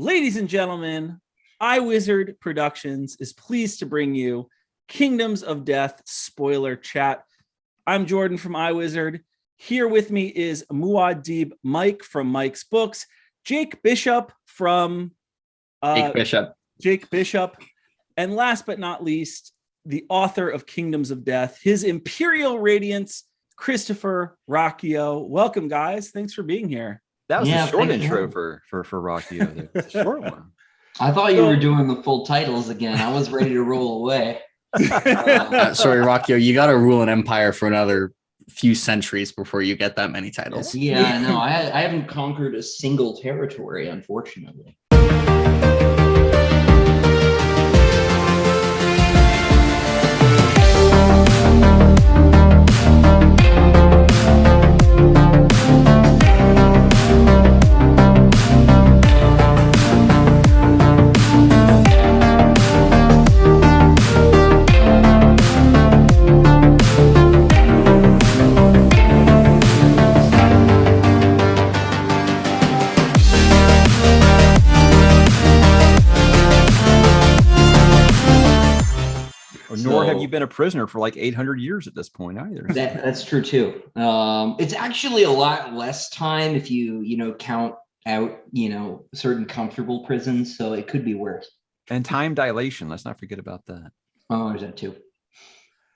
Ladies and gentlemen, iWizard Productions is pleased to bring you Kingdoms of Death spoiler chat. I'm Jordan from iWizard. Here with me is Muad'Dib Mike from Mike's Books, Jake Bishop from Jake Bishop, and last but not least, the author of Kingdoms of Death, His Imperial Radiance, Christopher Ruocchio. Welcome, guys. Thanks for being here. That was a short intro for Ruocchio. It's a short one. I thought you were doing the full titles again. I was ready to roll away. Sorry, Ruocchio, you got to rule an empire for another few centuries before you get that many titles. Yeah, I know. I haven't conquered a single territory, unfortunately. Nor have you been a prisoner for like 800 years at this point either. That's true too. It's actually a lot less time if you count out certain comfortable prisons, so it could be worse. And time dilation, let's not forget about that. Oh, there's that too.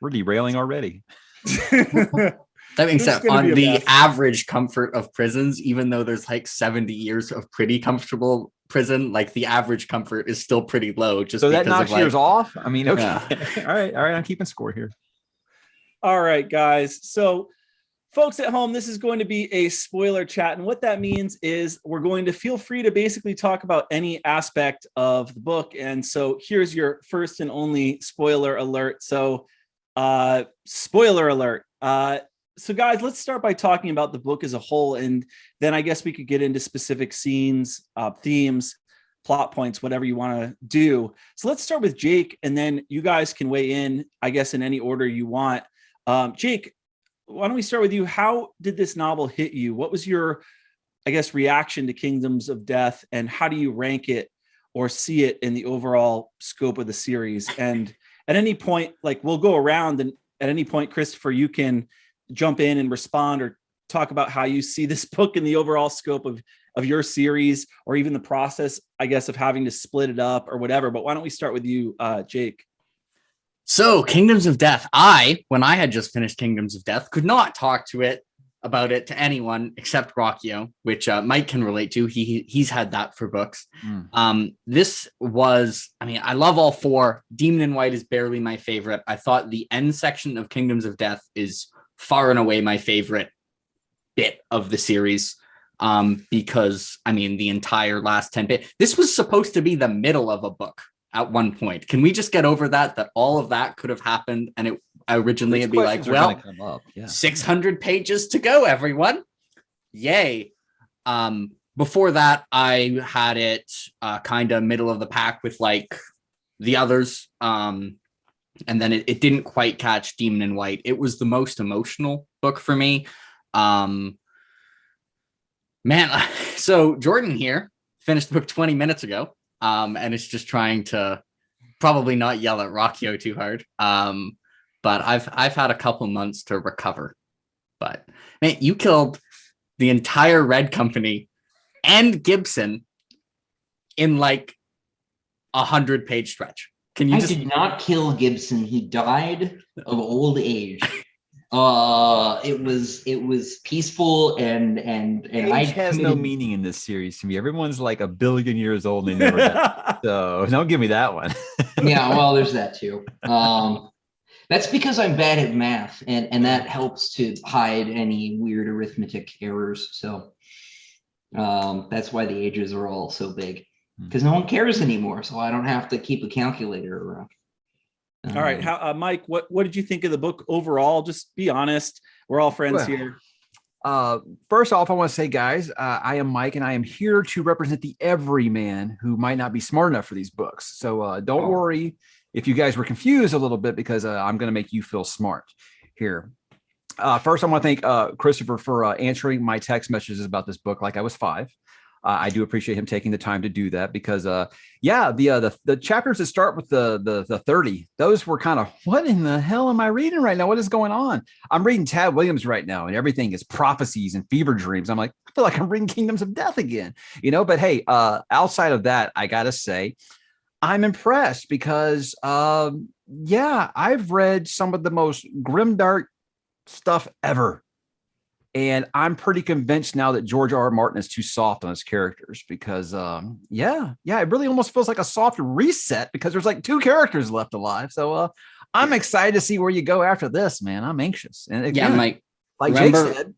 We're derailing already. That being said, on the average comfort of prisons, even though there's like 70 years of pretty comfortable prison, like the average comfort is still pretty low. Just so that knocks years off. I mean, okay. Yeah. All right. I'm keeping score here. All right, guys. So folks at home, this is going to be a spoiler chat. And what that means is we're going to feel free to basically talk about any aspect of the book. And so here's your first and only spoiler alert. So spoiler alert. So guys, let's start by talking about the book as a whole. And then I guess we could get into specific scenes, themes, plot points, whatever you want to do. So let's start with Jake, and then you guys can weigh in, I guess, in any order you want. Jake, why don't we start with you? How did this novel hit you? What was your, I guess, reaction to Kingdoms of Death, and how do you rank it or see it in the overall scope of the series? And at any point, like, we'll go around, and at any point, Christopher, you can jump in and respond or talk about how you see this book in the overall scope of your series, or even the process, I guess, of having to split it up or whatever. But why don't we start with you, Jake? So Kingdoms of Death, when I had just finished Kingdoms of Death, could not talk about it to anyone except Ruocchio, which Mike can relate to. He's had that for books. This was, I love all four. Demon in White is barely my favorite. I thought the end section of Kingdoms of Death is far and away my favorite bit of the series, because the entire last 10 bit, this was supposed to be the middle of a book at one point. Can we just get over that all of that could have happened, and it originally it'd be like, well, 600 pages to go, everyone, yay. Before that, I had it kind of middle of the pack with like the others, and then it didn't quite catch Demon in White. It was the most emotional book for me. So Jordan here finished the book 20 minutes ago, and it's just trying to probably not yell at Ruocchio too hard. But I've had a couple months to recover. But man, you killed the entire Red Company and Gibson in like 100-page stretch. I did not kill Gibson. He died of old age. It was peaceful and age has no meaning in this series to me. Everyone's like 1 billion years old and they never die. So don't give me that one. Yeah, well, there's that too. That's because I'm bad at math, and that helps to hide any weird arithmetic errors. So that's why the ages are all so big. Because no one cares anymore, so I don't have to keep a calculator around. All right, Mike, what did you think of the book overall? Just be honest. We're all friends here. First off, I want to say, guys, I am Mike, and I am here to represent the everyman who might not be smart enough for these books. So don't worry if you guys were confused a little bit, because I'm going to make you feel smart here. First, I want to thank Christopher for answering my text messages about this book like I was 5. I do appreciate him taking the time to do that because, the chapters that start with the 30, those were kind of, what in the hell am I reading right now? What is going on? I'm reading Tad Williams right now, and everything is prophecies and fever dreams. I'm like, I feel like I'm reading Kingdoms of Death again, But hey, outside of that, I gotta say, I'm impressed because, I've read some of the most grimdark stuff ever. And I'm pretty convinced now that George R. R. Martin is too soft on his characters because, it really almost feels like a soft reset because there's like 2 characters left alive. So I'm excited to see where you go after this, man. I'm anxious. And again, Mike, like Jake said,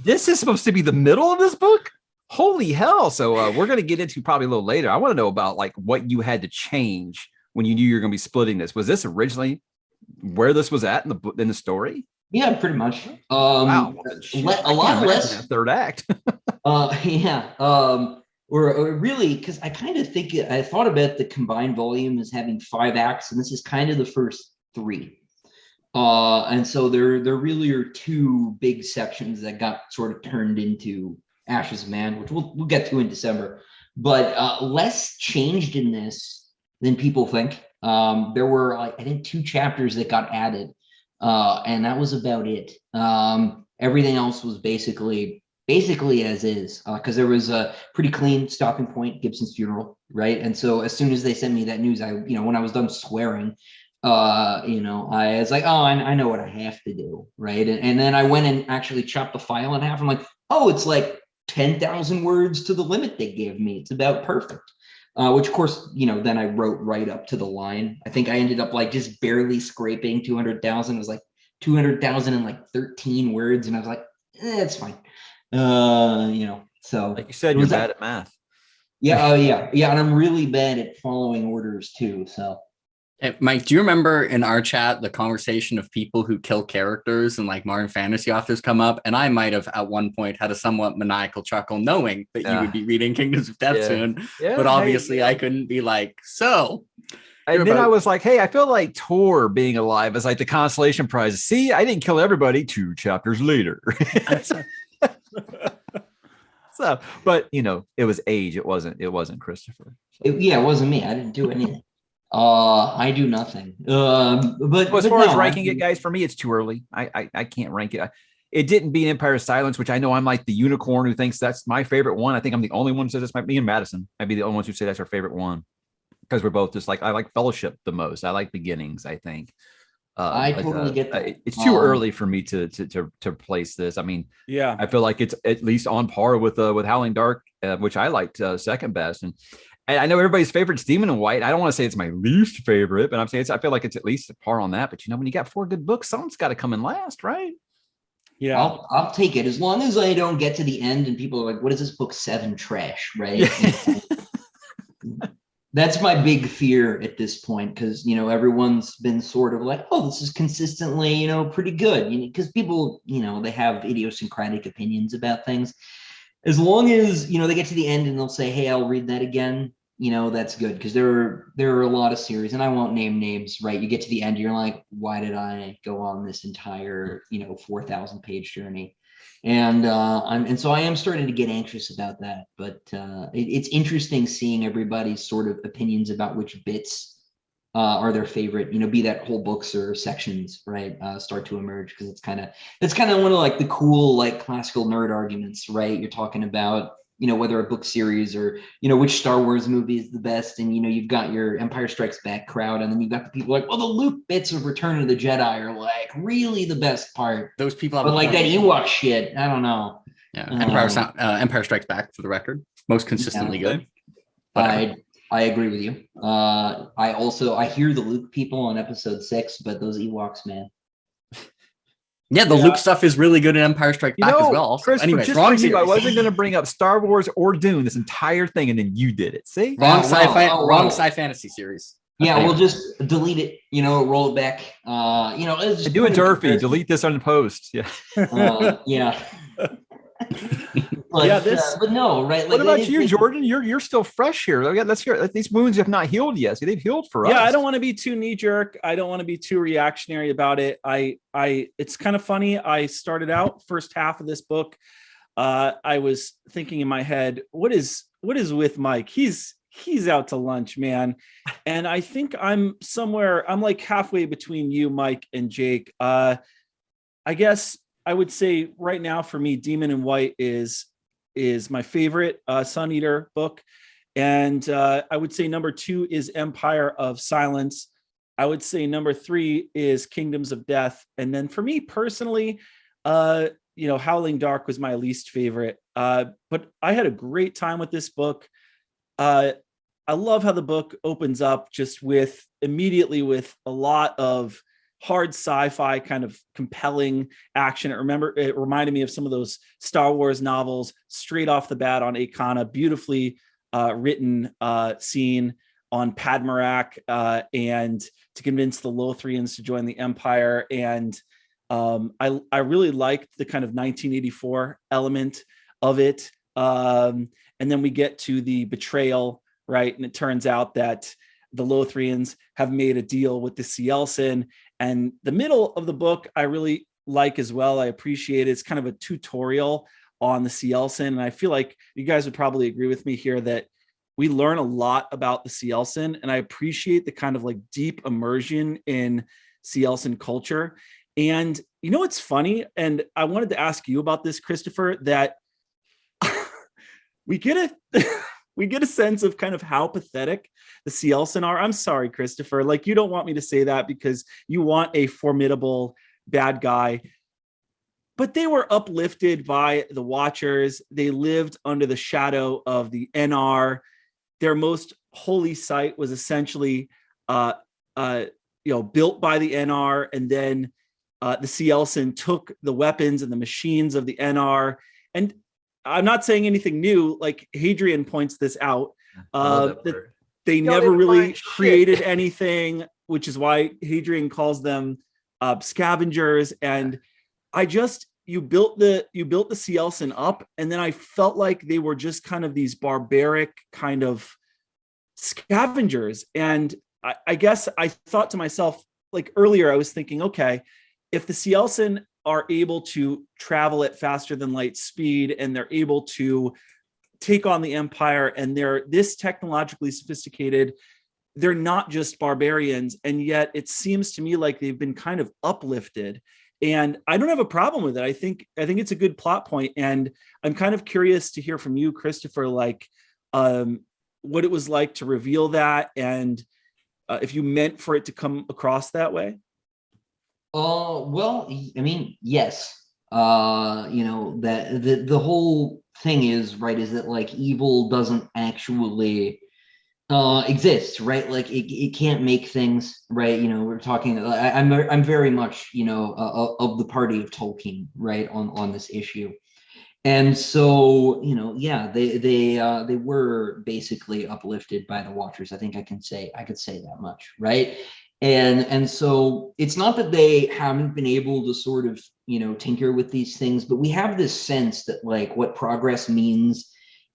this is supposed to be the middle of this book. Holy hell. So we're going to get into probably a little later. I want to know about like what you had to change when you knew you were going to be splitting this. Was this originally where this was at in the story? Yeah, pretty much. Wow, a lot less. Third act. Or really, because I kind of think I thought about the combined volume as having 5 acts, and this is kind of the first 3. And so there really are 2 big sections that got sort of turned into Ashes of Man, which we'll get to in December. But less changed in this than people think. There were, I think, 2 chapters that got added. And that was about it. Everything else was basically as is, because there was a pretty clean stopping point, Gibson's funeral, right? And so as soon as they sent me that news, when I was done swearing, I was like, oh, I know what I have to do, right? And then I went and actually chopped the file in half. I'm like, oh, it's like 10,000 words to the limit they gave me. It's about perfect. Which of course, then I wrote right up to the line. I think I ended up like just barely scraping 200,000. It was like 200,000 and like 13 words. And I was like, it's fine. So like you said, you're bad at math. Yeah. Yeah. And I'm really bad at following orders too. So. Hey, Mike, do you remember in our chat the conversation of people who kill characters and like modern fantasy authors come up? And I might have at one point had a somewhat maniacal chuckle knowing that you would be reading Kingdoms of Death soon. Yeah, but obviously I couldn't be like, so. And then I was like, hey, I feel like Tor being alive is like the consolation prize. See, I didn't kill everybody 2 chapters later. So, but it was age. It wasn't Christopher. So. It wasn't me. I didn't do anything. I do nothing. But as far as ranking it, guys, for me, it's too early. I can't rank it. It didn't beat Empire of Silence, which I know I'm like the unicorn who thinks that's my favorite one. I think I'm the only one who says this. Might be in Madison. I'd be the only ones who say that's our favorite one because we're both just like I like Fellowship the most. I like Beginnings. I think. I totally get that. It's too early for me to place this. I mean, yeah, I feel like it's at least on par with Howling Dark, which I liked second best. And I know everybody's favorite is Demon in White. I don't want to say it's my least favorite, but I'm saying I feel like it's at least a par on that. But when you got 4 good books, someone's got to come in last, right? Yeah, I'll take it as long as I don't get to the end and people are like, "What is this book 7 trash?" Right? That's my big fear at this point because everyone's been sort of like, "Oh, this is consistently pretty good," because people they have idiosyncratic opinions about things. As long as they get to the end and they'll say, "Hey, I'll read that again," that's good because there are a lot of series, and I won't name names. Right? You get to the end, you're like, "Why did I go on this entire 4,000 page journey?" And so I am starting to get anxious about that. But it's interesting seeing everybody's sort of opinions about which bits are their favorite, be that whole books or sections, right? Start to emerge because that's kind of one of like the cool like classical nerd arguments, right? You're talking about whether a book series or which Star Wars movie is the best, and you've got your Empire Strikes Back crowd, and then you've got the people like, well, the Luke bits of Return of the Jedi are like really the best part. Those people have but like that Ewok shit, I don't know. Yeah, Empire Strikes Back for the record, most consistently good. I agree with you. I hear the Luke people on episode 6, but those Ewoks, man. Yeah, the Luke stuff is really good in Empire Strikes Back as well. Chris, anyways, wrong series. I wasn't going to bring up Star Wars or Dune this entire thing, and then you did it. See, wrong sci fantasy series. Yeah, we'll just delete it. Roll it back. Do it, Durfee. Delete this on the post. Yeah. Yeah. But, but no, right? What about you, Jordan? You're still fresh here. Let's hear. These wounds have not healed yet. So they've healed for us. Yeah, I don't want to be too knee jerk. I don't want to be too reactionary about it. It's kind of funny. I started out first half of this book. I was thinking in my head, what is with Mike? He's out to lunch, man. And I think I'm like halfway between you, Mike, and Jake. I guess I would say right now for me, Demon in White is my favorite Sun Eater book. And I would say number 2 is Empire of Silence. I would say number 3 is Kingdoms of Death. And then for me personally, Howling Dark was my least favorite. But I had a great time with this book. I love how the book opens up just immediately with a lot of hard sci-fi kind of compelling action. It reminded me of some of those Star Wars novels straight off the bat on Akana, beautifully written scene on Padmarak and to convince the Lothrians to join the Empire. And I really liked the kind of 1984 element of it. And then we get to the betrayal, right? And it turns out that the Lothrians have made a deal with the Cielsen. And the middle of the book, I really like as well. I appreciate it. It's kind of a tutorial on the Cielsen. And I feel like you guys would probably agree with me here that we learn a lot about the Cielsen. And I appreciate the kind of like deep immersion in Cielsen culture. And what's funny? And I wanted to ask you about this, Christopher, that we get a sense of kind of how pathetic the Cielsen are. I'm sorry, Christopher. Like, you don't want me to say that because you want a formidable bad guy. But they were uplifted by the Watchers. They lived under the shadow of the NR. Their most holy site was essentially built by the NR, and then the Cielsen took the weapons and the machines of the NR. And I'm not saying anything new. Like Hadrian points this out, that they never really created anything, which is why Hadrian calls them scavengers. And you built the Cielsen up, and then I felt like they were just kind of these barbaric kind of scavengers. And I guess I thought to myself, like earlier, I was thinking, okay, if the Cielsen are able to travel at faster than light speed, and they're able to take on the Empire, and they're this technologically sophisticated, they're not just barbarians. And yet it seems to me like they've been kind of uplifted. And I don't have a problem with it. I think it's a good plot point. And I'm kind of curious to hear from you, Christopher, like what it was like to reveal that, and if you meant for it to come across that way. Well, I mean, yes. That the whole thing is that like evil doesn't actually exist, right? Like it can't make things, right? We're talking, I'm very much of the party of Tolkien, right, on this issue. And so they were basically uplifted by the Watchers. I think I could say that much, right? And so it's not that they haven't been able to sort of tinker with these things, but we have this sense that like what progress means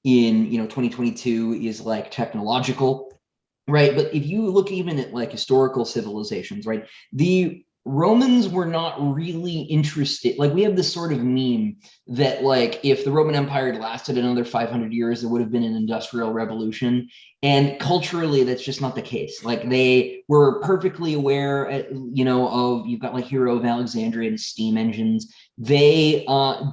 in 2022 is like technological, right? But if you look even at like historical civilizations, right, the Romans were not really interested. Like we have this sort of meme that like if the Roman Empire had lasted another 500 years, there would have been an industrial revolution. And culturally, that's just not the case. Like they were perfectly aware, of, you've got like Hero of Alexandria and steam engines. They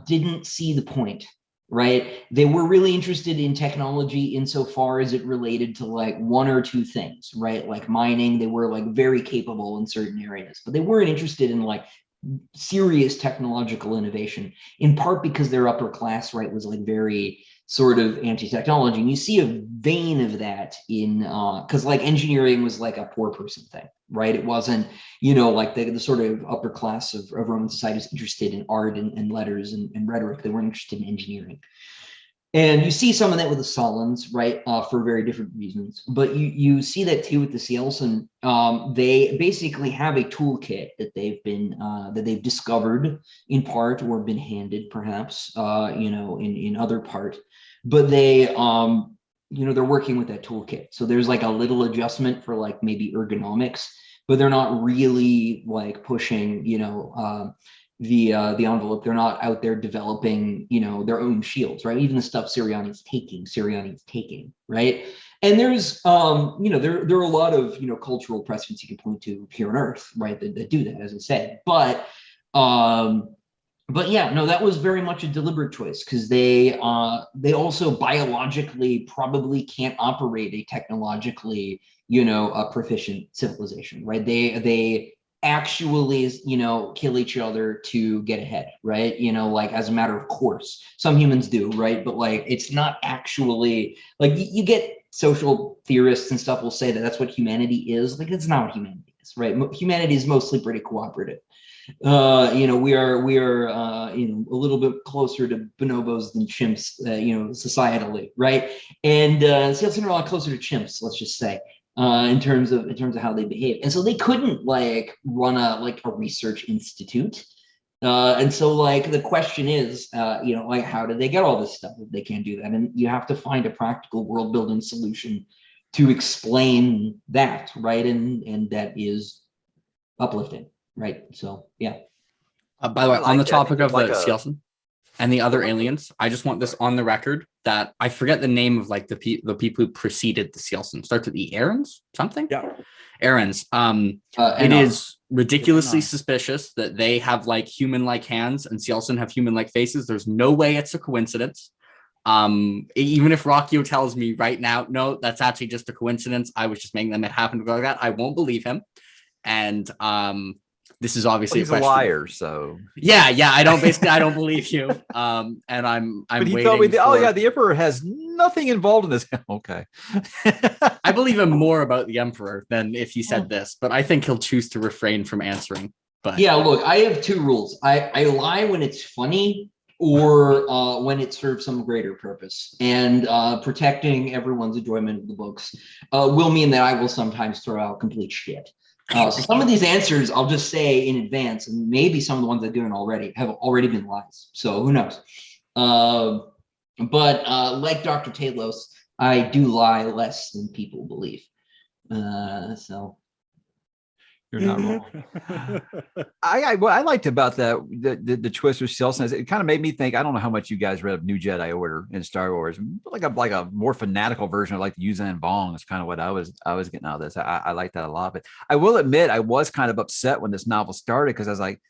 didn't see the point, right? They were really interested in technology insofar as it related to like one or two things, right? Like mining, they were like very capable in certain areas, but they weren't interested in like serious technological innovation, in part because their upper class, right, was like very sort of anti-technology. And you see a vein of that in because like engineering was like a poor person thing, right? It wasn't like the sort of upper class of Roman society was interested in art and letters and rhetoric. They weren't interested in engineering. And you see some of that with the Solons, right, for very different reasons. But you see that too with the Cielsen. They basically have a toolkit that they've discovered in part, or been handed perhaps, in other part. But they, they're working with that toolkit. So there's like a little adjustment for like maybe ergonomics, but they're not really like pushing, the envelope. They're not out there developing, their own shields, right? Even the stuff Siriani's taking, right? And there's, there are a lot of, cultural precedents you can point to here on Earth, right, that do that, as I said. But yeah, no, that was very much a deliberate choice, because they also biologically probably can't operate a technologically, a proficient civilization, right? They actually, kill each other to get ahead, right? Like, as a matter of course. Some humans do, right? But like, it's not actually like, you get social theorists and stuff will say that that's what humanity is. Like, it's not what humanity is, right? Humanity is mostly pretty cooperative. We are a little bit closer to bonobos than chimps, societally, right? And Sealson are a lot closer to chimps, let's just say, in terms of how they behave. And so they couldn't like run a research institute. And so like the question is, like, how did they get all this stuff if they can't do that? And you have to find a practical world building solution to explain that, right? And that is uplifting. Right. So, yeah. By the way, on the topic of the Sealson and the other aliens, I just want this on the record that I forget the name of like the people who preceded the Sealson. Starts with the Aarons, something? Yeah. Aarons. It is ridiculously suspicious that they have like human-like hands and Sealson have human-like faces. There's no way it's a coincidence. Even if Ruocchio tells me right now, no, that's actually just a coincidence, I was just making them happen to go like that, I won't believe him. And this is obviously he's a liar, so yeah, I don't believe you. And I'm but he waiting told me for... the Emperor has nothing involved in this. Okay. I believe him more about the Emperor than if he said this, but I think he'll choose to refrain from answering. But yeah, look, I have two rules. I lie when it's funny, or when it serves some greater purpose. And protecting everyone's enjoyment of the books will mean that I will sometimes throw out complete shit. So some of these answers I'll just say in advance, and maybe some of the ones I've given already have already been lies. So who knows? But like Dr. Talos, I do lie less than people believe. So you're not wrong. What I liked about that the twist with Sealson is it kind of made me think. I don't know how much you guys read of New Jedi Order in Star Wars, like a more fanatical version of like Yuuzhan Vong is kind of what I was getting out of this. I like that a lot, but I will admit I was kind of upset when this novel started because I was like,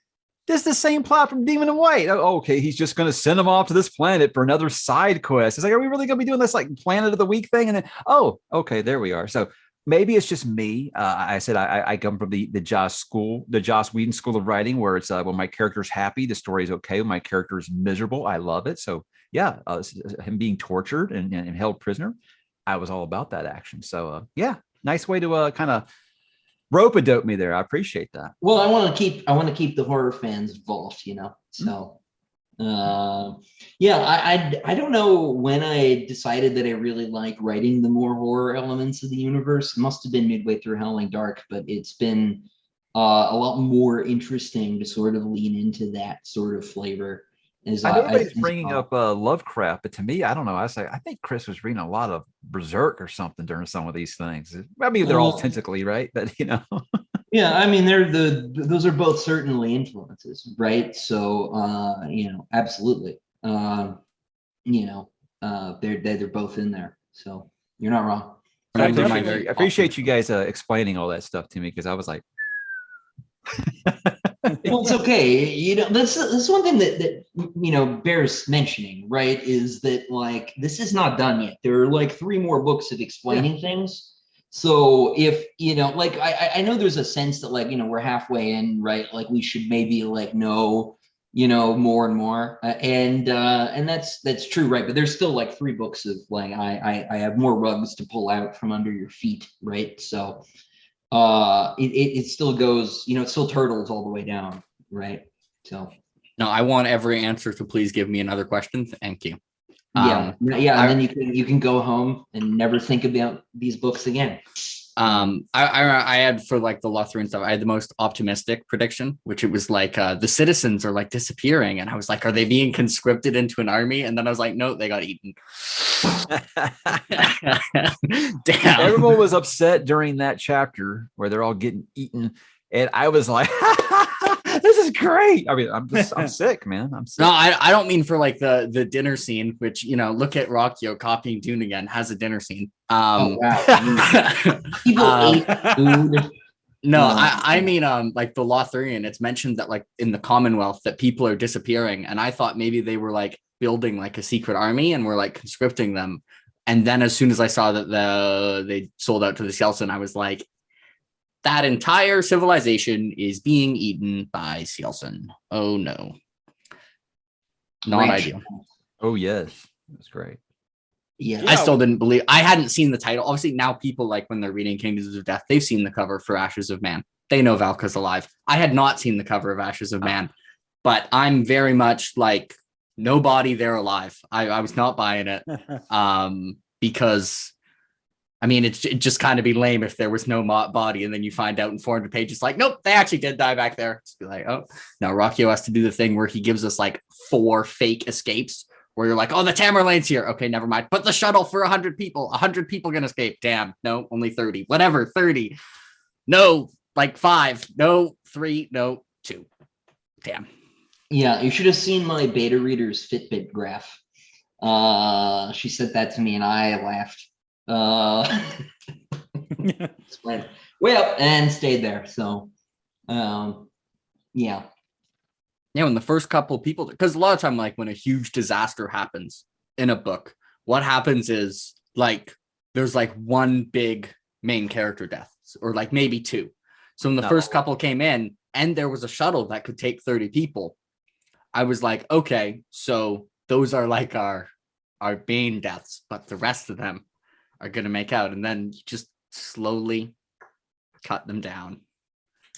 this is the same plot from Demon in White. Oh, okay, he's just going to send him off to this planet for another side quest. It's like, are we really going to be doing this like Planet of the Week thing? And then, oh, okay, there we are. So maybe it's just me. I said I come from the Joss Whedon school of writing, where it's when my character's happy, the story is okay. When my character is miserable, I love it. So yeah, him being tortured and held prisoner, I was all about that action. So yeah, nice way to kind of rope-a-dope me there. I appreciate that. Well, I want to keep the horror fans involved, So yeah, I don't know when I decided that I really like writing the more horror elements of the universe. It must have been midway through Howling Dark, but it's been a lot more interesting to sort of lean into that sort of flavor. I know everybody's bringing up Lovecraft, but to me, I don't know. I think Chris was reading a lot of Berserk or something during some of these things. I mean, they're all tentacly, right? But Yeah, I mean, those are both certainly influences, right? So absolutely. They're both in there. So you're not wrong. I appreciate you guys explaining all that stuff to me, because I was like, well, it's okay. This is one thing that bears mentioning, right? Is that like this is not done yet. There are like 3 more books of explaining things. So if like I know there's a sense that like we're halfway in, right? Like we should maybe like know more and more, and that's true, right? But there's still like 3 books of like I have more rugs to pull out from under your feet, right? So it still goes, it still turtles all the way down, right? So no, I want every answer, so please give me another question. Thank you. And then you can go home and never think about these books again. I had for like the Lothrian stuff, I had the most optimistic prediction, which it was like the citizens are like disappearing, and I was like, are they being conscripted into an army? And then I was like, no, they got eaten. Damn. Everyone was upset during that chapter where they're all getting eaten, and I was like, this is great. I mean, I'm sick, man. I'm sick. No, I don't mean for like the dinner scene, which, you know, look at Ruocchio copying Dune again, has a dinner scene. Oh wow. People ate food. No, I mean, like the Lothrian, it's mentioned that like in the Commonwealth that people are disappearing. And I thought maybe they were like building like a secret army and were like conscripting them. And then as soon as I saw that they sold out to the Sealson, I was like, that entire civilization is being eaten by Sealson. Oh no. Not ideal. Oh yes. That's great. Yeah. I still didn't believe. I hadn't seen the title. Obviously, now people like when they're reading Kingdoms of Death, they've seen the cover for Ashes of Man. They know Valka's alive. I had not seen the cover of Ashes of Man, but I'm very much like no body, they're alive. I was not buying it because I mean it'd just kind of be lame if there was no body and then you find out in 400 pages like nope, they actually did die back there. Just be like, oh no, Ruocchio has to do the thing where he gives us like 4 fake escapes. Where you're like, oh, the Tamerlane's here. Okay, never mind. But the shuttle for 100 people. 100 people gonna escape. Damn. No, only 30. Whatever, 30. No, like 5. No, 3. No, 2. Damn. Yeah, you should have seen my beta reader's Fitbit graph. She said that to me and I laughed. Just went way up and stayed there. So, yeah. Yeah, when the first couple of people, because a lot of time, like when a huge disaster happens in a book, what happens is like there's like one big main character death, or like maybe 2. So when the first couple came in and there was a shuttle that could take 30 people, I was like, okay, so those are like our main deaths, but the rest of them are gonna make out, and then you just slowly cut them down.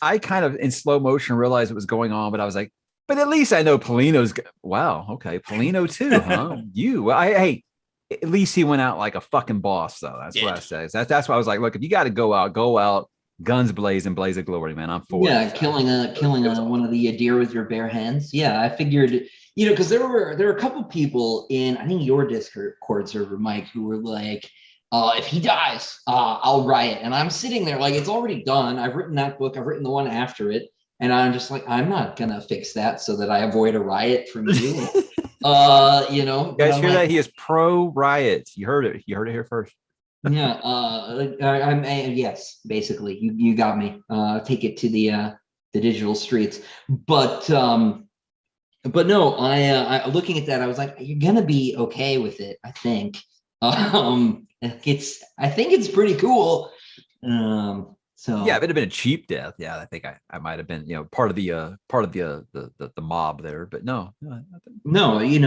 I kind of in slow motion realized what was going on, but I was like, but at least I know Polino's. Wow, okay, Polino too, huh? Hey, at least he went out like a fucking boss, though. That's what I say. That's why I was like, look, if you got to go out, guns blazing, blaze of glory, man. I'm for it. Yeah, killing one of the deer with your bare hands. Yeah, I figured, because there were a couple people in I think your Discord server, Mike, who were like, if he dies, I'll riot. And I'm sitting there like it's already done. I've written that book. I've written the one after it. And I'm just like, I'm not gonna fix that so that I avoid a riot from you. Guys hear that? He is pro riot. You heard it. You heard it here first. Yeah. Yes, basically, you got me. Take it to the digital streets. But no, I looking at that, I was like, you're gonna be okay with it. I think. I think it's pretty cool. So yeah, if it had been a cheap death, yeah, I think I might have been, part of the mob there, but no. We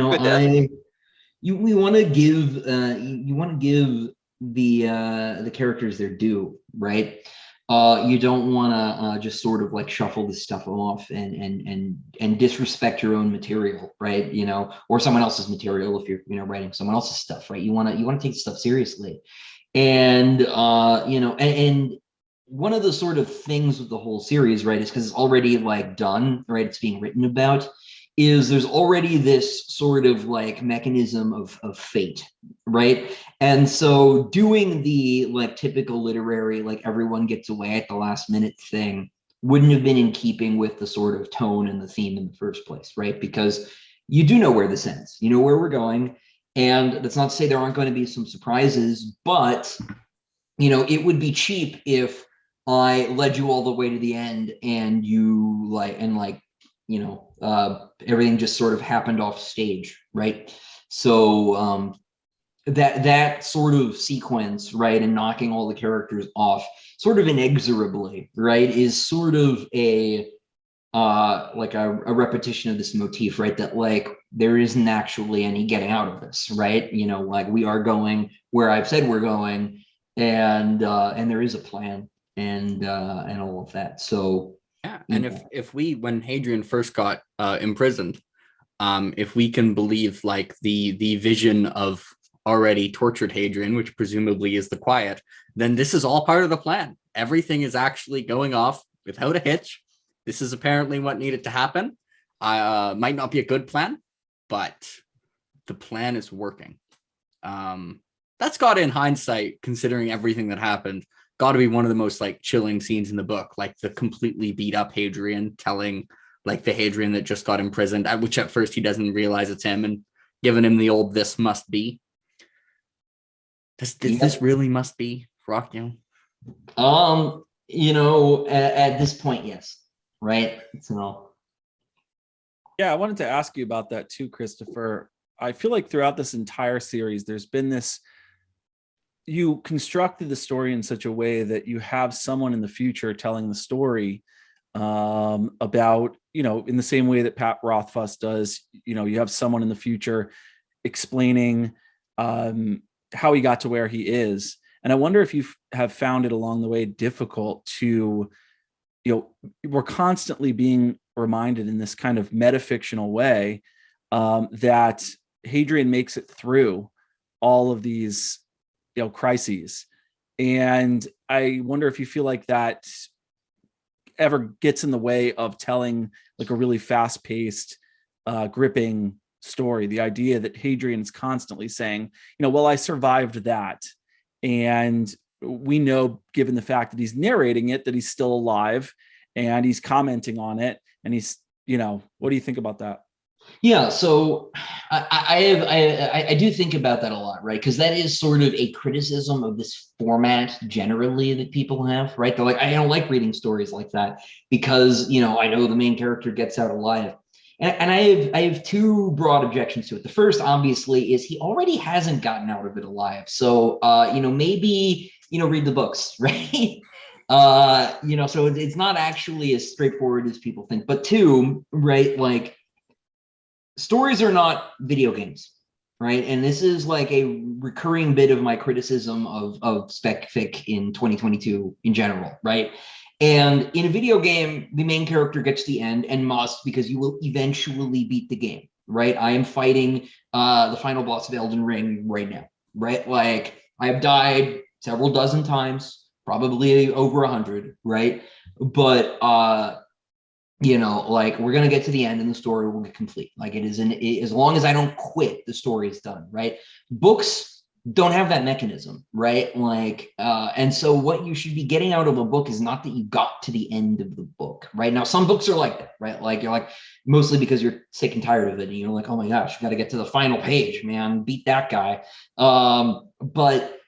want to give the characters their due, right? You don't want to just sort of like shuffle this stuff off and disrespect your own material, right? Or someone else's material if you're writing someone else's stuff, right? You want to take stuff seriously, and and one of the sort of things with the whole series, right, is because it's already like done, right? It's being written about. Is there's already this sort of like mechanism of fate, right? And so doing the like typical literary, like everyone gets away at the last minute thing wouldn't have been in keeping with the sort of tone and the theme in the first place, right? Because you do know where this ends, you know where we're going. And that's not to say there aren't going to be some surprises, but it would be cheap if I led you all the way to the end and you everything just sort of happened off stage, right? So that sort of sequence, right, and knocking all the characters off sort of inexorably, right, is sort of a repetition of this motif, right, that like there isn't actually any getting out of this, right? Like we are going where I've said we're going, and there is a plan and all of that. So yeah, and if we, when Hadrian first got imprisoned, if we can believe like the vision of already tortured Hadrian, which presumably is the Quiet, then this is all part of the plan. Everything is actually going off without a hitch. This is apparently what needed to happen. Might not be a good plan, but the plan is working. That's got to, in hindsight, considering everything that happened, got to be one of the most like chilling scenes in the book, like the completely beat up Hadrian telling like the Hadrian that just got imprisoned, which at first he doesn't realize it's him, and giving him the old "this must be." This really must be Ruocchio? At this point, yes. Right. So Yeah, I wanted to ask you about that too, Christopher. I feel like throughout this entire series, there's been this, you constructed the story in such a way that you have someone in the future telling the story about, in the same way that Pat Rothfuss does, you have someone in the future explaining how he got to where he is. And I wonder if you have found it along the way difficult to, we're constantly being reminded in this kind of metafictional way that Hadrian makes it through all of these, crises. And I wonder if you feel like that ever gets in the way of telling like a really fast-paced, gripping story. The idea that Hadrian is constantly saying, well, I survived that. And we know, given the fact that he's narrating it, that he's still alive and he's commenting on it. And he's, what do you think about that? Yeah, so I do think about that a lot, right? Because that is sort of a criticism of this format generally that people have, right? They're like, I don't like reading stories like that because, I know the main character gets out alive. And I have two broad objections to it. The first, obviously, is he already hasn't gotten out of it alive. So, maybe, read the books, right? So it's not actually as straightforward as people think. But two, right, like, stories are not video games, right? And this is like a recurring bit of my criticism of spec fic in 2022 in general, right? And in a video game, the main character gets to the end and must, because you will eventually beat the game, right? I am fighting the final boss of Elden Ring right now, right? Like, I have died several dozen times, probably over 100, right? But like, we're gonna get to the end and the story will get complete. Like, it is as long as I don't quit, the story is done, right? Books don't have that mechanism, right? Like, and so what you should be getting out of a book is not that you got to the end of the book, right? Now, some books are like that, right? Like, you're like, mostly because you're sick and tired of it, and you're like, oh my gosh, you got to get to the final page, man, beat that guy. But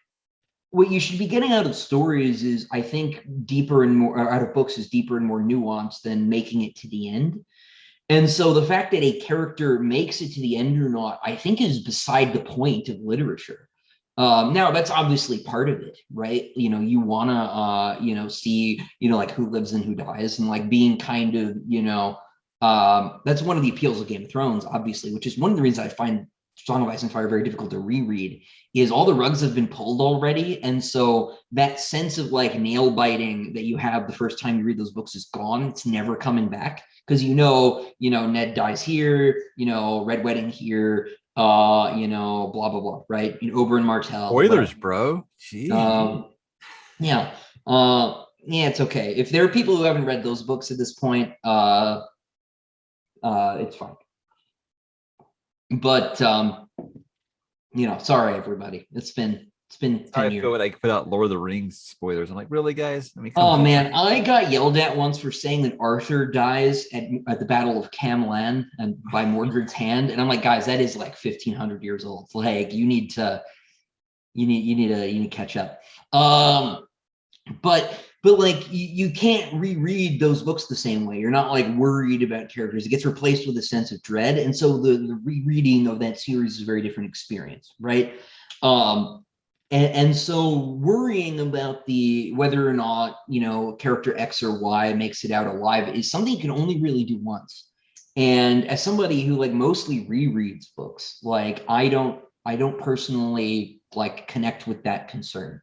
what you should be getting out of stories is, I think, deeper and more, out of books is deeper and more nuanced than making it to the end. And so the fact that a character makes it to the end or not, I think, is beside the point of literature. Now, that's obviously part of it, right? You want to, see, like, who lives and who dies, and like being kind of, that's one of the appeals of Game of Thrones, obviously, which is one of the reasons I find Song of Ice and Fire very difficult to reread, is all the rugs have been pulled already. And so that sense of like nail biting that you have the first time you read those books is gone. It's never coming back, because Ned dies here, Red Wedding here, blah blah blah, right? Oberyn Martell. Spoilers, bro. Yeah. Yeah, it's okay. If there are people who haven't read those books at this point, it's fine. But sorry everybody. It's been 10 I years. feel like I put out Lord of the Rings spoilers. I'm like, really, guys? I mean, oh man, I got yelled at once for saying that Arthur dies at the Battle of Camlan and by Mordred's hand, and I'm like, guys, that is like 1,500 years old. Like, you need to catch up. But like, you can't reread those books the same way. You're not like worried about characters. It gets replaced with a sense of dread, and so the rereading of that series is a very different experience, right? And so worrying about whether or not, character X or Y makes it out alive is something you can only really do once. And as somebody who like mostly rereads books, like, I don't personally like connect with that concern.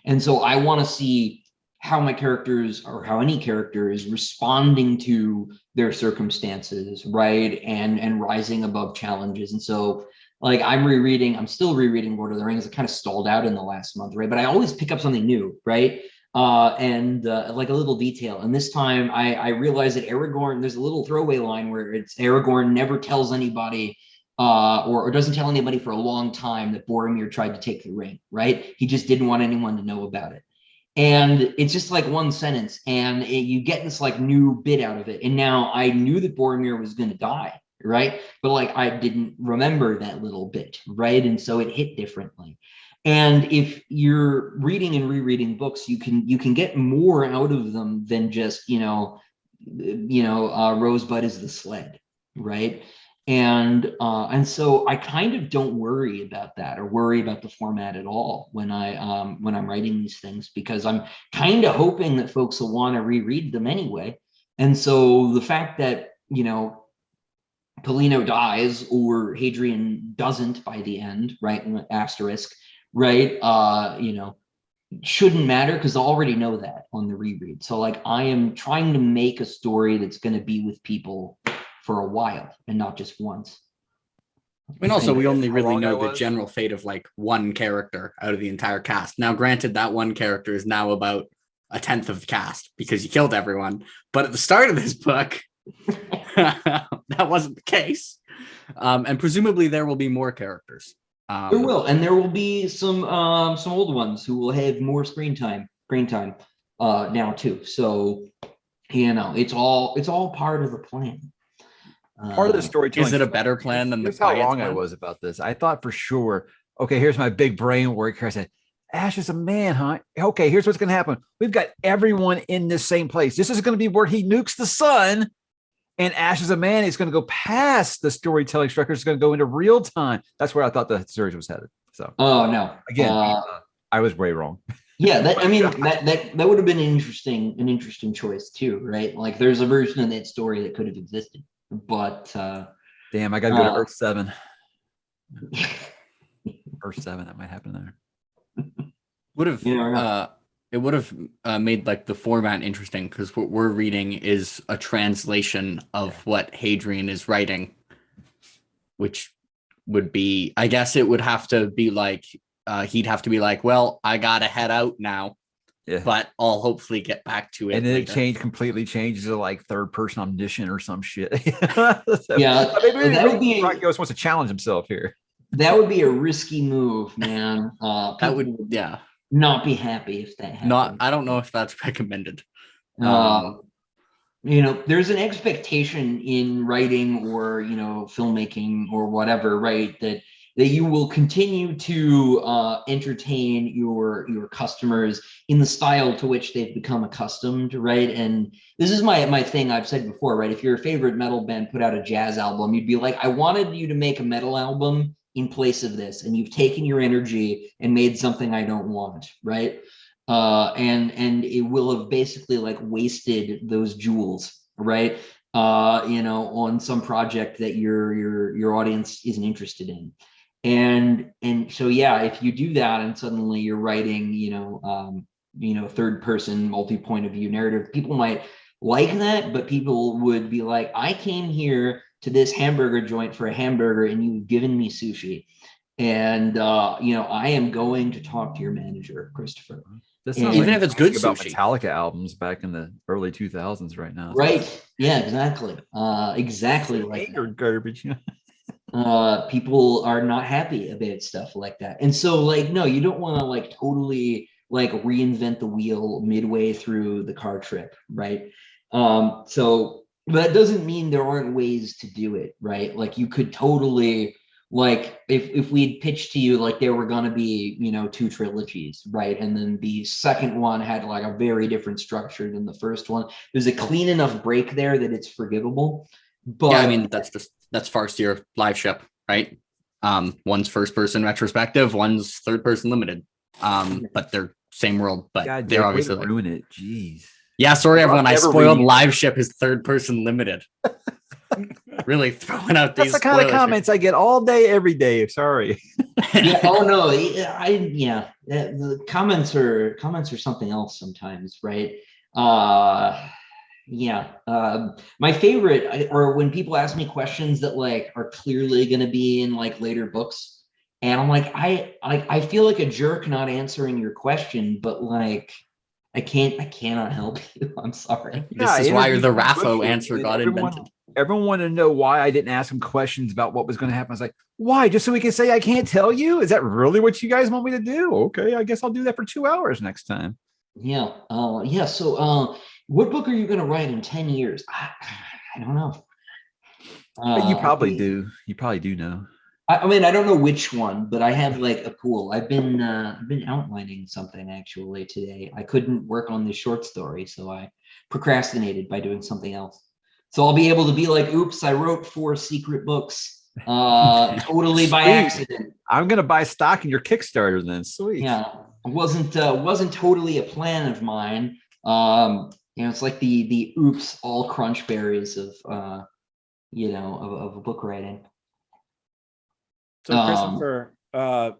And so I want to see how my characters, or how any character, is responding to their circumstances, right? And rising above challenges. And so, like, I'm still rereading Lord of the Rings. I kind of stalled out in the last month, right? But I always pick up something new, right? And like a little detail. And this time I realized that Aragorn, there's a little throwaway line where it's Aragorn never tells anybody, or doesn't tell anybody for a long time, that Boromir tried to take the ring, right? He just didn't want anyone to know about it. And it's just like one sentence, and you get this like new bit out of it. And now I knew that Boromir was going to die, right? But like I didn't remember that little bit, right? And so it hit differently. And if you're reading and rereading books, you can get more out of them than just Rosebud is the sled, right? And so I kind of don't worry about that or worry about the format at all when I'm writing these things, because I'm kind of hoping that folks will want to reread them anyway. And so the fact that Polino dies or Hadrian doesn't by the end, right? Asterisk, right? Shouldn't matter, because I already know that on the reread. So like I am trying to make a story that's going to be with people for a while and not just once. And also, we only really know the general fate of like one character out of the entire cast. Now, granted, that one character is now about a tenth of the cast because he killed everyone. But at the start of this book, that wasn't the case. And presumably there will be more characters. There will, and there will be some old ones who will have more screen time now too. So it's all part of the plan. Part of the storytelling. Is it a better plan than Here's how wrong I was about this. I thought for sure, okay, here's my big brain work here. I said, Ash is a man, huh? Okay, here's what's going to happen. We've got everyone in this same place. This is going to be where he nukes the sun. And Ash is a man. He's going to go past the storytelling structure. It's going to go into real time. That's where I thought the series was headed. So, oh no, again, I was way wrong. Yeah, that would have been an interesting choice too, right? Like, there's a version of that story that could have existed, but damn, I got to go to Earth 7. Earth 7, that might happen there. Would have it would have made like the format interesting, because what we're reading is a translation of what Hadrian is writing, which would be, I guess it would have to be like, he'd have to be like, well, I gotta head out now, but I'll hopefully get back to it. And then later. it completely changes to like third person omniscient or some shit. Yeah, maybe Ruocchio wants to challenge himself here. That would be a risky move, man. That would, not be happy if that happened. I don't know if that's recommended. There's an expectation in writing or filmmaking or whatever, right? That you will continue to entertain your customers in the style to which they've become accustomed, right? And this is my thing I've said before, right? If your favorite metal band put out a jazz album, you'd be like, I wanted you to make a metal album in place of this, and you've taken your energy and made something I don't want, right? And it will have basically like wasted those jewels, right? On some project that your audience isn't interested in. And so, yeah, if you do that and suddenly you're writing, third person, multi-point of view narrative, people might like that, but people would be like, I came here to this hamburger joint for a hamburger and you've given me sushi. And, I am going to talk to your manager, Christopher. Even if it's good about sushi. Metallica albums back in the early 2000s right now. Right. Yeah, exactly. Exactly. Like garbage. People are not happy about stuff like that. And so like, no, you don't want to like totally like reinvent the wheel midway through the car trip. Right. So that doesn't mean there aren't ways to do it. Right. Like you could totally, like if we'd pitched to you like there were going to be 2 trilogies, right, and then the second one had like a very different structure than the first one, there's a clean enough break there that it's forgivable. But yeah, I mean, that's Farseer live ship, right? One's first person retrospective, one's third person limited, but they're same world, but God, they're obviously like, ruin it. Jeez. Yeah, sorry everyone, I spoiled live ship is third person limited. Really throwing out these. That's the kind of comments I get all day, every day. Sorry. Yeah. Oh no. The comments are something else sometimes, right? My favorite, or when people ask me questions that like are clearly going to be in like later books, and I'm like, I feel like a jerk not answering your question, but like I cannot help you. I'm sorry. This is why the Raffo answer got invented. Everyone wanted to know why I didn't ask him questions about what was going to happen. I was like, why? Just so we can say I can't tell you? Is that really what you guys want me to do? Okay, I guess I'll do that for 2 hours next time. Yeah. Yeah. So, what book are you going to write in 10 years? I don't know. But you probably I, do. You probably do know. I mean, I don't know which one, but I have like a pool. I've been outlining something actually today. I couldn't work on this short story, so I procrastinated by doing something else. So I'll be able to be like, oops, I wrote 4 secret books, totally by Sweet. accident. I'm gonna buy stock in your Kickstarter then. Sweet. Yeah, wasn't totally a plan of mine. It's like the oops, all crunch berries of of book writing. So Christopher, I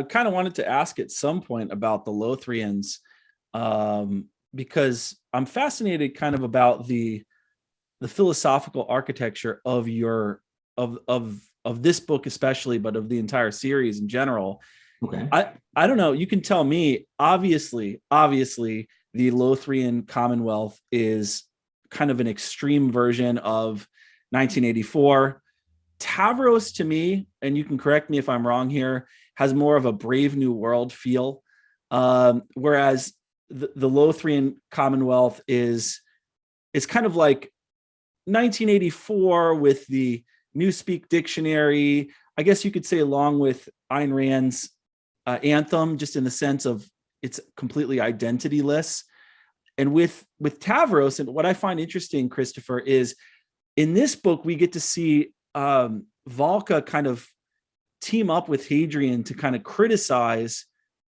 kind of wanted to ask at some point about the Lothrians, because I'm fascinated kind of about the philosophical architecture of your of this book especially, but of the entire series in general. Okay. I don't know. You can tell me. Obviously, the Lothrian Commonwealth is kind of an extreme version of 1984. Tavros, to me, and you can correct me if I'm wrong here, has more of a Brave New World feel, whereas the Lothrian Commonwealth is kind of like 1984 with the Newspeak Dictionary. I guess you could say along with Ayn Rand's Anthem, just in the sense of it's completely identityless. And with Tavros, and what I find interesting, Christopher, is in this book we get to see Valka kind of team up with Hadrian to kind of criticize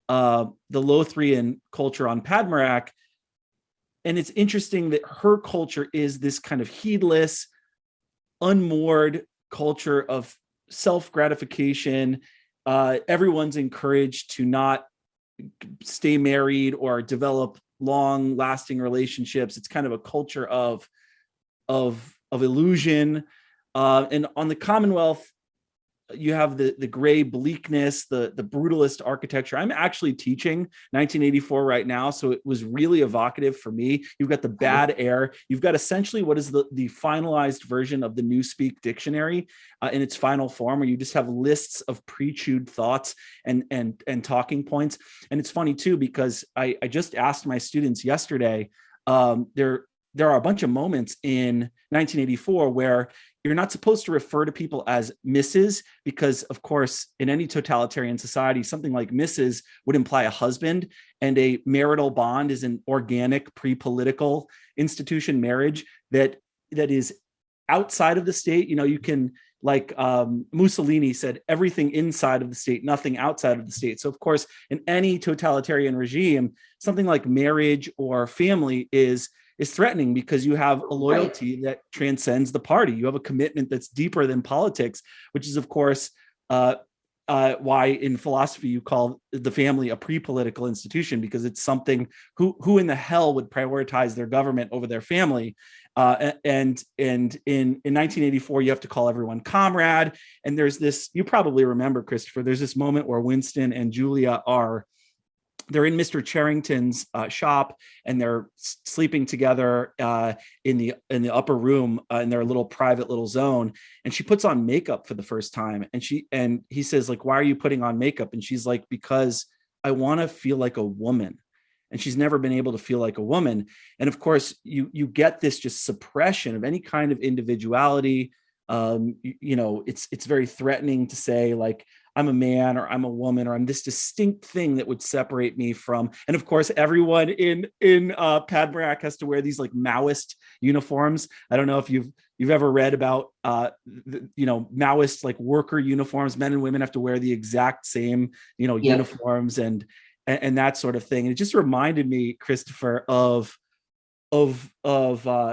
the Lothrian culture on Padmarak. And it's interesting that her culture is this kind of heedless, unmoored culture of self-gratification. Everyone's encouraged to not stay married or develop long-lasting relationships. It's kind of a culture of illusion. And on the Commonwealth, you have the gray bleakness, the brutalist architecture. I'm actually teaching 1984 right now, so it was really evocative for me. You've got the bad air. You've got essentially what is the finalized version of the Newspeak Dictionary in its final form, where you just have lists of pre-chewed thoughts and talking points. And it's funny too, because I just asked my students yesterday, there are a bunch of moments in 1984 where you're not supposed to refer to people as Mrs. because, of course, in any totalitarian society, something like Mrs. would imply a husband, and a marital bond is an organic pre-political institution, marriage that is outside of the state. You can, like Mussolini said, everything inside of the state, nothing outside of the state. So, of course, in any totalitarian regime, something like marriage or family is threatening, because you have a loyalty that transcends the party. You have a commitment that's deeper than politics, which is, of course, why in philosophy you call the family a pre-political institution, because it's something who in the hell would prioritize their government over their family. And in 1984, you have to call everyone comrade. And there's this, you probably remember, Christopher, there's this moment where Winston and Julia they're in Mr. Charrington's shop, and they're sleeping together in the upper room in their little private little zone. And she puts on makeup for the first time, and he says, like, "Why are you putting on makeup?" And she's like, "Because I want to feel like a woman." And she's never been able to feel like a woman. And of course, you get this just suppression of any kind of individuality. It's very threatening to say, like, I'm a man or I'm a woman or I'm this distinct thing that would separate me from. And of course, everyone in Padmarak has to wear these like Maoist uniforms. I don't know if you've ever read about Maoist like worker uniforms. Men and women have to wear the exact same uniforms and that sort of thing. And it just reminded me, Christopher, of the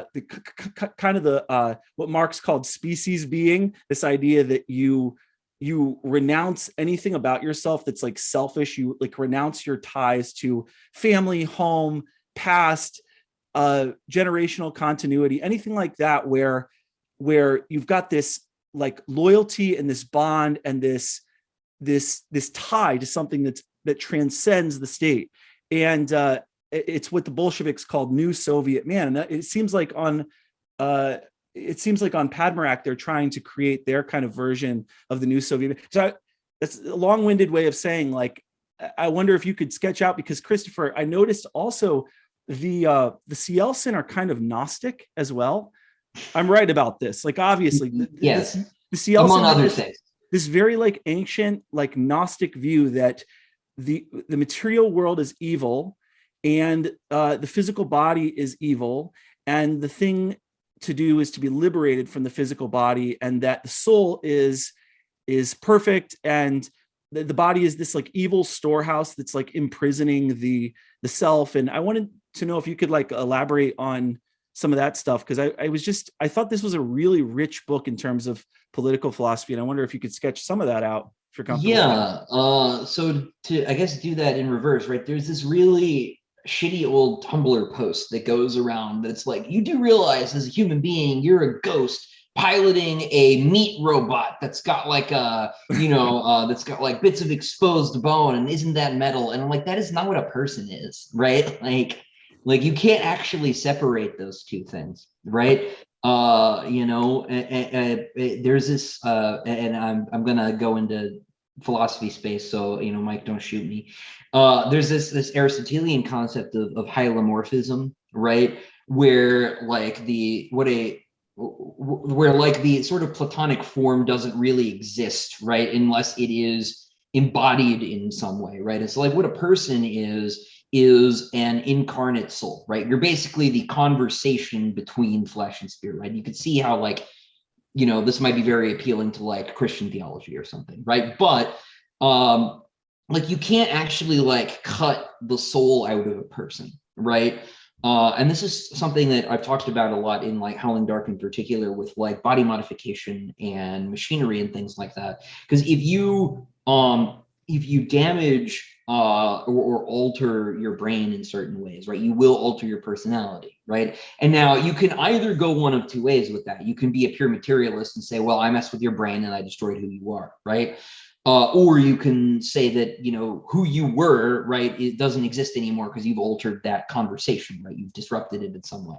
kind of the what Marx called species being, this idea that you renounce anything about yourself that's like selfish. You like renounce your ties to family, home, past, generational continuity, anything like that, where you've got this like loyalty and this bond and this tie to something that transcends the state. And it's what the Bolsheviks called New Soviet Man. And it seems like on Padmarak, they're trying to create their kind of version of the New Soviet. So that's a long-winded way of saying, like, I wonder if you could sketch out, because Christopher, I noticed also the Cielsen are kind of Gnostic as well. I'm right about this. Like, obviously, Yes, the Cielsen among have other things. this very like ancient, like Gnostic view that the material world is evil, and the physical body is evil, and the thing to do is to be liberated from the physical body, and that the soul is perfect, and the body is this like evil storehouse that's like imprisoning the self. And I wanted to know if you could like elaborate on some of that stuff, because I thought this was a really rich book in terms of political philosophy, and I wonder if you could sketch some of that out if you're comfortable. Yeah. So to, I guess, do that in reverse, right? There's this really shitty old Tumblr post that goes around that's like, you do realize as a human being, you're a ghost piloting a meat robot that's got like that's got like bits of exposed bone, and isn't that metal? And I'm like, that is not what a person is, right? Like you can't actually separate those two things, right? There's this and I'm gonna go into philosophy space, so Mike, don't shoot me. There's this Aristotelian concept of hylomorphism, right? Where like the sort of Platonic form doesn't really exist, right? Unless it is embodied in some way, right? It's like what a person is an incarnate soul, right? You're basically the conversation between flesh and spirit, right? You could see how like, this might be very appealing to like Christian theology or something, right? But like you can't actually like cut the soul out of a person, right? And this is something that I've talked about a lot in like Howling Dark in particular, with like body modification and machinery and things like that. Because if you damage or alter your brain in certain ways, right, you will alter your personality, right? And now you can either go one of two ways with that. You can be a pure materialist and say, well, I messed with your brain and I destroyed who you are, right? Or you can say that, who you were, right, it doesn't exist anymore because you've altered that conversation, right? You've disrupted it in some way.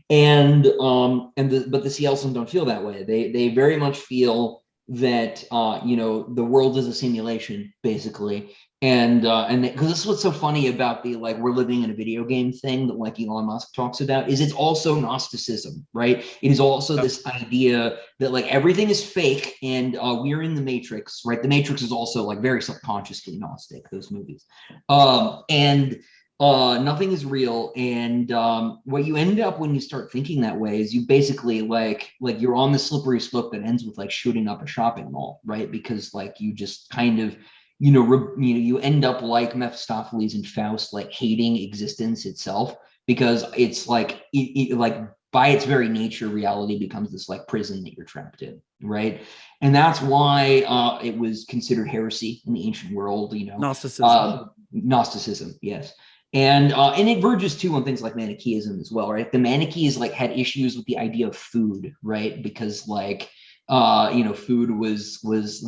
But the Cielsen don't feel that way. They very much feel that the world is a simulation, basically. And because this is what's so funny about the like we're living in a video game thing that like Elon Musk talks about, is it's also Gnosticism, right? It is also this idea that like everything is fake and we're in the Matrix, right? The Matrix is also like very subconsciously Gnostic, those movies, and nothing is real. And what you end up when you start thinking that way is you basically like you're on the slippery slope that ends with like shooting up a shopping mall, right? Because like you just kind of you end up like Mephistopheles and Faust, like hating existence itself, because it's like like by its very nature, reality becomes this like prison that you're trapped in, right? And that's why it was considered heresy in the ancient world, Gnosticism, yes. And it verges too on things like Manichaeism as well, right? The Manichaeans like had issues with the idea of food, right? Because like food was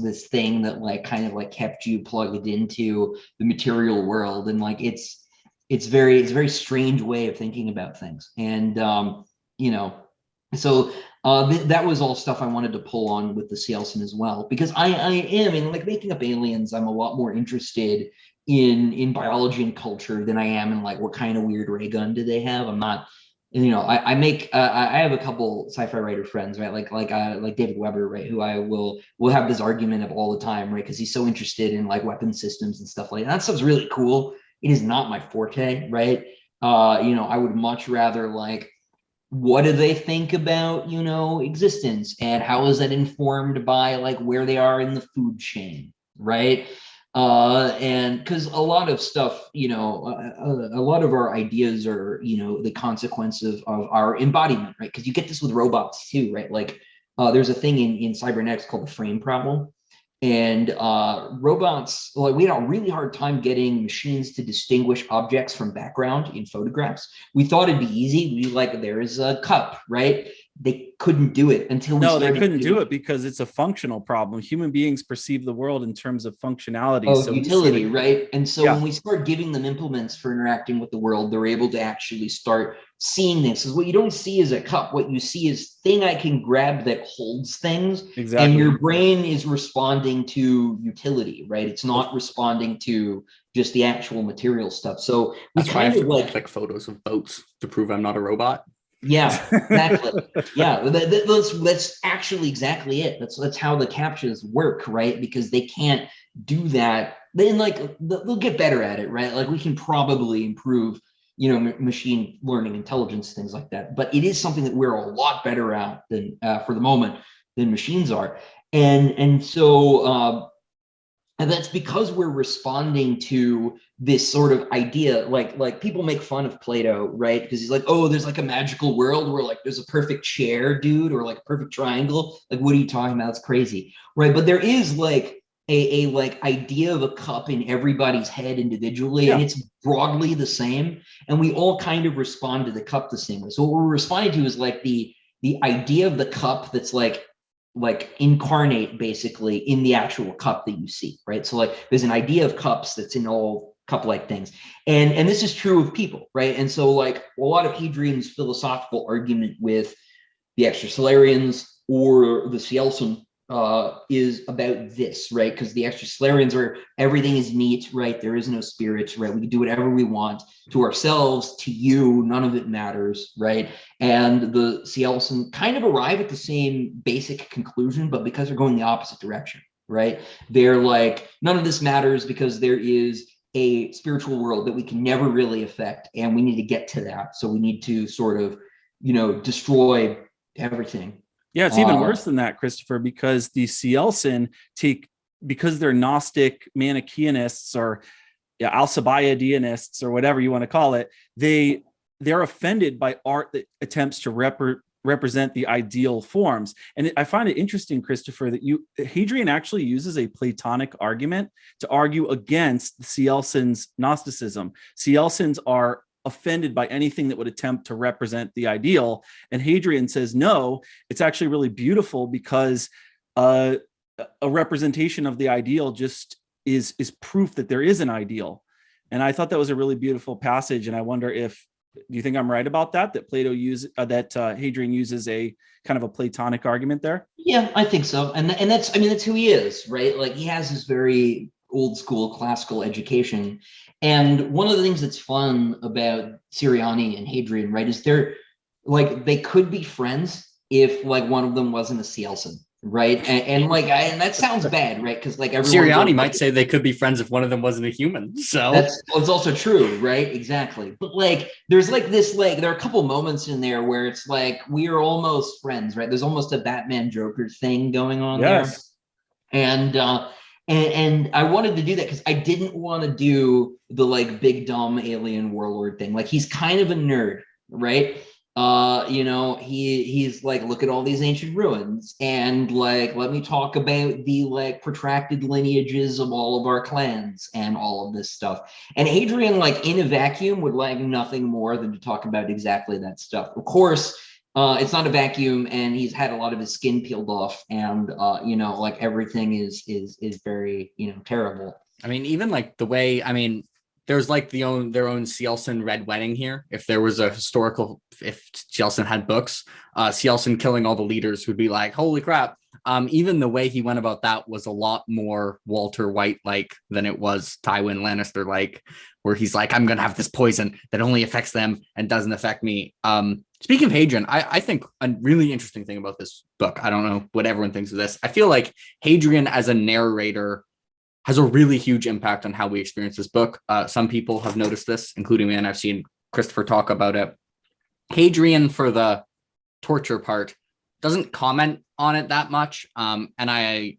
this thing that like kind of like kept you plugged into the material world, and like it's a very strange way of thinking about things. And so that was all stuff I wanted to pull on with the Cielsen as well, because I am in like making up aliens. I'm a lot more interested in biology and culture than I am in like what kind of weird ray gun do they have. I'm not. I have a couple sci-fi writer friends, right? Like David Weber, right? Who I will have this argument of all the time, right? Because he's so interested in like weapon systems and stuff like that. That stuff's really cool. It is not my forte, right? I would much rather like, what do they think about, existence, and how is that informed by like where they are in the food chain, right? And because a lot of stuff, a lot of our ideas are, the consequence of our embodiment, right? Because you get this with robots too, right? Like there's a thing in cybernetics called the frame problem. And robots, like we had a really hard time getting machines to distinguish objects from background in photographs. We thought it'd be easy. We like, there is a cup, right? they couldn't do it until we No, they started couldn't do it because it's a functional problem. Human beings perceive the world in terms of functionality. of So we see utility, the- right? And so Yeah. when we start giving them implements for interacting with the world, they're able to actually start seeing this. Because what you don't see is a cup. What you see is thing I can grab that holds things. Exactly. And your brain is responding to utility, right? It's not responding to just the actual material stuff. So we That's why I kind have of to like click photos of boats to prove I'm not a robot. yeah, exactly. Yeah, that's actually exactly it. That's how the captchas work, right? Because they can't do that. Then like they'll get better at it, right? Like we can probably improve, machine learning intelligence, things like that. But it is something that we're a lot better at than for the moment than machines are. And so and that's because we're responding to this sort of idea, like people make fun of Plato, right? Because he's like, oh, there's like a magical world where like there's a perfect chair, dude, or like a perfect triangle. Like, what are you talking about? It's crazy, right? But there is like a like idea of a cup in everybody's head individually, and it's broadly the same, and we all kind of respond to the cup the same way. So what we're responding to is like the idea of the cup that's like incarnate basically in the actual cup that you see, right? So like there's an idea of cups that's in all cup-like things, and this is true of people, right? And so like a lot of Hadrian's philosophical argument with the Extrasolarians or the Cielcen is about this, right? Because the Extrasolarians are everything is neat, right? There is no spirit, right? We can do whatever we want to ourselves, to you, none of it matters, right? And the Cielcen kind of arrive at the same basic conclusion, but because they're going the opposite direction, right? They're like, none of this matters because there is a spiritual world that we can never really affect, and we need to get to that. So we need to sort of, destroy everything. Yeah, it's even worse than that, Christopher, because the Cielcen because they're Gnostic Manichaeanists or Alcibiadeists or whatever you want to call it, they're offended by art that attempts to represent the ideal forms. And I find it interesting, Christopher, that Hadrian actually uses a Platonic argument to argue against the Cielcen's Gnosticism. Cielcens are offended by anything that would attempt to represent the ideal. And Hadrian says, no, it's actually really beautiful because a representation of the ideal just is proof that there is an ideal. And I thought that was a really beautiful passage. And I wonder do you think I'm right about that Hadrian uses a kind of a Platonic argument there? Yeah, I think so. And that's who he is, right? Like he has this very old school classical education. And one of the things that's fun about Siriani and Hadrian, right, is they could be friends if like one of them wasn't a Cielcen, right? And that sounds bad, right? Because like Siriani might say they could be friends if one of them wasn't a human. So it's also true, right? Exactly. But like there's like this, like there are a couple moments in there where it's like we are almost friends, right? There's almost a Batman Joker thing going on there. And I wanted to do that because I didn't want to do the like big dumb alien warlord thing. Like he's kind of a nerd, right? He's like, look at all these ancient ruins and like let me talk about the like protracted lineages of all of our clans and all of this stuff. And Hadrian, like in a vacuum, would like nothing more than to talk about exactly that stuff. Of course, it's not a vacuum, and he's had a lot of his skin peeled off, and like everything is very terrible. I mean, even like the way, there's like their own Cielcen Red Wedding here. If there was if Cielcen had books, Cielcen killing all the leaders would be like, holy crap. Even the way he went about that was a lot more Walter White like than it was Tywin Lannister like, where he's like, I'm gonna have this poison that only affects them and doesn't affect me. Speaking of Hadrian, I think a really interesting thing about this book, I don't know what everyone thinks of this. I feel like Hadrian as a narrator has a really huge impact on how we experience this book. Some people have noticed this, including me, and I've seen Christopher talk about it. Hadrian, for the torture part, doesn't comment on it that much. And I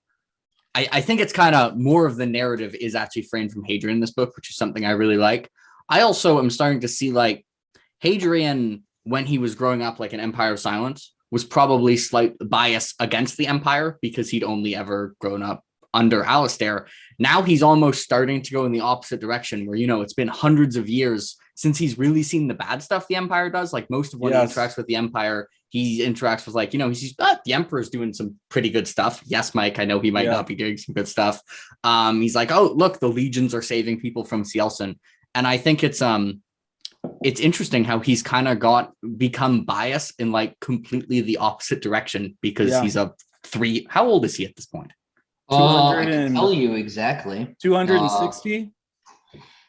think it's kind of more of the narrative is actually framed from Hadrian in this book, which is something I really like. I also am starting to see like Hadrian, when he was growing up like an Empire of Silence, was probably slight bias against the Empire because he'd only ever grown up under Alistair. Now he's almost starting to go in the opposite direction where, it's been hundreds of years since he's really seen the bad stuff the Empire does, like most of when he interacts with the Empire, he interacts with like, you know, he sees the Emperor's doing some pretty good stuff. Yes, Mike, I know he might not be doing some good stuff. He's like, oh, look, the legions are saving people from Cielson. And I think it's interesting how he's kind of become biased in like completely the opposite direction, because he's how old is he at this point? I can tell you exactly. 260.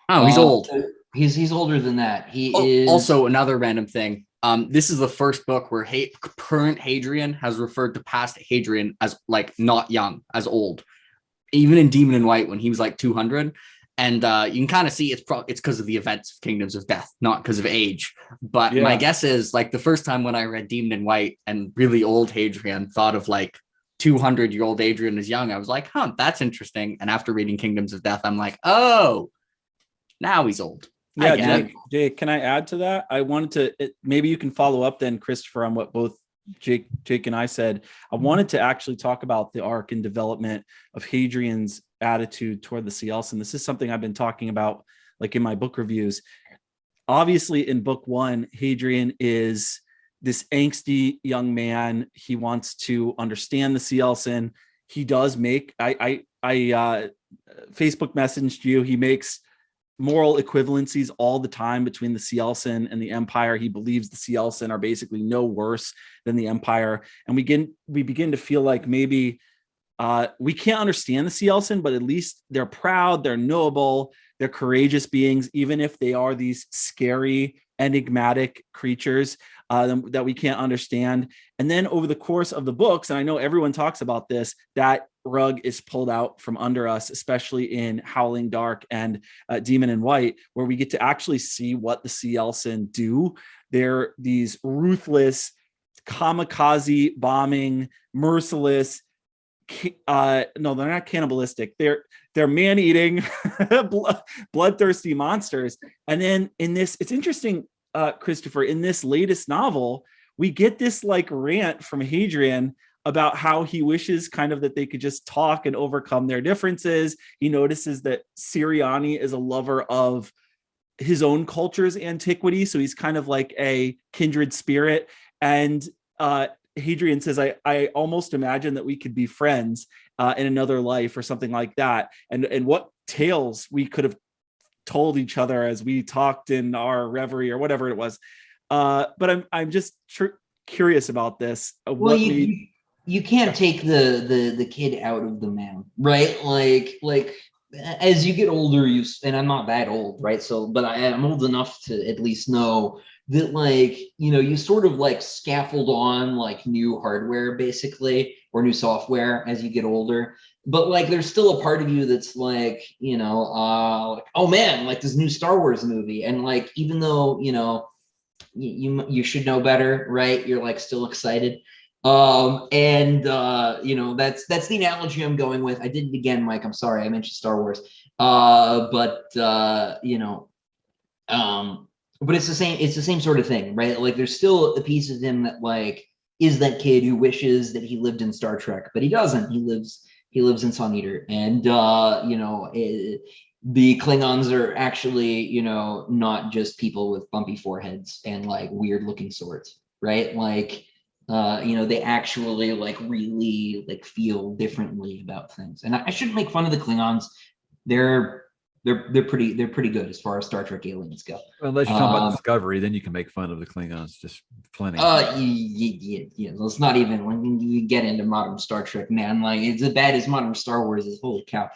Oh, he's old. He's older than that. He is also another random thing. This is the first book where current Hadrian has referred to past Hadrian as like not young, as old. Even in Demon in White when he was like 200. And you can kind of see it's because of the events of Kingdoms of Death, not because of age. But my guess is like the first time when I read Demon in White and really old Hadrian thought of like 200-year-old Hadrian as young, I was like, that's interesting. And after reading Kingdoms of Death, I'm like, oh, now he's old. Yeah, Jake, can I add to that? I wanted to, maybe you can follow up then, Christopher, on what both Jake and I said. I wanted to actually talk about the arc and development of Hadrian's attitude toward the Cielson. This is something I've been talking about like in my book reviews. Obviously in book 1, Hadrian is this angsty young man. He wants to understand the Cielson. He does make, I Facebook messaged you, he makes moral equivalencies all the time between the Cielson and the Empire. He believes the Cielson are basically no worse than the Empire. And we begin to feel like maybe we can't understand the Cielson, but at least they're proud, they're noble, they're courageous beings, even if they are these scary, enigmatic creatures that we can't understand. And then over the course of the books, and I know everyone talks about this, that rug is pulled out from under us, especially in Howling Dark and Demon in White, where we get to actually see what the Cielson do. They're these ruthless, kamikaze bombing, merciless, no, they're not cannibalistic. They're man-eating, bloodthirsty monsters. And then in this, it's interesting, Christopher, in this latest novel, we get this like rant from Hadrian about how he wishes kind of that they could just talk and overcome their differences. He notices that Siriani is a lover of his own culture's antiquity, so he's kind of like a kindred spirit. And Hadrian says, I almost imagine that we could be friends in another life or something like that. And what tales we could have told each other as we talked in our reverie or whatever it was. But I'm just curious about this. Well, you can't take the kid out of the man, right? Like as you get older, and I'm not that old, right? So, but I'm old enough to at least know that, like, you know, you sort of like scaffold on like new hardware basically, or new software as you get older. But like, there's still a part of you that's like, you know, like, oh man, like this new Star Wars movie. And like, even though, you know, you should know better, right? You're like still excited. You know, that's the analogy I'm going with. I did it again, Mike. I'm sorry, I mentioned Star Wars. You know, but it's the same sort of thing, right? Like there's still a piece of him that like is that kid who wishes that he lived in Star Trek, but he doesn't. He lives in Sun Eater. And you know, the Klingons are actually, you know, not just people with bumpy foreheads and like weird looking swords, right? Like you know, they actually like really like feel differently about things. And I shouldn't make fun of the Klingons. They're pretty good as far as Star Trek aliens go. Unless you're talking about Discovery, then you can make fun of the Klingons just plenty. Yeah. Let's not even, when you get into modern Star Trek, man, like it's as bad as modern Star Wars is. Holy cow.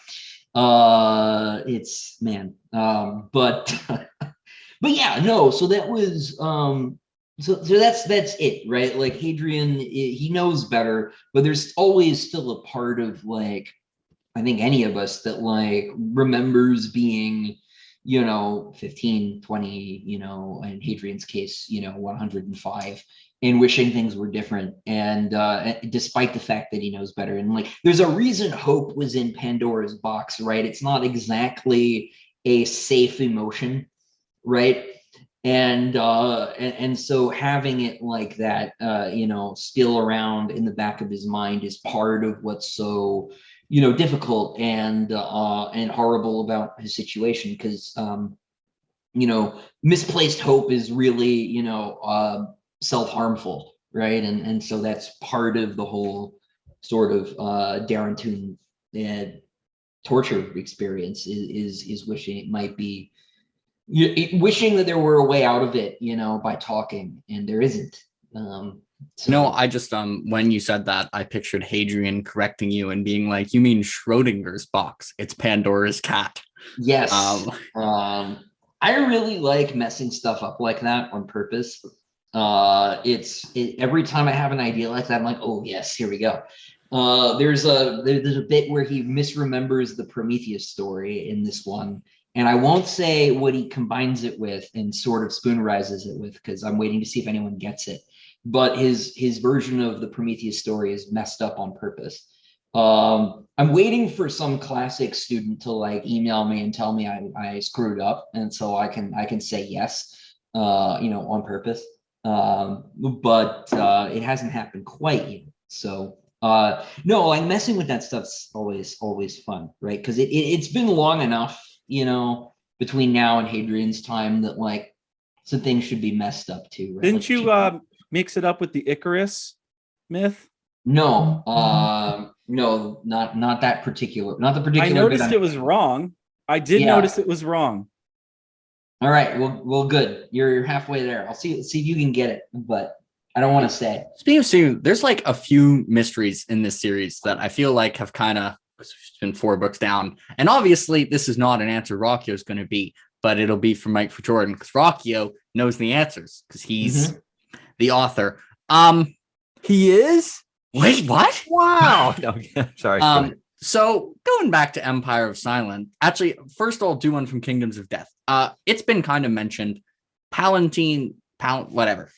It's man. But yeah, no. So that was so that's it, right? Like Hadrian, he knows better, but there's always still a part of like, I think any of us that like remembers being, you know, 15, 20, you know, in Hadrian's case, you know, 105, and wishing things were different. And despite the fact that he knows better, and like, there's a reason hope was in Pandora's box, right? It's not exactly a safe emotion, right? And so having it like that, you know, still around in the back of his mind is part of what's so, you know, difficult and horrible about his situation. Because misplaced hope is really, self-harmful, right? And so that's part of the whole sort of Darrington torture experience is wishing it might be, wishing that there were a way out of it, by talking, and there isn't. I just when you said that, I pictured Hadrian correcting you and being like, "You mean Schrodinger's box? It's Pandora's cat." Yes. I really like messing stuff up like that on purpose. Every time I have an idea like that, I'm like, oh yes, here we go. There's a bit where he misremembers the Prometheus story in this one, and I won't say what he combines it with and sort of spoonerizes it with, because I'm waiting to see if anyone gets it. But his version of the Prometheus story is messed up on purpose. I'm waiting for some classic student to like email me and tell me I screwed up, and so I can say yes, on purpose. But it hasn't happened quite yet. So no, like messing with that stuff's always fun, right? Because it's been long enough, between now and Hadrian's time that like some things should be messed up too. Right? Didn't you mix it up with the Icarus myth? No, no, not that particular, not the particular. I noticed it was wrong. I did notice it was wrong. All right, well, good. You're halfway there. I'll see if you can get it, but I don't want to say. Speaking of series, there's like a few mysteries in this series that I feel like have kind of been 4 books down. And obviously, this is not an answer Ruocchio is going to be, but it'll be from Mike for Jordan, because Ruocchio knows the answers because he's the author. He is? Wait, what? Wow. No, sorry. So going back to Empire of Silence, actually, first I'll do one from Kingdoms of Death. It's been kind of mentioned, whatever.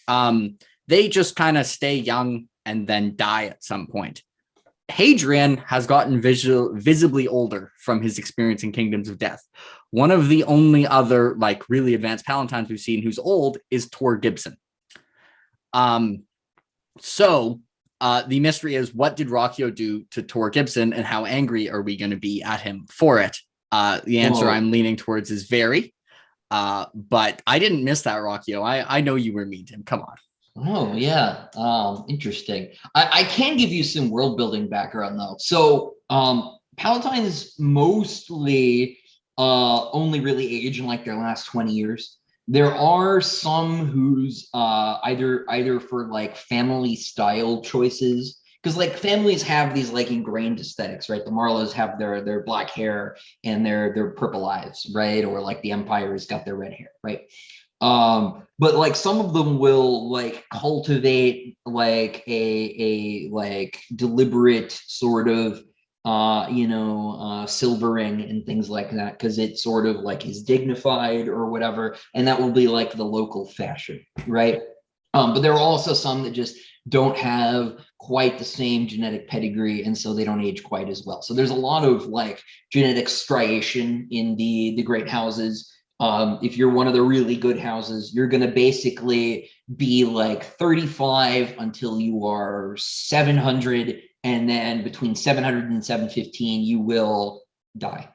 They just kind of stay young and then die at some point. Hadrian has gotten visibly older from his experience in Kingdoms of Death. One of the only other like really advanced Palatines we've seen who's old is Tor Gibson. So the mystery is, what did Ruocchio do to Tor Gibson, and how angry are we going to be at him for it? The answer I'm leaning towards is very. But I didn't miss that, Ruocchio. I know you were mean to him. Come on. Oh, yeah. Interesting. I can give you some world building background, though. So Palatines mostly only really age in like their last 20 years. There are some who's either for like family style choices, because like families have these like ingrained aesthetics, right? The Marlows have their black hair and their purple eyes, right? Or like the Empire's got their red hair, right? But like some of them will like cultivate like a like deliberate sort of silvering and things like that, because it sort of like is dignified or whatever, and that will be like the local fashion, right? But there are also some that just don't have quite the same genetic pedigree, and so they don't age quite as well. So there's a lot of like genetic striation in the great houses. If you're one of the really good houses, you're going to basically be like 35 until you are 700, and then between 700 and 715, you will die.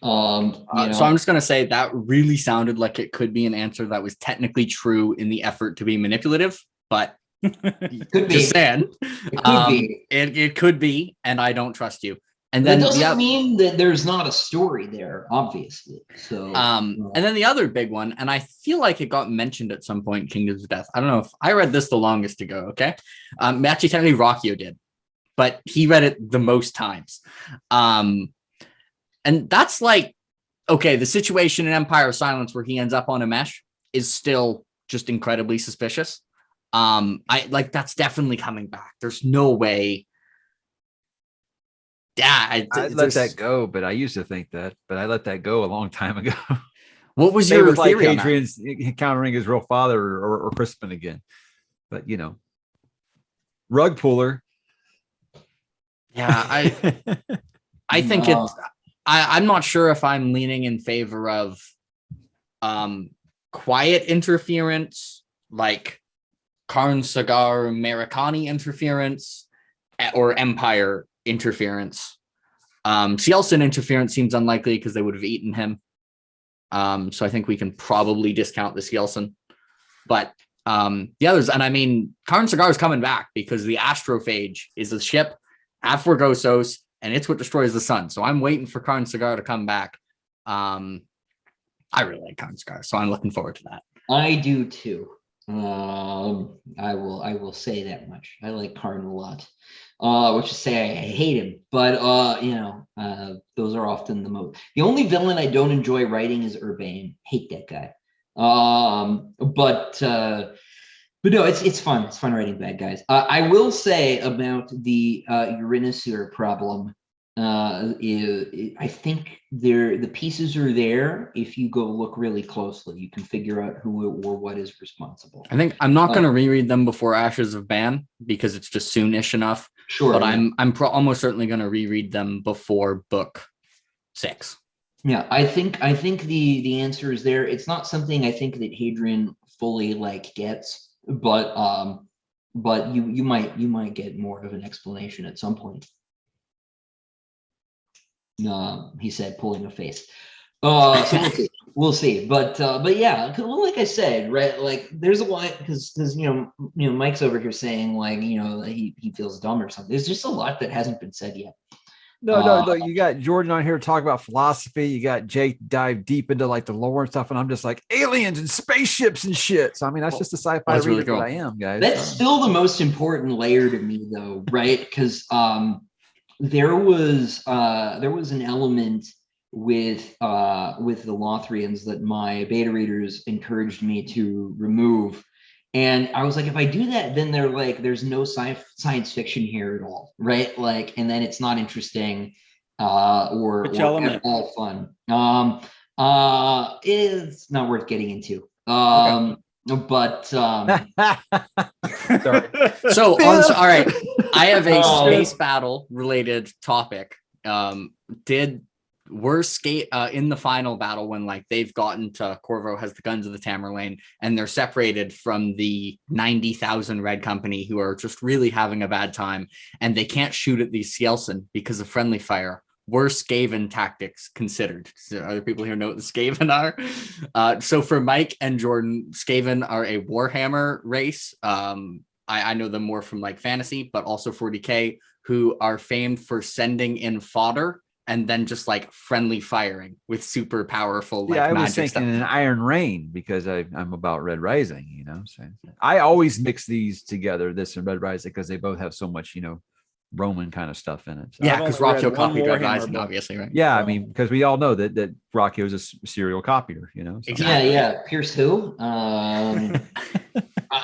So I'm just going to say that really sounded like it could be an answer that was technically true in the effort to be manipulative, but could just saying, it could be. It could be, and I don't trust you. And then that doesn't mean that there's not a story there, obviously. So, and then the other big one, and I feel like it got mentioned at some point in Kingdoms of Death. I don't know if I read this the longest ago. Okay, actually, technically, Ruocchio did, but he read it the most times. And that's like, okay, the situation in Empire of Silence where he ends up on a mesh is still just incredibly suspicious. I like that's definitely coming back. There's no way. Yeah, I let that go, but I used to think that, but I let that go a long time ago. What was your theory like Hadrian's encountering his real father or Crispin again? But rug puller. Yeah, I think it's. I'm not sure if I'm leaning in favor of quiet interference, like Karn Sagar Americani interference, or Empire interference. Cielson interference seems unlikely because they would have eaten him. So I think we can probably discount the Skelson. But the others, and I mean, Karn Sagar is coming back because the Astrophage is a ship at Forgosos, and it's what destroys the sun. So I'm waiting for Karn Sagar to come back. I really like Karn Sagar, so I'm looking forward to that. I do too. I will say that much. I like Karn a lot. Which is say I hate him, but those are often the only villain I don't enjoy writing is Urbane. Hate that guy. But no, it's fun. It's fun writing bad guys. I will say about the Uranusir problem. I think the pieces are there. If you go look really closely, you can figure out who or what is responsible. I think I'm not going to reread them before Ashes of Ban because it's just soonish enough. Sure, but I'm almost certainly going to reread them before book 6. Yeah, I think the answer is there. It's not something I think that Hadrian fully gets, but you might get more of an explanation at some point. He said, pulling a face. So we'll see. But yeah, like I said, right? Like there's a lot because Mike's over here saying he feels dumb or something. There's just a lot that hasn't been said yet. No, you got Jordan on here to talk about philosophy. You got Jake dive deep into the lore and stuff, and I'm just like aliens and spaceships and shit. So I mean, that's just the sci-fi reader that I am, guys. That's still the most important layer to me, though, right? Because there was an element with the Lothrians that my beta readers encouraged me to remove. And I was like, if I do that, then they're like, there's no science fiction here at all, right? And then it's not interesting or at all fun. It's not worth getting into. Okay. But sorry. So all right, I have a space battle related topic. Were in the final battle when they've gotten to Corvo has the guns of the Tamerlane and they're separated from the 90,000 Red Company who are just really having a bad time and they can't shoot at these Skelson because of friendly fire. Were Skaven tactics considered? So other people here know what the Skaven are. So for Mike and Jordan, Skaven are a Warhammer race. I know them more from fantasy, but also 40K, who are famed for sending in fodder and then just friendly firing with super powerful I was magic thinking stuff. an Iron Rain because I'm about Red Rising, so I always mix these together, this and Red Rising, because they both have so much Roman kind of stuff in it. So yeah, because Ruocchio copied Red Rising, obviously, right? Yeah, I mean, because we all know that Ruocchio is a serial copier, So. Exactly. Yeah. Pierce who?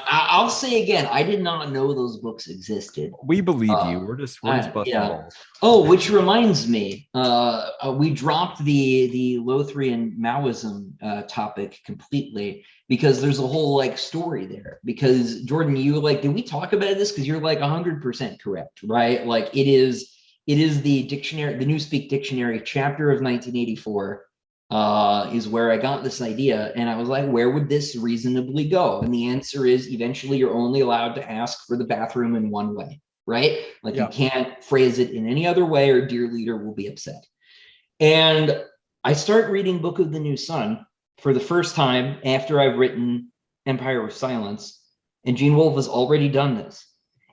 I'll say again, I did not know those books existed. We believe you. We're just busting balls. Oh, which reminds me, we dropped the Lothrian Maoism topic completely because there's a whole story there. Because Jordan, you did we talk about this? Because you're 100% correct, right? It is the dictionary, the Newspeak Dictionary chapter of 1984. Is where I got this idea. And I was like, where would this reasonably go? And the answer is eventually you're only allowed to ask for the bathroom in one way, right? You can't phrase it in any other way or dear leader will be upset. And I start reading Book of the New Sun for the first time after I've written Empire of Silence. And Gene Wolfe has already done this.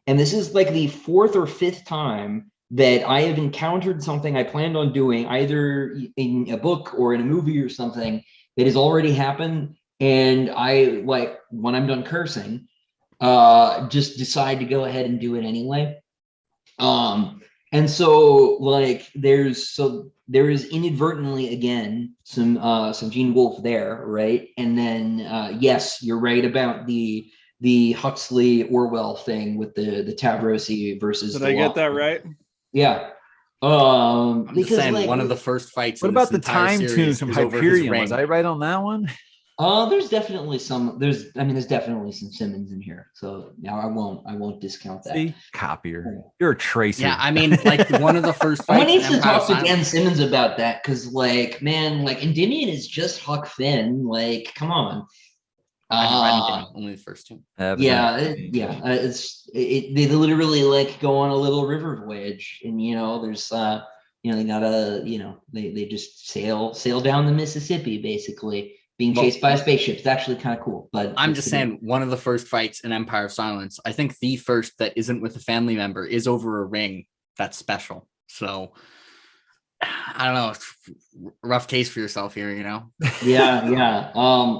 And this is the 4th or 5th time that I have encountered something I planned on doing either in a book or in a movie or something that has already happened. And I when I'm done cursing, just decide to go ahead and do it anyway. And so there is inadvertently again some Gene Wolfe there, right? And then yes, you're right about the Huxley Orwell thing with the Tavrosi versus. Did I get that right? Yeah. I'm just saying one of the first fights. What about the time tunes from Hyperion? Was I right on that one? There's definitely some. There's definitely some Simmons in here. So I won't discount that. See? Copier. You're a tracer. Yeah, I mean, one of the first fights. I need to talk to Dan Simmons about that because, man, Endymion is just Huck Finn. Come on. Only the first two. They literally go on a little river voyage, and there's they gotta, they just sail down the Mississippi, basically being chased by a spaceship. It's actually kind of cool. But I'm just saying, one of the first fights in Empire of Silence, I think the first that isn't with a family member, is over a ring that's special. So I don't know. Rough case for yourself here, Yeah.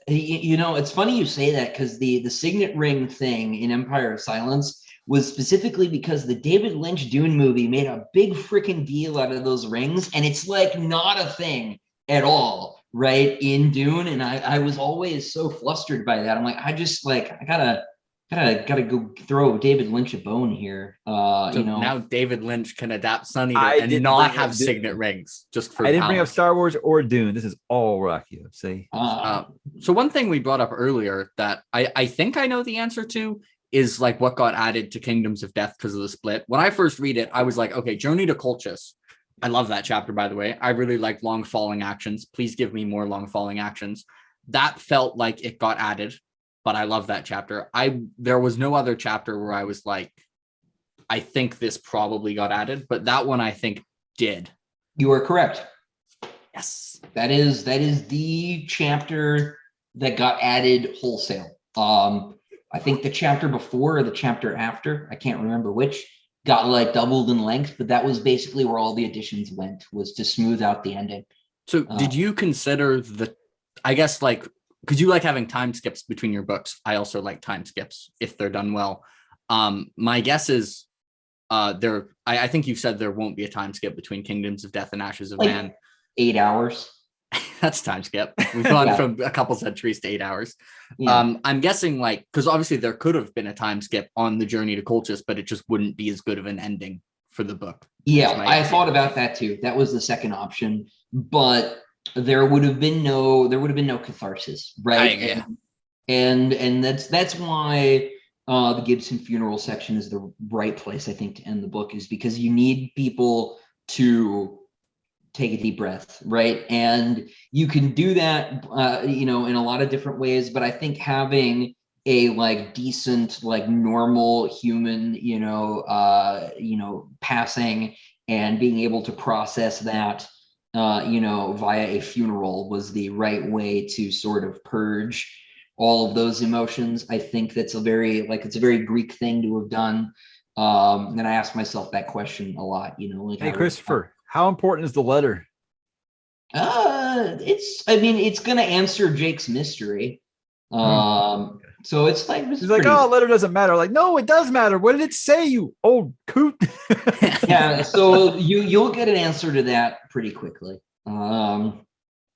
It's funny you say that, because the signet ring thing in Empire of Silence was specifically because the David Lynch Dune movie made a big freaking deal out of those rings, and it's like not a thing at all, right, in Dune. And I was always so flustered by that. I'm like, I gotta go throw David Lynch a bone here. Now David Lynch can adapt Sunny I and didn't not bring up have signet rings. Just for I didn't bring up balance. Star Wars or Dune. This is all Ruocchio. See, So one thing we brought up earlier that I think I know the answer to is like what got added to Kingdoms of Death because of the split. When I first read it, I was like, okay, Journey to Colchis. I love that chapter, by the way. I really like long falling actions. Please give me more long falling actions. That felt like it got added, but I love that chapter. There was no other chapter where I was like, I think this probably got added, but that one I think did. You are correct. Yes. That is the chapter that got added wholesale. I think the chapter before or the chapter after, I can't remember which, got like doubled in length, but that was basically where all the additions went, was to smooth out the ending. So did you consider I guess like, because you like having time skips between your books. I also like time skips if they're done well. My guess is I think you said there won't be a time skip between Kingdoms of Death and Ashes of Man. 8 hours. That's time skip. We've gone from a couple centuries to 8 hours. Yeah. I'm guessing like, because obviously there could have been a time skip on the journey to Colchis, but it just wouldn't be as good of an ending for the book. Yeah, I thought about that too. That was the second option, but there would have been no catharsis, right? And that's why the Gibson funeral section is the right place, I think, to end the book, is because you need people to take a deep breath, right? And you can do that, in a lot of different ways. But I think having a like decent, like normal human, passing and being able to process that, via a funeral was the right way to sort of purge all of those emotions. I think it's a very Greek thing to have done. And I asked myself that question a lot, hey, Christopher, how important is the letter? It's going to answer Jake's mystery. So it's like, he's like, oh, letter doesn't matter. Like, no, it does matter. What did it say, you old coot? Yeah, so you'll get an answer to that pretty quickly. I'm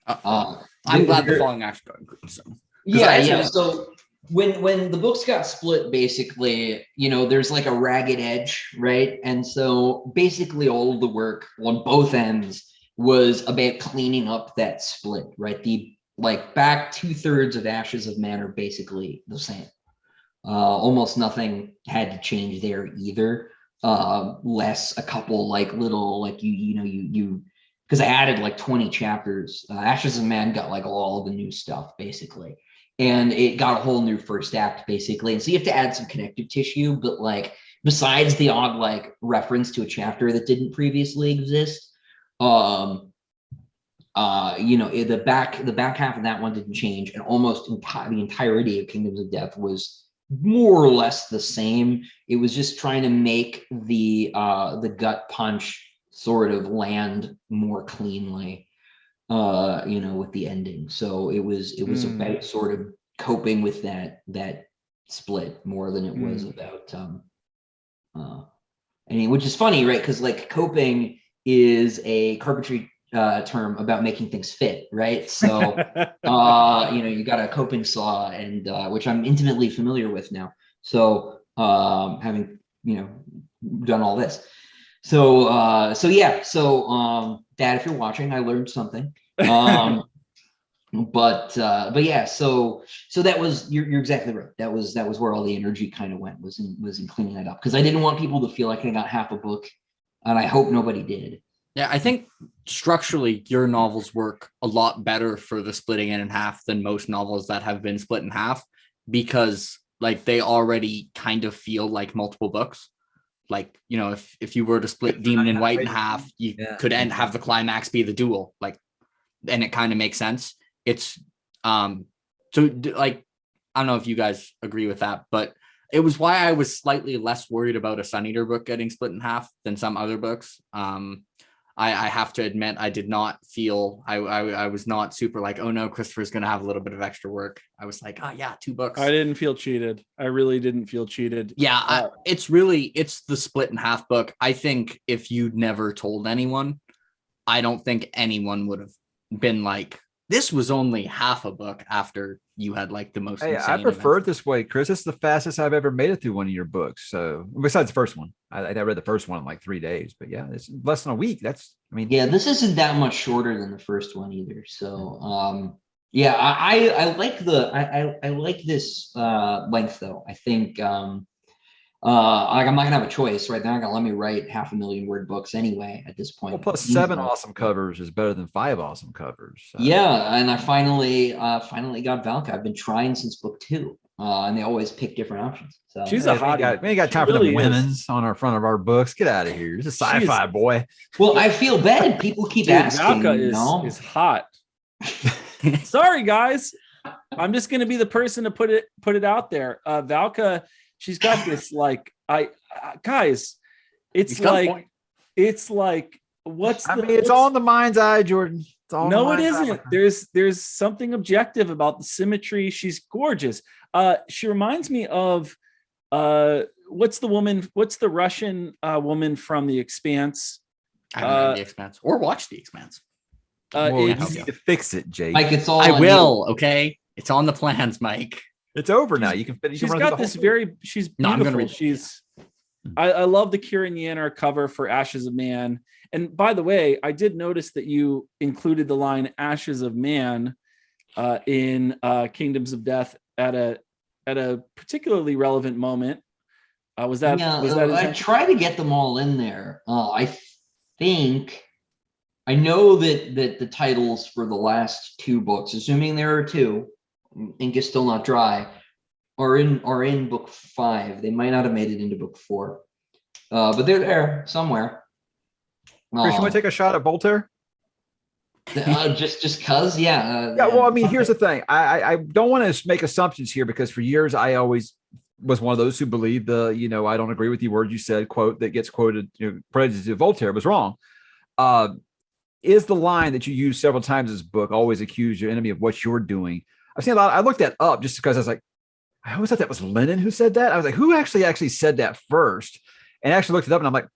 glad the falling action got good. So. Yeah. So when the books got split, basically, there's like a ragged edge, right? And so basically all of the work on both ends was about cleaning up that split, right? The back 2/3 of Ashes of Man are basically the same. Almost nothing had to change there either. Less a couple little because I added 20 chapters. Ashes of Man got all the new stuff basically, and it got a whole new first act basically. And so you have to add some connective tissue, but besides the odd reference to a chapter that didn't previously exist, the back half of that one didn't change, and almost the entirety of Kingdoms of Death was more or less the same. It was just trying to make the gut punch sort of land more cleanly, with the ending. So it was about sort of coping with that split more than it was about which is funny, right? Because coping is a carpentry term about making things fit, right? So you got a coping saw, and which I'm intimately familiar with now, so having done all this. So Dad, if you're watching, I learned something. But yeah, so that was, you're exactly right. That was where all the energy kind of went, was in cleaning that up, because I didn't want people to feel like I got half a book, and I hope nobody did. Yeah, I think structurally your novels work a lot better for the splitting it in half than most novels that have been split in half, because they already kind of feel like multiple books. like, you know, if you were to split Demon in White in half, you could have the climax be the duel, like, and it kind of makes sense. It's like, I don't know if you guys agree with that, but it was why I was slightly less worried about a Sun Eater book getting split in half than some other books. I have to admit, I did not feel, I was not super like, oh no, Christopher's going to have a little bit of extra work. I was like, oh yeah, 2 books. I didn't feel cheated. I really didn't feel cheated. Yeah, it's the split in half book. I think if you'd never told anyone, I don't think anyone would have been like, this was only half a book after you had like the most. Hey, I prefer it this way, Chris. It's the fastest I've ever made it through one of your books. So besides the first one, I read the first one in like 3 days, but yeah, it's less than a week. Yeah, this isn't that much shorter than the first one either. So, yeah, I like I like this length though. I think, like I'm not gonna have a choice, right? They're not gonna let me write 500,000 word books anyway at this point. Well, plus 7 awesome covers is better than 5 awesome covers. So. Yeah, and I finally got Valka. I've been trying since book 2, and they always pick different options. So she's a hottie. We ain't got time for the women's on our front of our books. Get out of here. It's a sci-fi boy. Well, I feel bad. People keep asking. Valka is hot. Sorry, guys. I'm just gonna be the person to put it out there. Valka. She's got this like guys. It's like what's it's all in the mind's eye, Jordan. No, it isn't. There's something objective about the symmetry. She's gorgeous. She reminds me of what's the Russian woman from The Expanse? I don't know The Expanse or watch The Expanse. You need to fix it, Jake. Like it's all I will. Okay, it's on the plans, Mike. It's over now. You can finish. She's got this she's beautiful. No, I'm gonna read I love the Kieran Yanner cover for Ashes of Man. And by the way, I did notice that you included the line Ashes of Man in Kingdoms of Death at a particularly relevant moment. Was that I try to get them all in there. I think I know that the titles for the last 2 books, assuming there are 2, Ink is Still Not Dry, are in book 5. They might not have made it into book 4, but they're there somewhere. Chris, you want to take a shot at Voltaire? Just cause, yeah. Well, I mean, here's the thing. I don't want to make assumptions here because for years I always was one of those who believed I don't agree with the word you said quote that gets quoted, credited to Voltaire was wrong. Is the line that you use several times in this book, always accuse your enemy of what you're doing? I've seen a lot. I looked that up just because I was like, I always thought that was Lenin who said that. I was like, who actually said that first? And I actually looked it up and I'm like,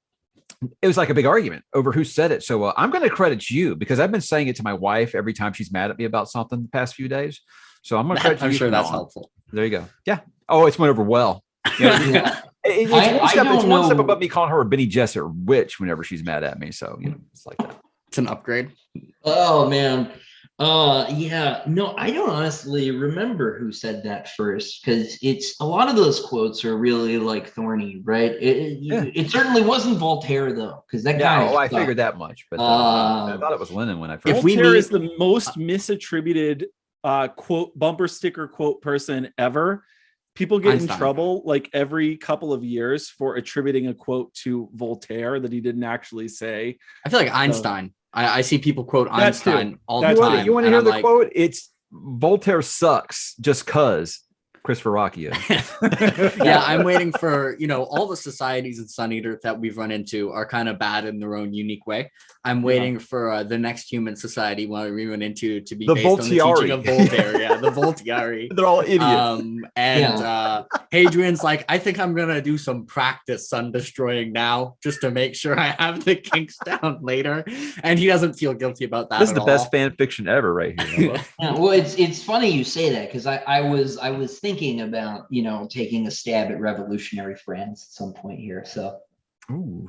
it was like a big argument over who said it. So I'm going to credit you because I've been saying it to my wife every time she's mad at me about something the past few days. So I'm going to credit you. I'm sure that's helpful. There you go. Yeah. Oh, it's went over well. It's one step above me calling her a Benny Gesserit witch whenever she's mad at me. So, it's like that. It's an upgrade. Oh, man. Yeah, no, I don't honestly remember who said that first because it's a lot of those quotes are really like thorny, right? It certainly wasn't Voltaire though, because that guy. I figured that much, but I thought it was Lenin when I first. Voltaire is the most misattributed quote bumper sticker quote person ever. People get in trouble like every couple of years for attributing a quote to Voltaire that he didn't actually say. I feel like Einstein. I see people quote Einstein all the time. You want to hear the quote? It's Voltaire sucks just cuz. Christopher Ruocchio. Yeah, I'm waiting for, all the societies in Sun Eater that we've run into are kind of bad in their own unique way. I'm waiting for the next human society we run into to be based on the teaching of Voltaire. Yeah, the Voltiari. They're all idiots. Hadrian's like, I think I'm going to do some practice sun destroying now just to make sure I have the kinks down later. And he doesn't feel guilty about that. This is the best fan fiction ever right here. Well, it's funny you say that because I was thinking about taking a stab at Revolutionary France at some point here. So, ooh,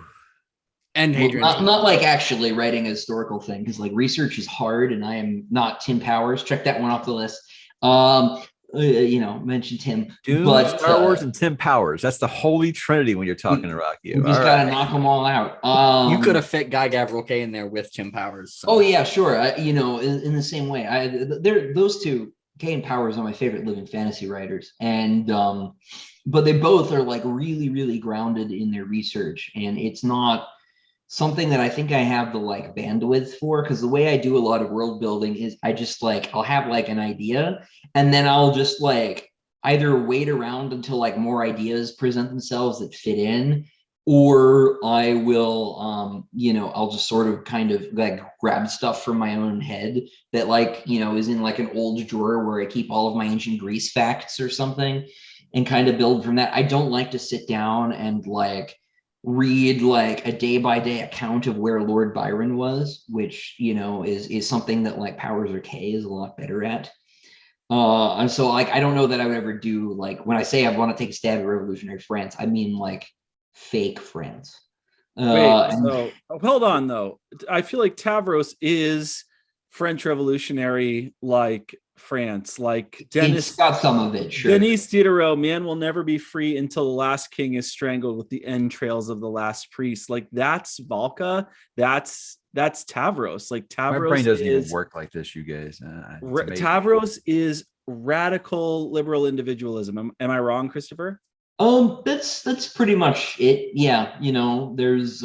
and Hadrian's not like actually writing a historical thing because like research is hard, and I am not Tim Powers. Check that one off the list. Mention Tim, Dune, but Star Wars and Tim Powers. That's the holy trinity when you're talking to Ruocchio. You just gotta knock them all out. You could have fit Guy Gavriel in there with Tim Powers. So. Oh yeah, sure. In the same way, those two. Kay and Powers are my favorite living fantasy writers, and but they both are like really, really grounded in their research, and it's not something that I think I have the like bandwidth for, because the way I do a lot of world building is I just like I'll have like an idea, and then I'll just like either wait around until like more ideas present themselves that fit in, or I will I'll just sort of kind of like grab stuff from my own head that like is in like an old drawer where I keep all of my ancient Greece facts or something, and kind of build from that. I don't like to sit down and like read like a day-by-day account of where Lord Byron was, which is something that like Powers or K is a lot better at. And so like I don't know that I would ever do, like when I say I want to take a stab at revolutionary France, I mean like fake France. So hold on though. I feel like Tavros is French Revolutionary, like France, like Dennis. It's got some of it, sure. Denis Diderot, man will never be free until the last king is strangled with the entrails of the last priest. Like that's Valka. That's Tavros. Like Tavros. My brain doesn't even work like this, you guys. Tavros is radical liberal individualism. Am I wrong, Christopher? That's pretty much it. Yeah, there's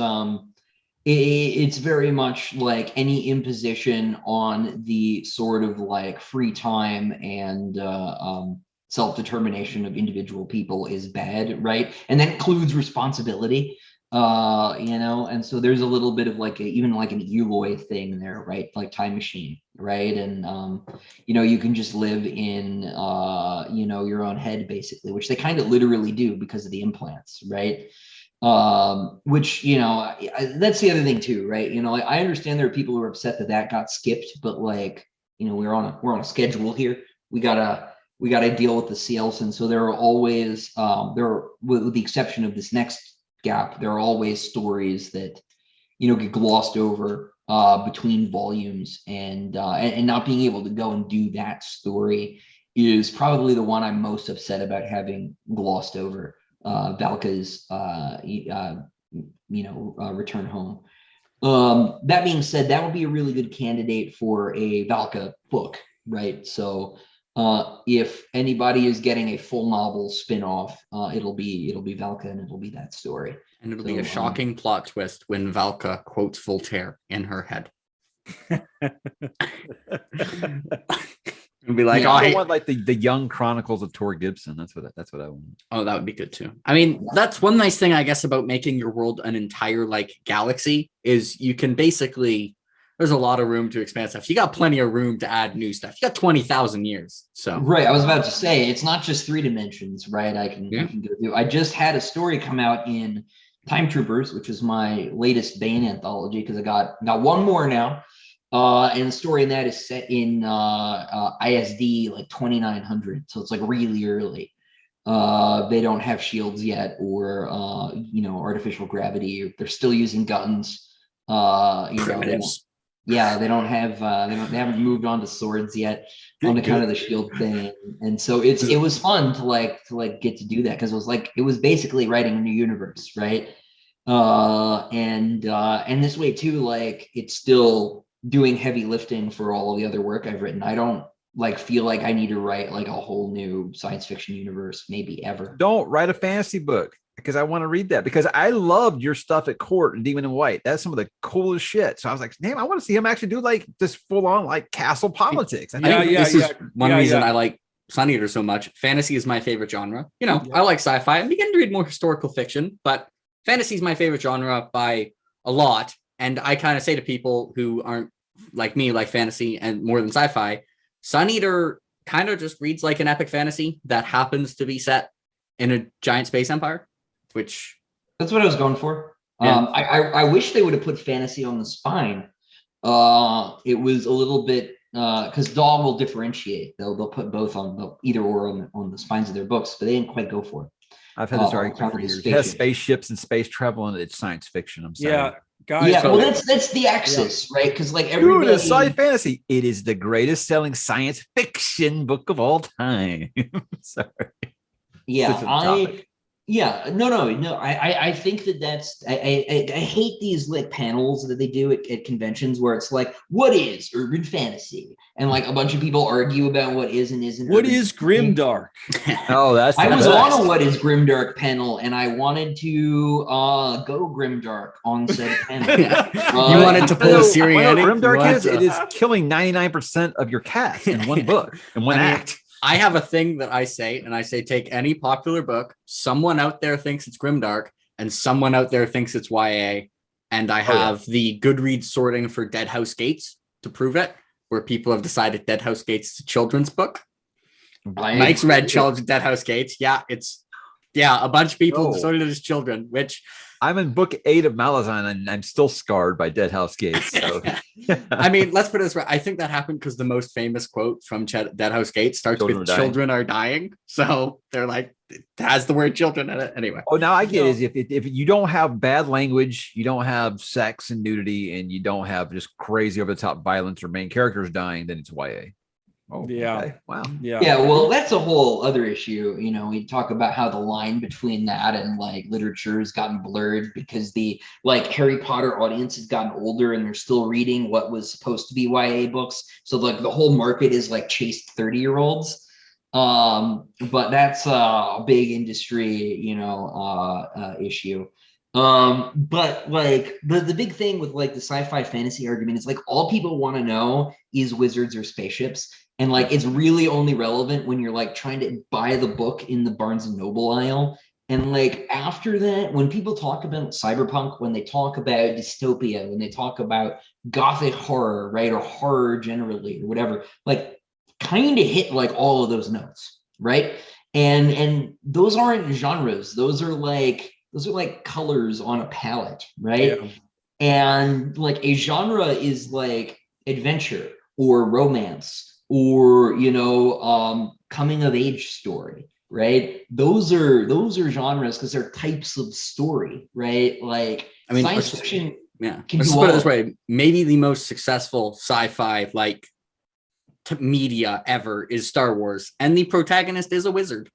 it's very much like any imposition on the sort of like free time and self-determination of individual people is bad, right? And that includes responsibility. And so there's a little bit of like even like an Eloy thing there, right? Like Time Machine, right? And you can just live in your own head basically, which they kind of literally do because of the implants, right? Which that's the other thing too, right? Like, I understand there are people who are upset that got skipped, but like we're on a schedule here. We gotta deal with the CLs, and so there are always with the exception of this next gap, there are always stories that get glossed over between volumes, and not being able to go and do that story is probably the one I'm most upset about having glossed over. Valka's return home. That being said, that would be a really good candidate for a Valka book, right? So if anybody is getting a full novel spin-off, it'll be Valka, and it'll be that story. And it'll be a shocking plot twist when Valka quotes Voltaire in her head. It'll be like, I want like the Young Chronicles of Tor Gibson. That's what I want. Oh, that would be good too. I mean, that's one nice thing, I guess, about making your world an entire like galaxy is you can basically, there's a lot of room to expand stuff. You got plenty of room to add new stuff. You got 20,000 years. So right, I was about to say it's not just 3 dimensions, right? I can go through. I just had a story come out in Time Troopers, which is my latest Bane anthology, because I got one more now. And the story in that is set in ISD like 2900, so it's like really early. They don't have shields yet, or artificial gravity. They're still using guns. They haven't moved on to swords yet on account of the shield thing. And so it was fun to get to do that, because it was basically writing a new universe, right? And this way too, like it's still doing heavy lifting for all of the other work I've written. I don't feel like I need to write like a whole new science fiction universe, maybe ever. Don't write a fantasy book, because I want to read that, because I loved your stuff at Court and Demon in White. That's some of the coolest shit. So I was like, damn, I want to see him actually do like this full on like castle politics. This is one reason I like Sun Eater so much. Fantasy is my favorite genre. I like sci-fi. I'm beginning to read more historical fiction, but fantasy is my favorite genre by a lot. And I kind of say to people who aren't like me, like fantasy and more than sci-fi, Sun Eater kind of just reads like an epic fantasy that happens to be set in a giant space empire, which... That's what I was going for. Yeah. I wish they would have put fantasy on the spine. It was a little bit... because Dog will differentiate. They'll put both on either or on the spines of their books, but they didn't quite go for it. I've had this argument for years. It has spaceships and space travel, and it's science fiction. I'm sorry. Yeah. Guys, well, that's the axis, right? Because like everybody, it's sci fantasy. It is the greatest selling science fiction book of all time. Sorry. Yeah, Yeah, no. I think that's I hate these like panels that they do at conventions where it's like, what is urban fantasy? And like a bunch of people argue about what is and isn't. What is grimdark? Oh, I was on a What is Grimdark panel, and I wanted to go grimdark on said panel. You wanted to pull a Siriani? Grimdark is it is killing 99% of your cast in one book, in one act. I have a thing that I say, and I say, take any popular book. Someone out there thinks it's grimdark, and someone out there thinks it's YA. And I have the Goodreads sorting for Dead House Gates to prove it, where people have decided Dead House Gates is a children's book. Mike's read Dead House Gates. Yeah, a bunch of people sorted it as children, which I'm in book 8 of Malazan, and I'm still scarred by Dead House Gates. So. I mean, let's put it this way. I think that happened because the most famous quote from Dead House Gates starts with "Children are dying." So they're like, it has the word "children" in it anyway. Oh, now I get it. If you don't have bad language, you don't have sex and nudity, and you don't have just crazy over the top violence or main characters dying, then it's YA. Oh, yeah. Okay. Wow. Yeah. Well, that's a whole other issue. You know, we talk about how the line between that and like literature has gotten blurred because the like Harry Potter audience has gotten older and they're still reading what was supposed to be YA books. So like the whole market is like chaste 30-year-olds. But that's a big industry, issue. But like the big thing with like the sci-fi fantasy argument is like all people want to know is wizards or spaceships. And like, it's really only relevant when you're like trying to buy the book in the Barnes and Noble aisle. And like, after that, when people talk about cyberpunk, when they talk about dystopia, when they talk about gothic horror, right? Or horror generally, or whatever, like kind of hit like all of those notes, right? And those aren't genres. Those are like colors on a palette, right? Yeah. And like a genre is like adventure or romance or coming of age story, right? Those are genres because they're types of story, right? Like, I mean, science fiction. Yeah, let's put it this way: maybe the most successful sci-fi like media ever is Star Wars, and the protagonist is a wizard.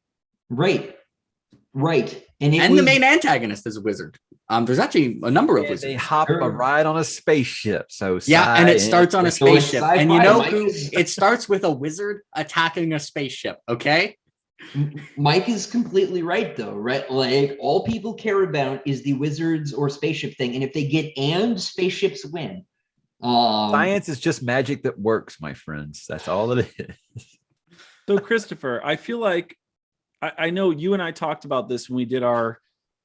Right. And the main antagonist is a wizard. There's actually a number of wizards. They hop a ride on a spaceship. So and it starts on a spaceship. And it starts with a wizard attacking a spaceship. Okay. Mike is completely right, though, right? Like all people care about is the wizards or spaceship thing, and if they get and spaceships win. Science is just magic that works, my friends. That's all it is. So, Christopher, I feel like I know you and I talked about this when we did our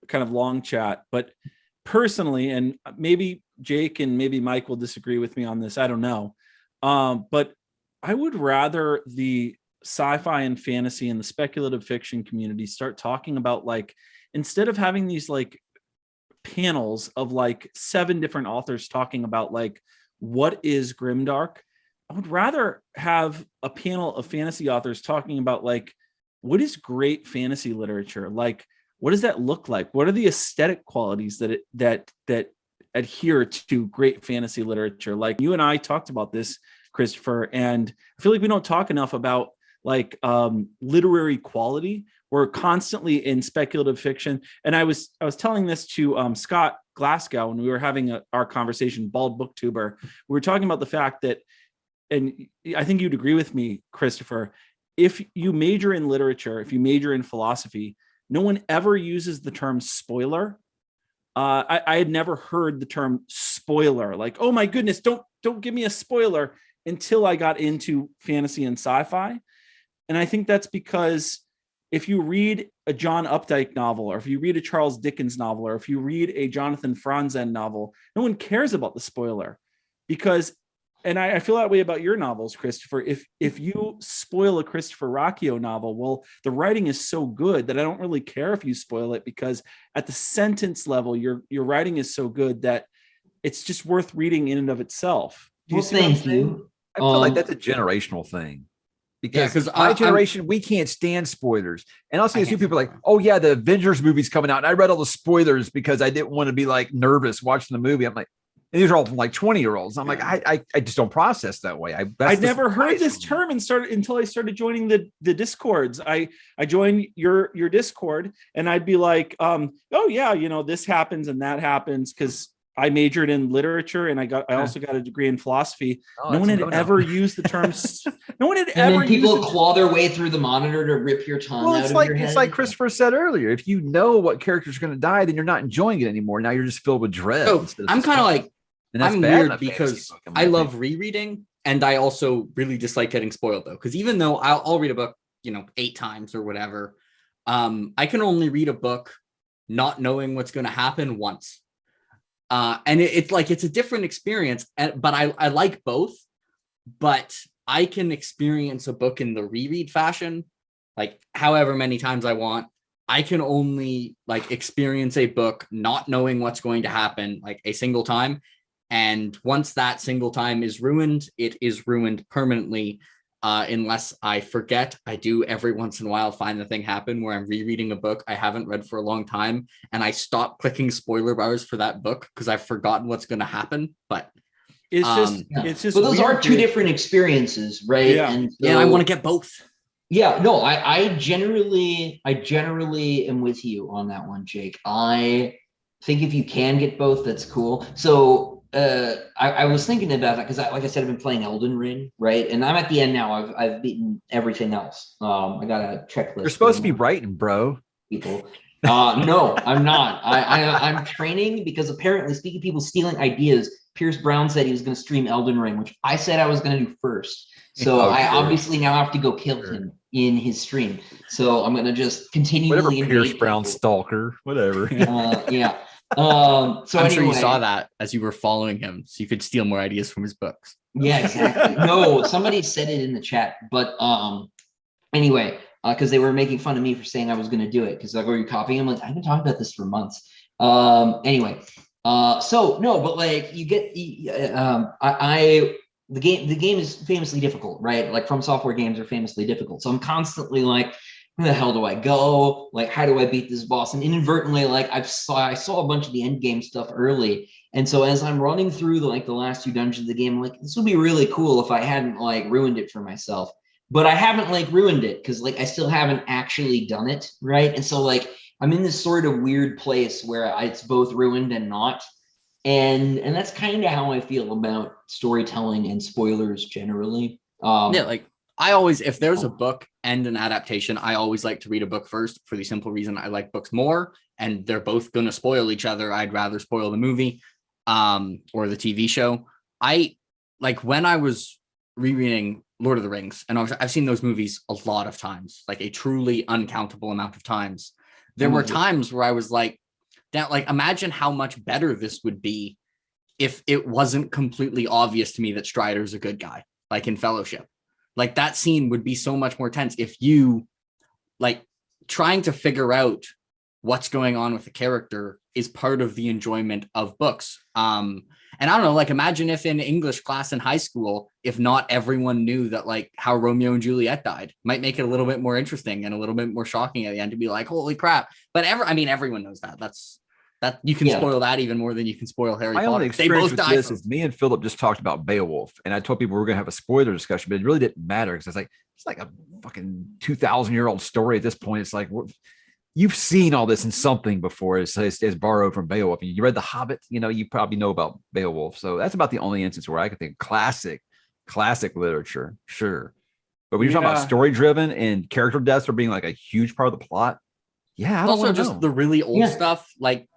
kind of long chat, but personally, and maybe Jake and maybe Mike will disagree with me on this, I don't know. But I would rather the sci-fi and fantasy and the speculative fiction community start talking about, like, instead of having these like panels of like 7 different authors talking about like what is grimdark, I would rather have a panel of fantasy authors talking about like what is great fantasy literature, like what does that look like, what are the aesthetic qualities that adhere to great fantasy literature. Like you and I talked about this, Christopher, and I feel like we don't talk enough about like literary quality. We're constantly in speculative fiction, and I was telling this to Scott Glasgow when we were having our conversation, Bald Booktuber. We were talking about the fact that, and I think you'd agree with me, Christopher, if you major in literature, if you major in philosophy, no one ever uses the term spoiler. I had never heard the term spoiler, like, oh my goodness, don't give me a spoiler, until I got into fantasy and sci-fi. And I think that's because if you read a John Updike novel, or if you read a Charles Dickens novel, or if you read a Jonathan Franzen novel, no one cares about the spoiler. Because, and I feel that way about your novels, Christopher. If you spoil a Christopher Ruocchio novel, well, the writing is so good that I don't really care if you spoil it, because at the sentence level, your writing is so good that it's just worth reading in and of itself. Do you see what I'm saying? I feel like that's a generational thing. Because my generation, we can't stand spoilers. And also, see people like, oh yeah, the Avengers movie's coming out, and I read all the spoilers because I didn't want to be like nervous watching the movie. I'm like, And these are all from like 20-year-olds. I'm like, I just don't process that way. I'd never heard this term until I started joining the Discords. I joined your Discord, and I'd be like, oh yeah, this happens and that happens, because I majored in literature and I also got a degree in philosophy. No one had ever used the terms. No one had and ever then people used claw their way through the monitor to rip your tongue out of your head. It's like Christopher said earlier. If you know what character's going to die, then you're not enjoying it anymore. Now you're just filled with dread. So I'm kind of like, I'm weird because I love opinion. rereading, and I also really dislike getting spoiled though. Because even though I'll read a book, 8 times or whatever, I can only read a book not knowing what's going to happen once. And it's a different experience, but I like both, but I can experience a book in the reread fashion, like however many times I want. I can only experience a book not knowing what's going to happen like a single time. And once that single time is ruined, it is ruined permanently. Unless I forget. I do every once in a while find the thing happen where I'm rereading a book I haven't read for a long time, and I stop clicking spoiler bars for that book because I've forgotten what's going to happen. But it's just. But those are two different experiences, right? Yeah. And I want to get both. Yeah, no, I generally am with you on that one, Jake. I think if you can get both, that's cool. So I was thinking about that because like I said, I've been playing Elden Ring, right? And I'm at the end now. I've beaten everything else. I got a checklist. You're supposed to be writing, bro. People. No, I'm not. I'm training because apparently, speaking of people stealing ideas, Pierce Brown said he was going to stream Elden Ring, which I said I was going to do first. So I obviously now have to go kill him in his stream. So I'm going to just continually Pierce Brown stalker, whatever. Yeah. So I'm anyway, sure you saw that as you were following him, so you could steal more ideas from his books. Yeah, exactly. No, somebody said it in the chat, but anyway, because they were making fun of me for saying I was going to do it because like, are you copying? I'm like, I've been talking about this for months. Anyway, so no, but like you get the game is famously difficult, right? Like From Software games are famously difficult, so I'm constantly like, where the hell do I go? Like, how do I beat this boss? And inadvertently, like I saw a bunch of the end game stuff early. And so as I'm running through the last 2 dungeons of the game, I'm like, this would be really cool if I hadn't ruined it for myself. But I haven't ruined it because I still haven't actually done it, right? And so I'm in this sort of weird place where it's both ruined and not. And that's kind of how I feel about storytelling and spoilers generally. I always, if there's a book and an adaptation, I always like to read a book first for the simple reason I like books more, and they're both going to spoil each other. I'd rather spoil the movie or the TV show. When I was rereading Lord of the Rings, and I've seen those movies a lot of times, like a truly uncountable amount of times. There were times where I was like, imagine how much better this would be if it wasn't completely obvious to me that Strider's a good guy, like in Fellowship. Like that scene would be so much more tense if you trying to figure out what's going on with the character is part of the enjoyment of books. And I don't know, imagine if in English class in high school, if not everyone knew that how Romeo and Juliet died, might make it a little bit more interesting and a little bit more shocking at the end to be like, holy crap. But everyone knows that. That you can spoil that even more than you can spoil Harry Potter. Only experience with this is me and Philip just talked about Beowulf, and I told people we were going to have a spoiler discussion, but it really didn't matter because it's like a fucking 2,000-year-old story at this point. It's like you've seen all this in something before. It's borrowed from Beowulf. You read The Hobbit, you probably know about Beowulf. So that's about the only instance where I could think classic literature, sure. But when you're talking about story driven and character deaths are being a huge part of the plot, I don't also just know. the really old stuff,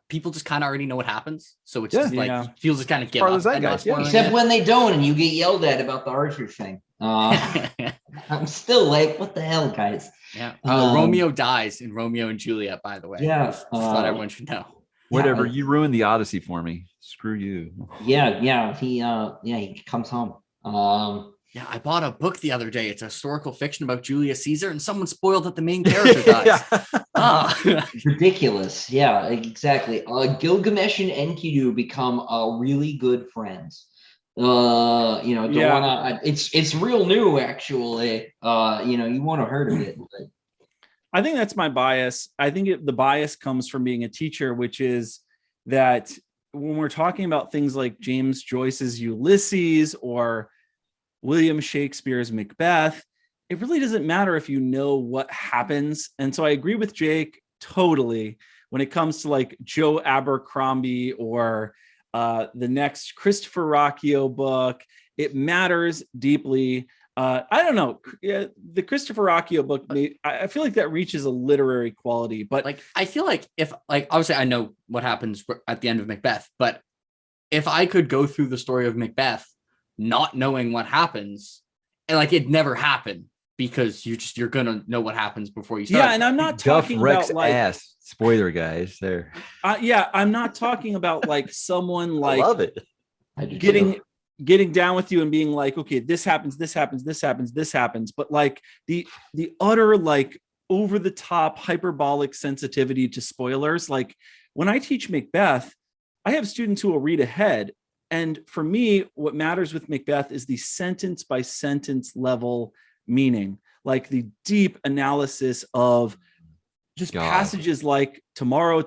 people just kind of already know what happens. So it's just feels just kind of give up. Except when they don't and you get yelled at about the Archer thing. I'm still what the hell, guys? Yeah. Romeo dies in Romeo and Juliet, by the way. Yeah. Just thought everyone should know. Whatever. You ruined the Odyssey for me. Screw you. Yeah. He comes home. Yeah, I bought a book the other day. It's a historical fiction about Julius Caesar, and someone spoiled that the main character dies. Ridiculous. Yeah, exactly. Gilgamesh and Enkidu become really good friends. Don't wanna. It's real new, actually. You want to heard of it. But. I think that's my bias. I think the bias comes from being a teacher, which is that when we're talking about things like James Joyce's Ulysses or William Shakespeare's Macbeth, it really doesn't matter if you know what happens. And so I agree with Jake totally when it comes to like Joe Abercrombie or the next Christopher Ruocchio book. It matters deeply. I don't know. The Christopher Ruocchio book, I feel like that reaches a literary quality, but like, I feel like if like, obviously I know what happens at the end of Macbeth, but if I could go through the story of Macbeth, not knowing what happens, and like it never happened, because you're gonna know what happens before you start. Yeah, and I'm not Duff talking Rex about like ass. Spoiler, guys. There. Yeah, I'm not talking about like someone like I love it. getting down with you and being like, okay, this happens, this happens, this happens, this happens, but like the utter like over the top hyperbolic sensitivity to spoilers. Like when I teach Macbeth, I have students who will read ahead. And for me, what matters with Macbeth is the sentence by sentence level meaning, like the deep analysis of just passages like tomorrow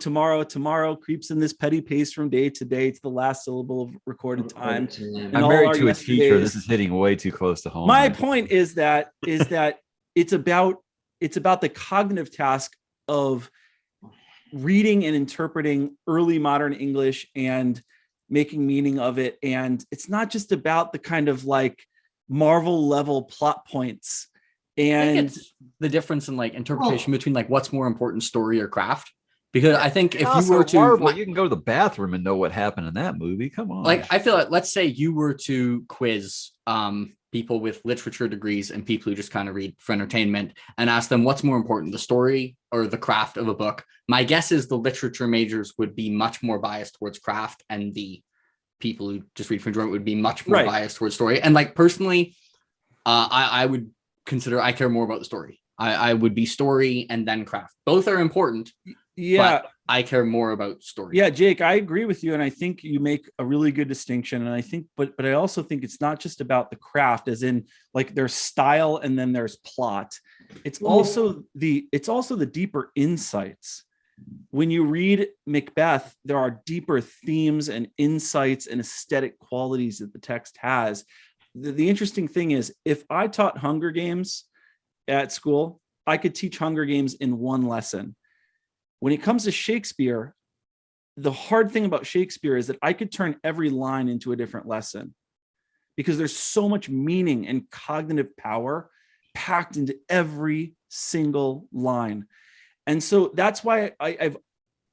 creeps in this petty pace from day to day to the last syllable of recorded time. I'm married to a teacher. This is hitting way too close to home. My point is that it's about the cognitive task of reading and interpreting early modern English and making meaning of it. And it's not just about the kind of like Marvel level plot points. And the difference in like interpretation between like what's more important, story or craft. Because I think if you were to Marvel, you can go to the bathroom and know what happened in that movie. Come on. Like I feel like, let's say you were to quiz people with literature degrees and people who just kind of read for entertainment and ask them what's more important, the story or the craft of a book. My guess is the literature majors would be much more biased towards craft, and the people who just read for enjoyment would be much more biased towards story. And like personally, I would consider I care more about the story. I would be story and then craft. Both are important. Yeah, but I care more about story. Yeah, Jake, I agree with you, and I think you make a really good distinction. And I think, but I also think it's not just about the craft, as in like there's style and then there's plot. It's also the deeper insights. When you read Macbeth, there are deeper themes and insights and aesthetic qualities that the text has. The interesting thing is, if I taught Hunger Games at school, I could teach Hunger Games in one lesson. When it comes to Shakespeare, the hard thing about Shakespeare is that I could turn every line into a different lesson, because there's so much meaning and cognitive power packed into every single line. And so that's why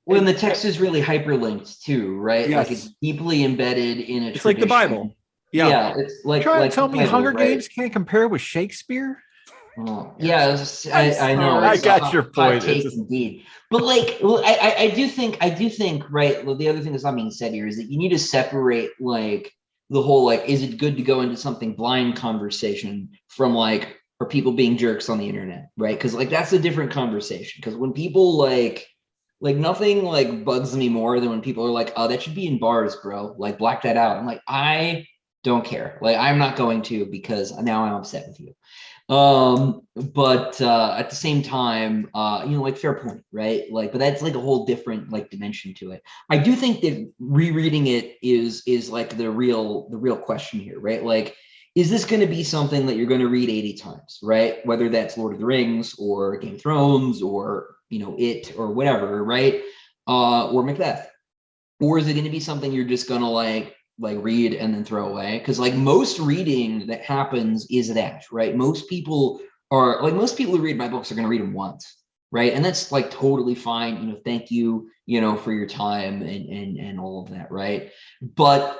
when the text is really hyperlinked too, right? Yes. Like it's deeply embedded in a It's like the Bible. Yeah, it's like trying to tell me Bible, Hunger Games can't compare with Shakespeare. Yeah, I know. I got your point. Indeed, but like, I do think, right. Well, the other thing that's not being said here is that you need to separate like the whole like, is it good to go into something blind conversation from like, are people being jerks on the internet, right? Because like that's a different conversation. Because when people like nothing like bugs me more than when people are like, oh, that should be in bars, bro. Like black that out. I'm like, I don't care. Like I'm not going to, because now I'm upset with you. But at the same time, like fair point, right? Like, but that's like a whole different like dimension to it. I do think that rereading it is like the real question here, right? Like, is this going to be something that you're going to read 80 times, right? Whether that's Lord of the Rings or Game of Thrones or It or whatever, right? Or Macbeth, or is it going to be something you're just going to like read and then throw away? Because like most reading that happens is that, right? Most people who read my books are going to read them once, right? And that's like totally fine. Thank you, for your time and all of that, right? But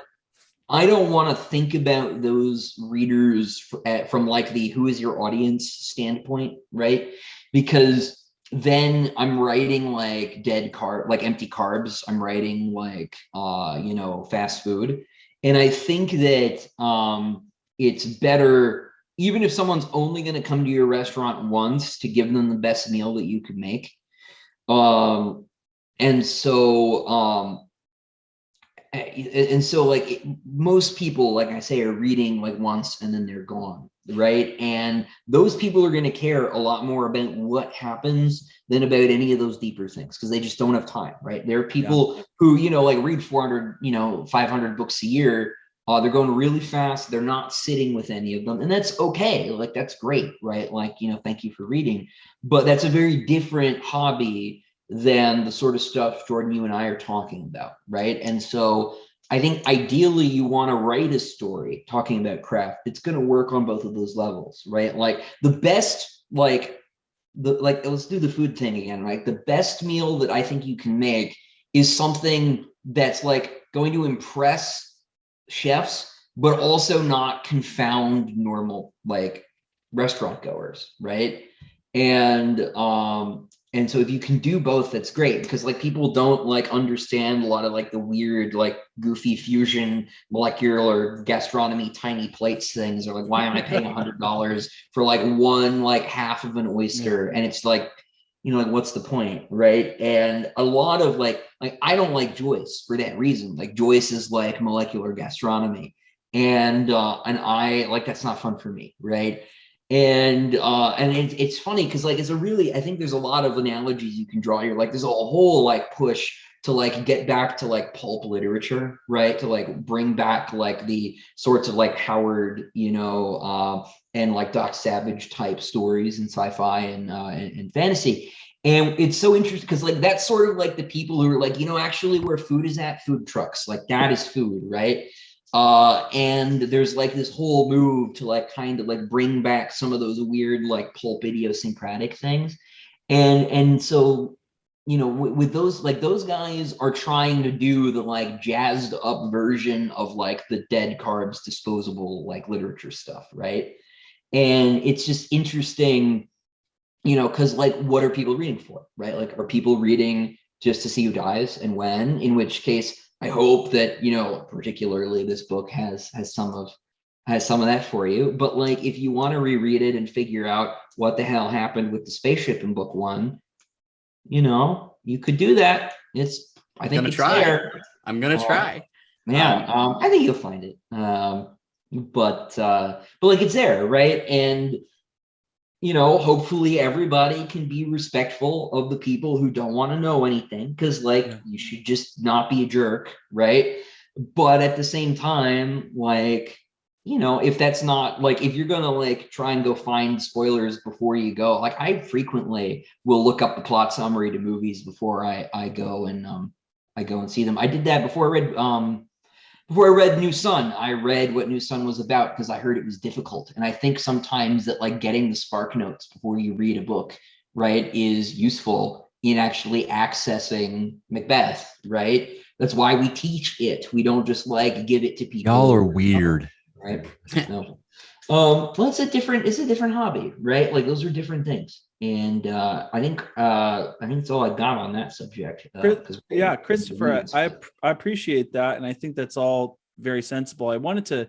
I don't want to think about those readers from like the who is your audience standpoint, right? Because then I'm writing like empty carbs. I'm writing like fast food. And I think that it's better, even if someone's only going to come to your restaurant once, to give them the best meal that you could make. And so and so like most people, like I say, are reading like once and then they're gone, right? And those people are going to care a lot more about what happens than about any of those deeper things, because they just don't have time, right? There are people who, you know, like read 400, 500 books a year. They're going really fast. They're not sitting with any of them, and that's okay. Like, that's great, right? Like, thank you for reading, but that's a very different hobby than the sort of stuff, Jordan, you and I are talking about, right? And so I think ideally you want to write a story talking about craft. It's going to work on both of those levels, right? Like the best, let's do the food thing again, right? The best meal that I think you can make is something that's like going to impress chefs, but also not confound normal like restaurant goers, right? And so if you can do both, that's great, because like people don't like understand a lot of like the weird, like goofy fusion, molecular gastronomy, tiny plates things, or like, why am I paying $100 for like one, like half of an oyster? And it's like, like what's the point, right? And a lot of like I don't like Joyce for that reason. Like Joyce is like molecular gastronomy, and I like, that's not fun for me, right? And it's funny because like I think there's a lot of analogies you can draw here. Like there's a whole like push to like get back to like pulp literature, right? To like bring back like the sorts of like Howard, and like Doc Savage type stories in sci-fi and fantasy. And it's so interesting because like that's sort of like the people who are like, actually where food is at, food trucks, like that is food, right? And there's like this whole move to like kind of like bring back some of those weird like pulp idiosyncratic things. And so, with those, like those guys are trying to do the like jazzed up version of like the dead carbs disposable like literature stuff, right? And it's just interesting, because like what are people reading for, right? Like, are people reading just to see who dies and when? In which case, I hope that, particularly this book has some of that for you. But like, if you want to reread it and figure out what the hell happened with the spaceship in book one, you could do that. I think it's there. I'm gonna try. Man, I think you'll find it. But like it's there, right? And hopefully everybody can be respectful of the people who don't want to know anything, because you should just not be a jerk, right? But at the same time, like, if that's not like, if you're gonna like try and go find spoilers before you go, like I frequently will look up the plot summary to movies before I go and see them. I did that before I read New Sun. I read what New Sun was about because I heard it was difficult. And I think sometimes that like getting the spark notes before you read a book, right, is useful in actually accessing Macbeth, right? That's why we teach it. We don't just like give it to people. Y'all are weird. Right? No. Well, it's a different hobby, right? Like those are different things. And I think that's all I got on that subject. Christopher, I appreciate that, and I think that's all very sensible. I wanted to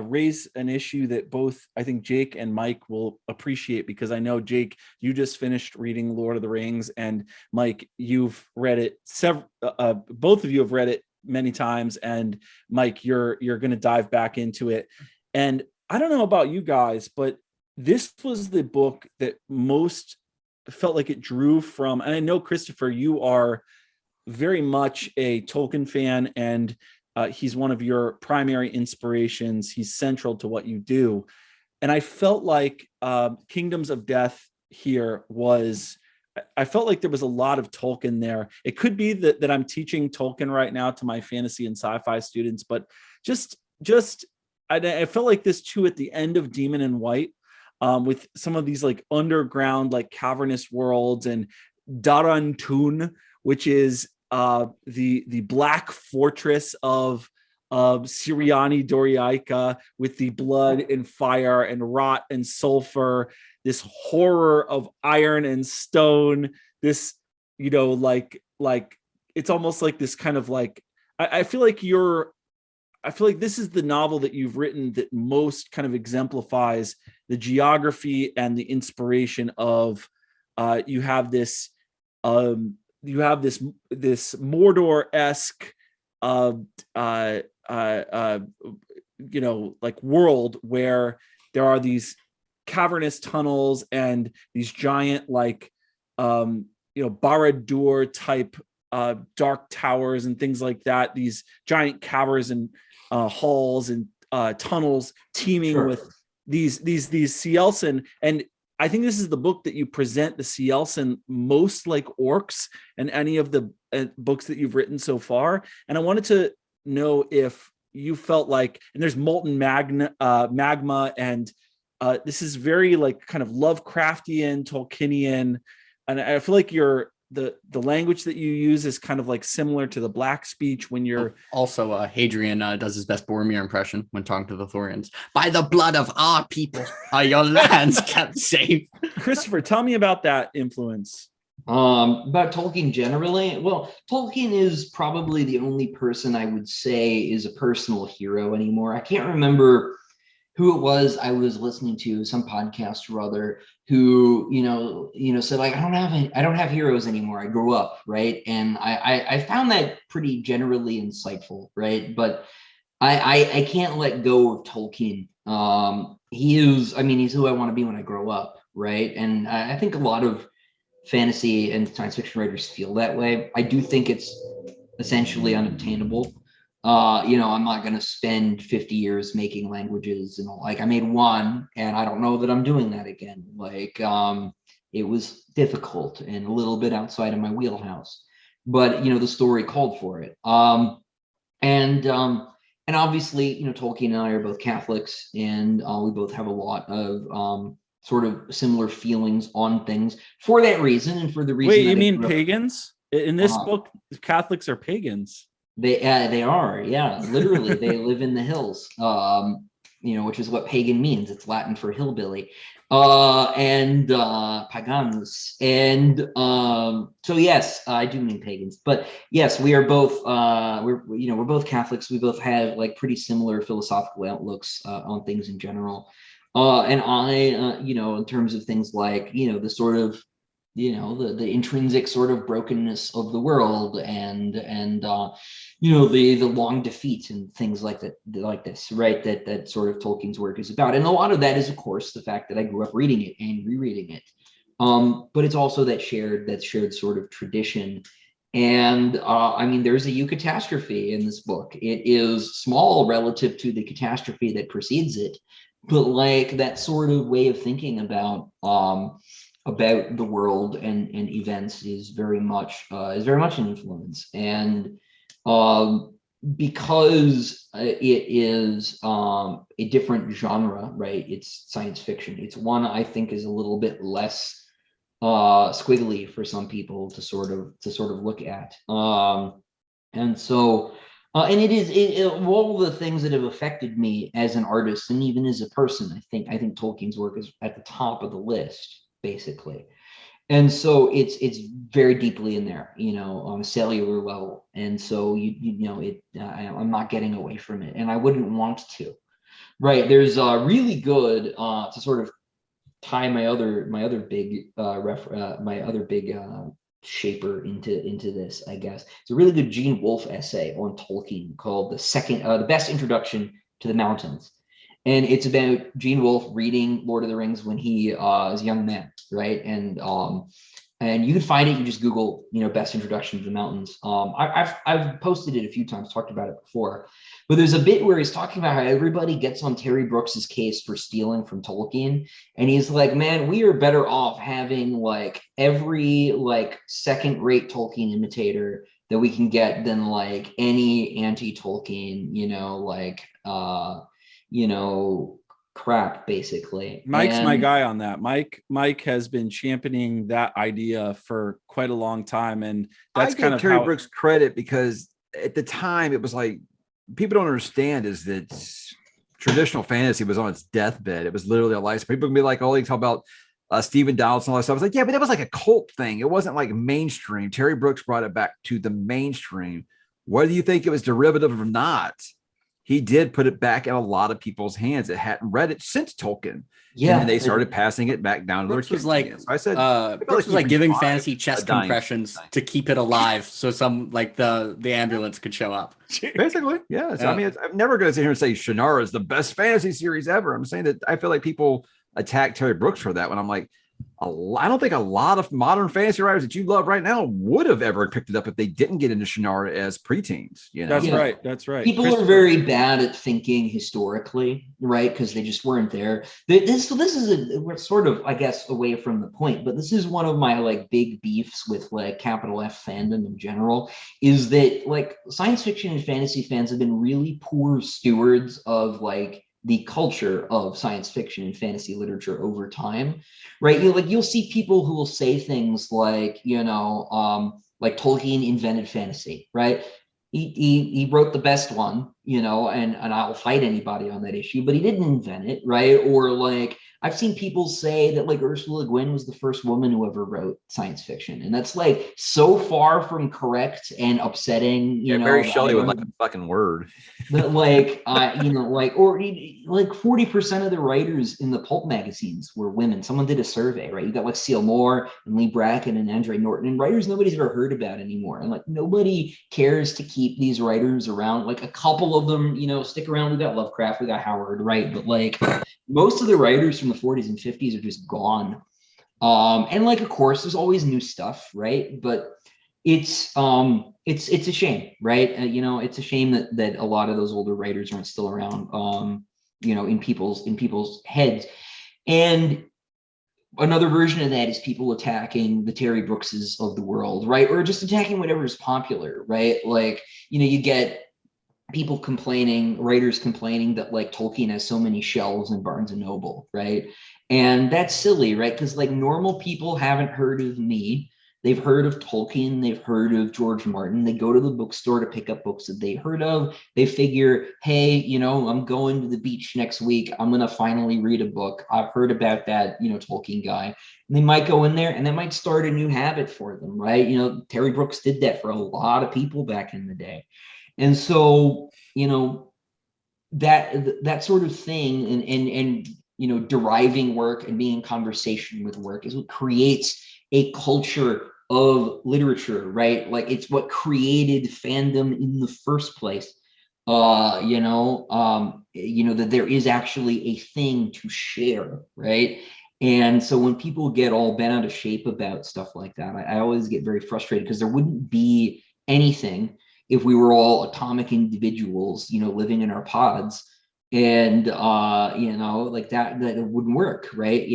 raise an issue that both I think Jake and Mike will appreciate, because I know, Jake, you just finished reading Lord of the Rings, and Mike, you've read it both of you have read it many times, and Mike, you're going to dive back into it. And I don't know about you guys, but this was the book that most felt like it drew from, and I know, Christopher, you are very much a Tolkien fan, and he's one of your primary inspirations. He's central to what you do. And I felt like Kingdoms of Death here I felt like there was a lot of Tolkien there. It could be that I'm teaching Tolkien right now to my fantasy and sci-fi students, but I felt like this too at the end of Demon in White, with some of these like underground, like cavernous worlds, and Darantun, which is the black fortress of Siriani Doriaika, with the blood and fire and rot and sulfur, this horror of iron and stone, this, like it's almost like this kind of like, I feel like this is the novel that you've written that most kind of exemplifies the geography and the inspiration of you have this Mordor-esque like world where there are these cavernous tunnels and these giant Barad-dûr type dark towers and things like that, these giant caverns and halls and tunnels teeming with these Cielsen. And I think this is the book that you present the Cielsen most like orcs and any of the books that you've written so far. And I wanted to know if you felt like, and there's molten magma, and this is very like kind of Lovecraftian, Tolkienian, and I feel like the language that you use is kind of like similar to the Black speech when you're also Hadrian does his best Boromir impression when talking to the Lothrians. By the blood of our people are your lands kept safe. Christopher, tell me about that influence. About Tolkien generally. Well, Tolkien is probably the only person I would say is a personal hero anymore. I can't remember who it was I was listening to, some podcast or other, who said like, I don't have heroes anymore. I grew up, right? And I found that pretty generally insightful, right? But I can't let go of Tolkien. He's who I want to be when I grow up, right? And I think a lot of fantasy and science fiction writers feel that way. I do think it's essentially unobtainable. I'm not going to spend 50 years making languages and all. Like, I made one and I don't know that I'm doing that again. Like, it was difficult and a little bit outside of my wheelhouse, but the story called for it. And obviously, Tolkien and I are both Catholics, and we both have a lot of sort of similar feelings on things for that reason, and for the reason. Wait, you mean pagans? In this book, Catholics are pagans. They are, yeah, literally. They live in the hills, which is what pagan means. It's Latin for hillbilly, and paganos. And so yes, I do mean pagans, but yes, we are both we're both Catholics. We both have like pretty similar philosophical outlooks on things in general. And I, in terms of things like, the sort of, the intrinsic sort of brokenness of the world, and the long defeat and things like that, like this, right? That sort of Tolkien's work is about. And a lot of that is, of course, the fact that I grew up reading it and rereading it. But it's also that shared sort of tradition. And there's a eucatastrophe in this book. It is small relative to the catastrophe that precedes it, but like that sort of way of thinking about the world and events is very much an influence. And because it is a different genre, right? It's science fiction. It's one I think is a little bit less squiggly for some people to sort of look at. And so. And it is all the things that have affected me as an artist and even as a person. I think Tolkien's work is at the top of the list, basically. And so it's very deeply in there, on a cellular level. And so I'm not getting away from it, and I wouldn't want to. Right? There's really good to sort of tie my other big shaper into this, I guess. It's a really good Gene Wolfe essay on Tolkien called the best introduction to the mountains. And it's about Gene Wolfe reading Lord of the Rings when he was a young man, right? And you can find it. You just Google, best introduction to the mountains. I've posted it a few times, talked about it before. But there's a bit where he's talking about how everybody gets on Terry Brooks's case for stealing from Tolkien. And he's like, man, we are better off having like every like second-rate Tolkien imitator that we can get than like any anti-Tolkien, crap, basically. Mike's my guy on that. Mike has been championing that idea for quite a long time. And that's kind of Terry Brooks credit, because at the time it was like, people don't understand is that traditional fantasy was on its deathbed. It was literally a license. People can be like, oh, they talk about Stephen Dowson and all that stuff. I was like, yeah, but it was like a cult thing. It wasn't like mainstream. Terry Brooks brought it back to the mainstream. Whether you think it was derivative or not, he did put it back in a lot of people's hands that hadn't read it since Tolkien. Yeah, and then they started passing it back down to their Brooks was kids like, again. So I said, Brooks was like giving revive fantasy chest a dying compressions franchise. to keep it alive, so some like the ambulance could show up. Basically, yeah. So, Yeah. I mean, I'm never going to sit here and say Shannara is the best fantasy series ever. I'm saying that I feel like people attack Terry Brooks for that when I'm like, I don't think a lot of modern fantasy writers that you love right now would have ever picked it up if they didn't get into Shannara as preteens. You know, That's right. That's right. People are very bad at thinking historically, right? Because they just weren't there. This is we're sort of, I guess, away from the point, but this is one of my like big beefs with like capital F fandom in general, is that like science fiction and fantasy fans have been really poor stewards of like the culture of science fiction and fantasy literature over time, right? You'll see people who will say things like, like Tolkien invented fantasy, right? He wrote the best one, and I'll fight anybody on that issue, but he didn't invent it, right? Or like I've seen people say that like Ursula Le Guin was the first woman who ever wrote science fiction, and that's like so far from correct and upsetting. Mary Shelley would like a fucking word. That like like 40% of the writers in the pulp magazines were women. Someone did a survey, right? You got like C.L. Moore and Lee Bracken and Andre Norton, and writers nobody's ever heard about anymore, and like nobody cares to keep these writers around. Like a couple of them, stick around. We got Lovecraft, we got Howard, right? But like most of the writers from the 40s and 50s are just gone. And like, of course, there's always new stuff, right? But it's a shame, right? It's a shame that a lot of those older writers aren't still around, in people's heads. And another version of that is people attacking the Terry Brookses of the world, right? Or just attacking whatever is popular, right? Like, you get people complaining, writers complaining that like Tolkien has so many shelves in Barnes and Noble, right? And that's silly, right? Because like normal people haven't heard of me. They've heard of Tolkien. They've heard of George Martin. They go to the bookstore to pick up books that they heard of. They figure, hey, I'm going to the beach next week. I'm going to finally read a book. I've heard about that, Tolkien guy. And they might go in there and that might start a new habit for them, right? Terry Brooks did that for a lot of people back in the day. And so, that sort of thing and deriving work and being in conversation with work is what creates a culture of literature, right? Like it's what created fandom in the first place. That there is actually a thing to share, right? And so when people get all bent out of shape about stuff like that, I always get very frustrated because there wouldn't be anything if we were all atomic individuals, living in our pods, and like that wouldn't work, right?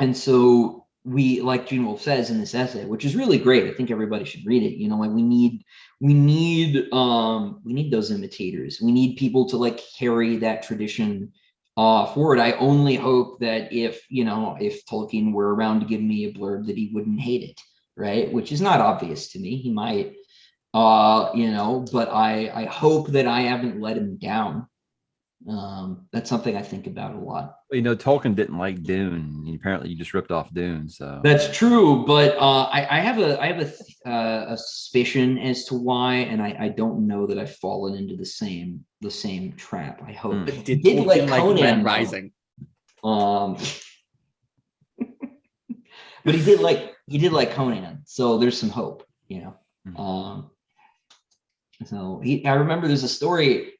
And so we, like Gene Wolfe says in this essay, which is really great, I think everybody should read it. Like we need those imitators. We need people to like carry that tradition forward. I only hope that if Tolkien were around to give me a blurb, that he wouldn't hate it, right? Which is not obvious to me. He might, but I hope that I haven't let him down. That's something I think about a lot. Tolkien didn't like Dune. Apparently, you just ripped off Dune. So that's true, but I have a suspicion as to why, and I don't know that I've fallen into the same trap. I hope. Did Tolkien like Red Rising? But he did like Conan, so there's some hope, So I remember there's a story.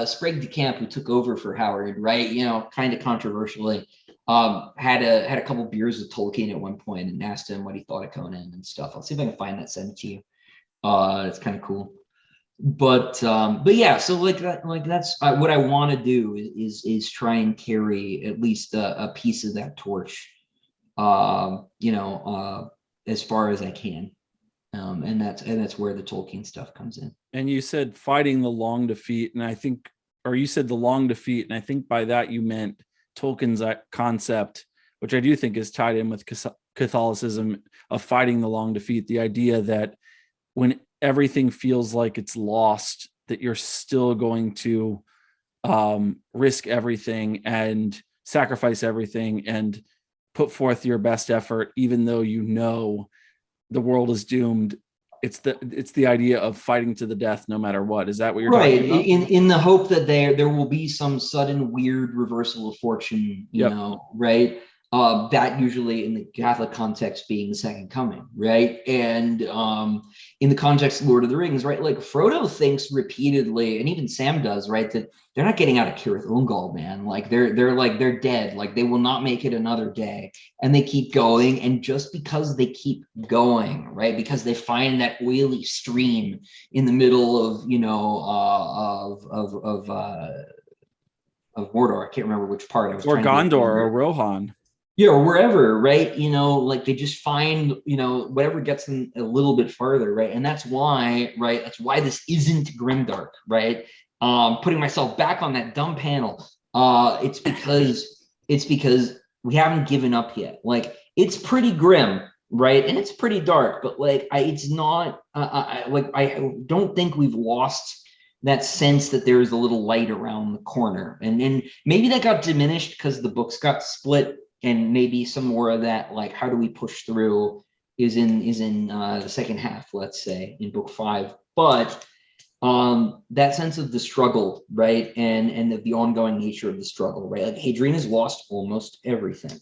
Sprague de Camp, who took over for Howard, right? Kind of controversially, had a couple beers with Tolkien at one point and asked him what he thought of Conan and stuff. I'll see if I can find that, send it to you. It's kind of cool. But yeah, so like that's what I want to do is try and carry at least a piece of that torch, as far as I can. And that's where the Tolkien stuff comes in. And you said fighting the long defeat, and I think, or you said the long defeat, and I think by that you meant Tolkien's concept, which I do think is tied in with Catholicism, of fighting the long defeat. The idea that when everything feels like it's lost, that you're still going to risk everything and sacrifice everything and put forth your best effort, even though the world is doomed It's the idea of fighting to the death no matter what. Is that what you're right talking about? in the hope that there will be some sudden weird reversal of fortune, you Yep. know, right? That usually in the Catholic context being the second coming, right? And in the context of Lord of the Rings, right? Like Frodo thinks repeatedly, and even Sam does, right, that they're not getting out of Cirith Ungol, man. Like they're dead. Like they will not make it another day, and they keep going. And just because they keep going, right, because they find that oily stream in the middle of, you know, of Mordor. I can't remember which part I was. Or trying to Gondor or Rohan. Yeah, or wherever, right? You know, like they just find, you know, whatever gets them a little bit further, right? And that's why, right? That's why this isn't grimdark, right? Putting myself back on that dumb panel. It's because we haven't given up yet. Like it's pretty grim, right? And it's pretty dark, but like it's not. I don't think we've lost that sense that there is a little light around the corner, and maybe that got diminished because the books got split. And maybe some more of that, like how do we push through, is in the second half, let's say, in book 5. But that sense of the struggle, right, and the ongoing nature of the struggle, right? Like Hadrian has lost almost everything,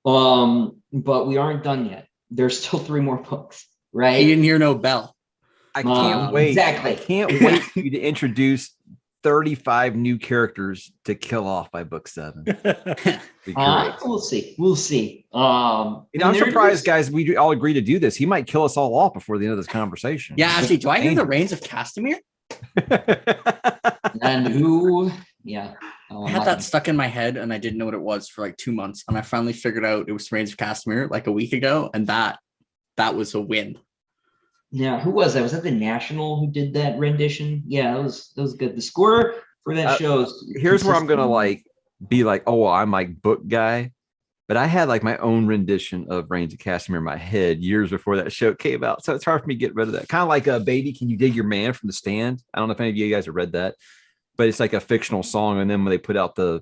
but we aren't done yet. There's still 3 more books, right? He didn't hear no bell. I can't wait. Exactly. I can't wait for you to introduce 35 new characters to kill off by book 7. We'll see. We'll see. I'm surprised, guys. We all agree to do this. He might kill us all off before the end of this conversation. Yeah, actually, do I hear the Reigns of Castamere? And who? Yeah. I had that stuck in my head, and I didn't know what it was for like 2 months, and I finally figured out it was Reigns of Castamere like a week ago, and that was a win. Yeah, who was that? Was that the National who did that rendition? Yeah, that was good. The score for that show is here's where I'm gonna like be like, oh well, I'm like book guy, but I had like my own rendition of Reigns of Castamere in my head years before that show came out, so it's hard for me to get rid of that. Kind of like a Baby Can You Dig Your Man from The Stand. I don't know if any of you guys have read that, but it's like a fictional song, and then when they put out the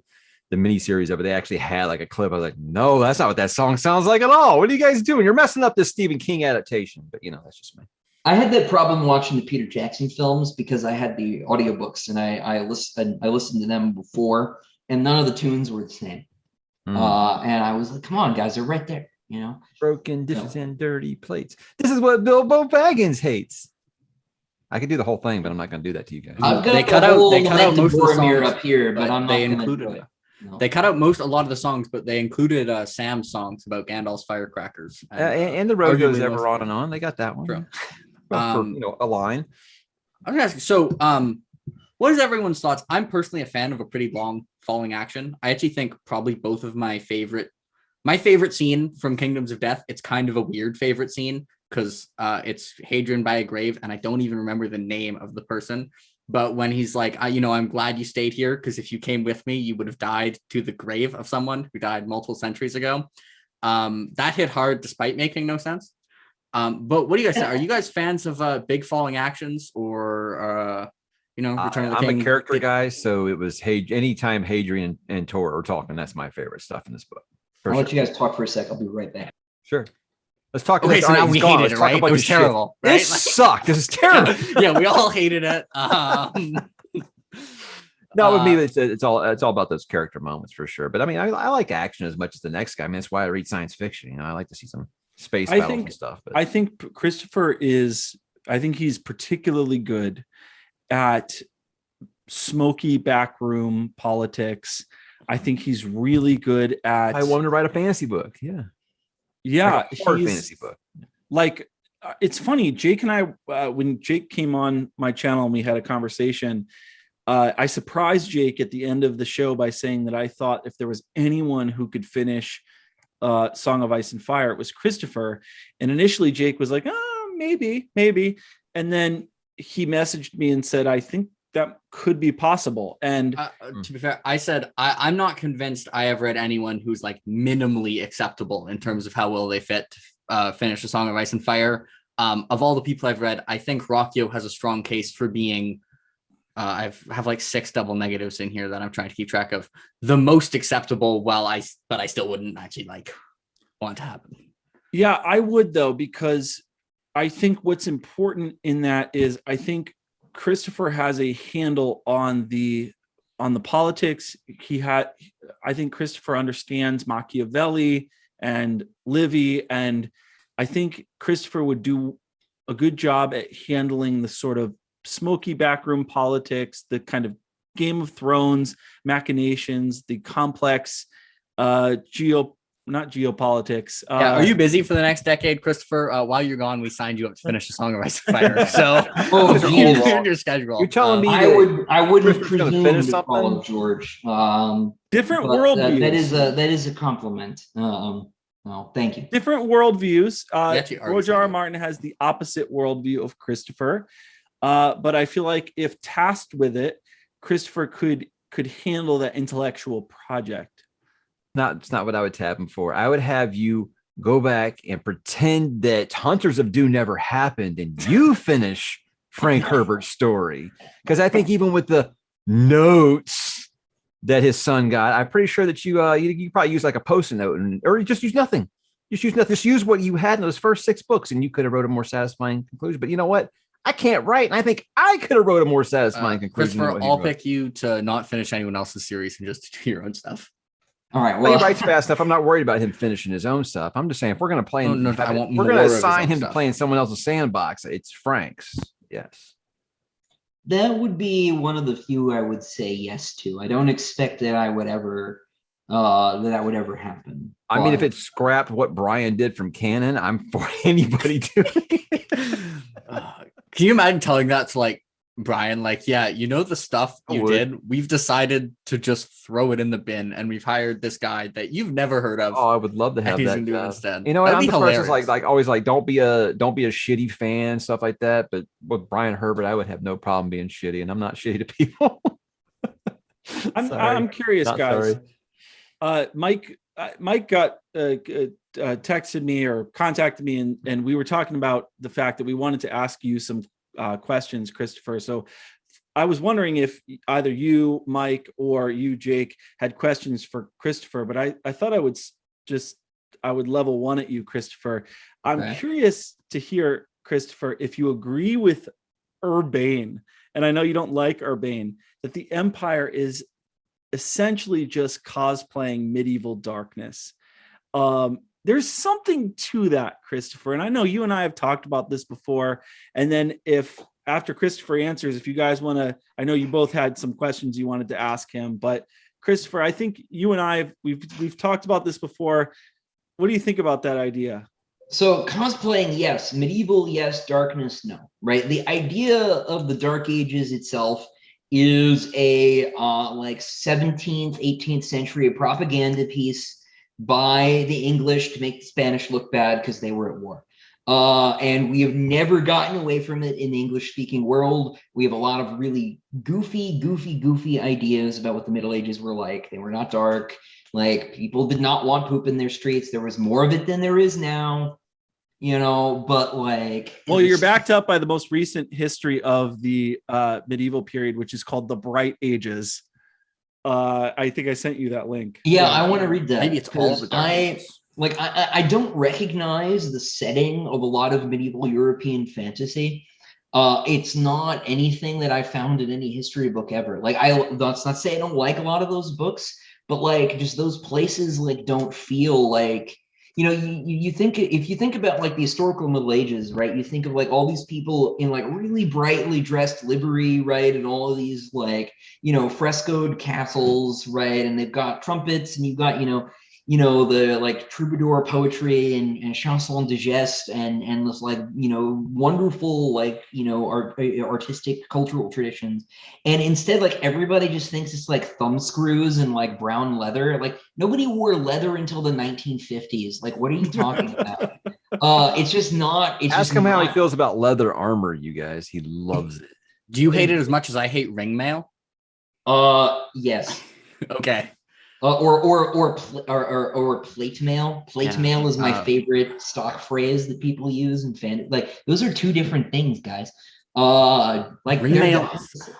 miniseries of it, they actually had like a clip. I was like, no, that's not what that song sounds like at all. What are you guys doing? You're messing up this Stephen King adaptation. But you know, that's just me. I had that problem watching the Peter Jackson films because I had the audiobooks and I listened to them before, and none of the tunes were the same. And I was like, come on, guys, they're right there, you know. Broken dishes and dirty plates. This is what Bilbo Baggins hates. I could do the whole thing, but I'm not going to do that to you guys. I've got They cut out most of the Boromir songs up here, but I'm not they gonna included do it. No. They cut out a lot of the songs, but they included Sam's songs about Gandalf's firecrackers. And the road goes arguably ever most on of and on. They got that one. True. For, a line. I was asking, so what is everyone's thoughts? I'm personally a fan of a pretty long falling action. I actually think probably both of my favorite scene from Kingdoms of Death, it's kind of a weird favorite scene because it's Hadrian by a grave, and I don't even remember the name of the person. But when he's like, I'm glad you stayed here because if you came with me, you would have died to the grave of someone who died multiple centuries ago. That hit hard despite making no sense. But what do you guys say? Are you guys fans of big falling actions or, Return of the King? I'm a character guy, so it was anytime Hadrian and Tor are talking, that's my favorite stuff in this book. I'll let you guys talk for a sec. I'll be right back. Sure. Let's talk. Okay, so now we hated it, right? It was terrible. Right? This sucked. This is terrible. Yeah, we all hated it. No, with me, it's all about those character moments for sure. But I mean, I like action as much as the next guy. I mean, that's why I read science fiction. I like to see some space battles and stuff. But I think Christopher I think he's particularly good at smoky backroom politics. I think he's really good at. I wanted to write a fantasy book. Yeah. Yeah, like a fantasy book. Like it's funny, Jake and I, when Jake came on my channel and we had a conversation, I surprised Jake at the end of the show by saying that I thought if there was anyone who could finish Song of Ice and Fire, it was Christopher. And initially Jake was like, maybe. And then he messaged me and said, I think that could be possible. And to be fair, I said I'm not convinced I have read anyone who's like minimally acceptable in terms of how well they fit to finish a Song of Ice and Fire. Of all the people I've read, I think Ruocchio has a strong case for being I have like 6 double negatives in here that I'm trying to keep track of, the most acceptable. But I still wouldn't actually like want to happen. Yeah, I would though, because I think what's important in that is I think Christopher has a handle on the politics. I think Christopher understands Machiavelli and Livy, and I think Christopher would do a good job at handling the sort of smoky backroom politics, the kind of Game of Thrones machinations, the complex not geopolitics. Are you busy for the next decade, Christopher? While you're gone, we signed you up to finish the Song of Ice and Fire. So cleared your schedule. You're telling me I wouldn't Christopher's gonna presume finish to something? follow George. Different But, worldviews. that is a compliment. Well, thank you. Different worldviews. actually already George R. R. said it. Martin has the opposite worldview of Christopher, but I feel like if tasked with it, Christopher could handle that intellectual project. It's not what I would tab him for. I would have you go back and pretend that Hunters of Dune never happened and you finish Frank Herbert's story. Because I think even with the notes that his son got, I'm pretty sure that you probably use like a post-it note or just use nothing. Just use what you had in those first 6 books and you could have wrote a more satisfying conclusion. But you know what? I can't write. And I think I could have wrote a more satisfying conclusion. Christopher, I'll pick you to not finish anyone else's series and just do your own stuff. All right. Well, Well, he writes fast enough. I'm not worried about him finishing his own stuff. I'm just saying if we're going to play, I want we're more going of to his assign own him to stuff. play in someone else's sandbox. It's Frank's. Yes. that would be one of the few I would say yes to. I don't expect that I would ever that would ever happen. I mean, if But- it scrapped what Brian did from canon, I'm for anybody doing it. Can you imagine telling that to like Brian? Like, yeah, you know the stuff I you would. did. We've decided to just throw it in the bin, and we've hired this guy that you've never heard of. Oh, I would love to and have he's that. gonna do it job. instead. You know what? That'd I'm be the person hilarious. that's like always like don't be a shitty fan, stuff like that. But with Brian Herbert, I would have no problem being shitty, and I'm not shitty to people. I'm Sorry. curious, Not guys. sorry. Mike got texted me or contacted me, and we were talking about the fact that we wanted to ask you some questions, Christopher. So I was wondering if either you, Mike, or you, Jake, had questions for Christopher. But I thought I would I would level one at you, Christopher. I'm Okay. curious to hear, Christopher, if you agree with Urbane, and I know you don't like Urbane, that the Empire is essentially just cosplaying medieval darkness. There's something to that, Christopher, and I know you and I have talked about this before. And then if after Christopher answers, if you guys want to, I know you both had some questions you wanted to ask him, but Christopher, I think you and I we've talked about this before. What do you think about that idea? So cosplaying, yes. Medieval, yes. Darkness, no. Right. The idea of the Dark Ages itself is a like 17th, 18th century propaganda piece by the English to make the Spanish look bad because they were at war. And we have never gotten away from it in the English-speaking world. We have a lot of really goofy ideas about what the Middle Ages were like. They were not dark. Like, people did not want poop in their streets. There was more of it than there is now, you know, but like... Well, you're backed up by the most recent history of the medieval period, which is called the Bright Ages. I think I sent you that link. Yeah, I want to read that. Maybe it's all the Dark I Ages. don't recognize the setting of a lot of medieval European fantasy. It's not anything that I found in any history book ever. Like, that's not saying I don't like a lot of those books, but like just those places like don't feel like, you know, you think, if you think about like the historical Middle Ages, right? You think of like all these people in like really brightly dressed livery, right? And all of these like, you know, frescoed castles, right? And they've got trumpets, and you've got, you know, the like troubadour poetry and chanson de geste and this like, you know, wonderful like, you know, artistic cultural traditions. And instead, like, everybody just thinks it's like thumb screws and like brown leather. Like, nobody wore leather until the 1950s. Like, what are you talking about? It's just not. It's Ask just him how he not- feels about leather armor, you guys. He loves it. Do you hate it as much as I hate ring mail? Yes. Okay. Or plate mail. Plate Yeah. mail is my favorite stock phrase that people use in fan. Like, those are two different things, guys. Like Ring they're mail. the opposite.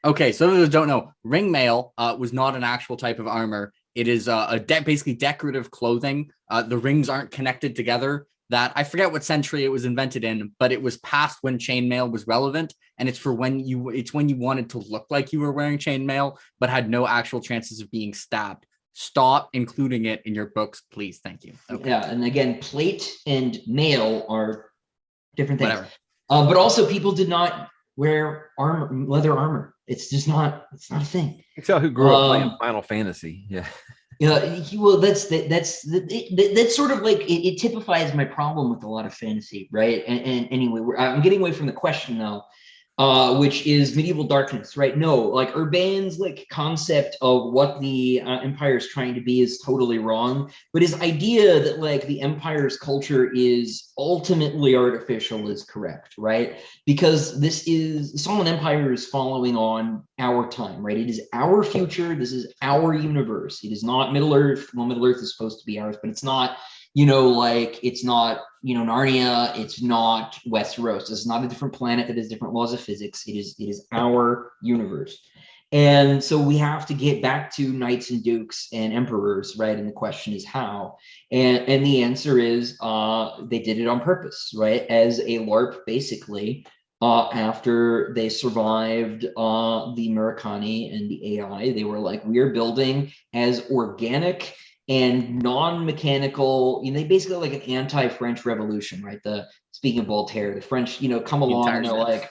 Okay, so those who don't know, ring mail was not an actual type of armor. It is basically decorative clothing. The rings aren't connected together. that I forget what century it was invented in, but it was past when chainmail was relevant. And it's when you wanted to look like you were wearing chainmail, but had no actual chances of being stabbed. Stop including it in your books, please. Thank you. Okay. Yeah. And again, plate and mail are different things. Whatever. But also people did not wear leather armor. It's just not, it's not a thing. You can tell who grew up playing Final Fantasy. Yeah. Yeah, well, that's sort of like it typifies my problem with a lot of fantasy, right? And anyway, I'm getting away from the question though, which is medieval darkness, right? No, like Urban's like concept of what the empire is trying to be is totally wrong, but his idea that like the empire's culture is ultimately artificial is correct, right? Because this is Solomon Empire is following on our time, right? It is our future. This is our universe. It is not Middle Earth. Well, Middle Earth is supposed to be ours, but it's not. Like it's not, Narnia, it's not Westeros. It's not a different planet that has different laws of physics. It is our universe. And so we have to get back to knights and dukes and emperors, right? And the question is how? And the answer is they did it on purpose, right? As a LARP, basically, after they survived the Murakami and the AI, they were like, we are building as organic and non-mechanical, they basically like an anti-French revolution, right? Speaking of Voltaire, the French, come along and they're like,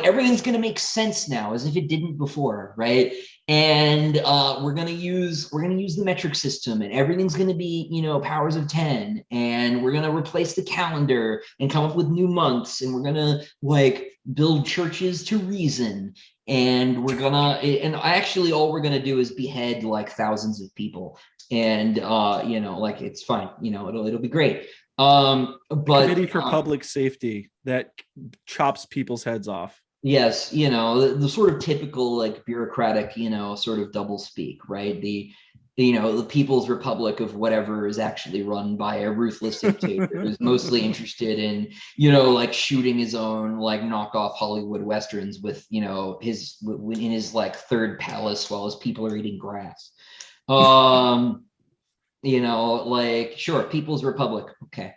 everything's going to make sense now, as if it didn't before, right? And we're going to use the metric system, and everything's going to be, powers of 10, and we're going to replace the calendar and come up with new months, and we're going to like build churches to reason, and all we're going to do is behead like thousands of people. And like it's fine, it'll be great. But Committee for Public Safety that chops people's heads off. Yes, the sort of typical like bureaucratic, sort of double speak, right? The People's Republic of whatever is actually run by a ruthless dictator who's mostly interested in, like shooting his own like knockoff Hollywood westerns with, in his like third palace while his people are eating grass. Like sure, People's Republic, okay.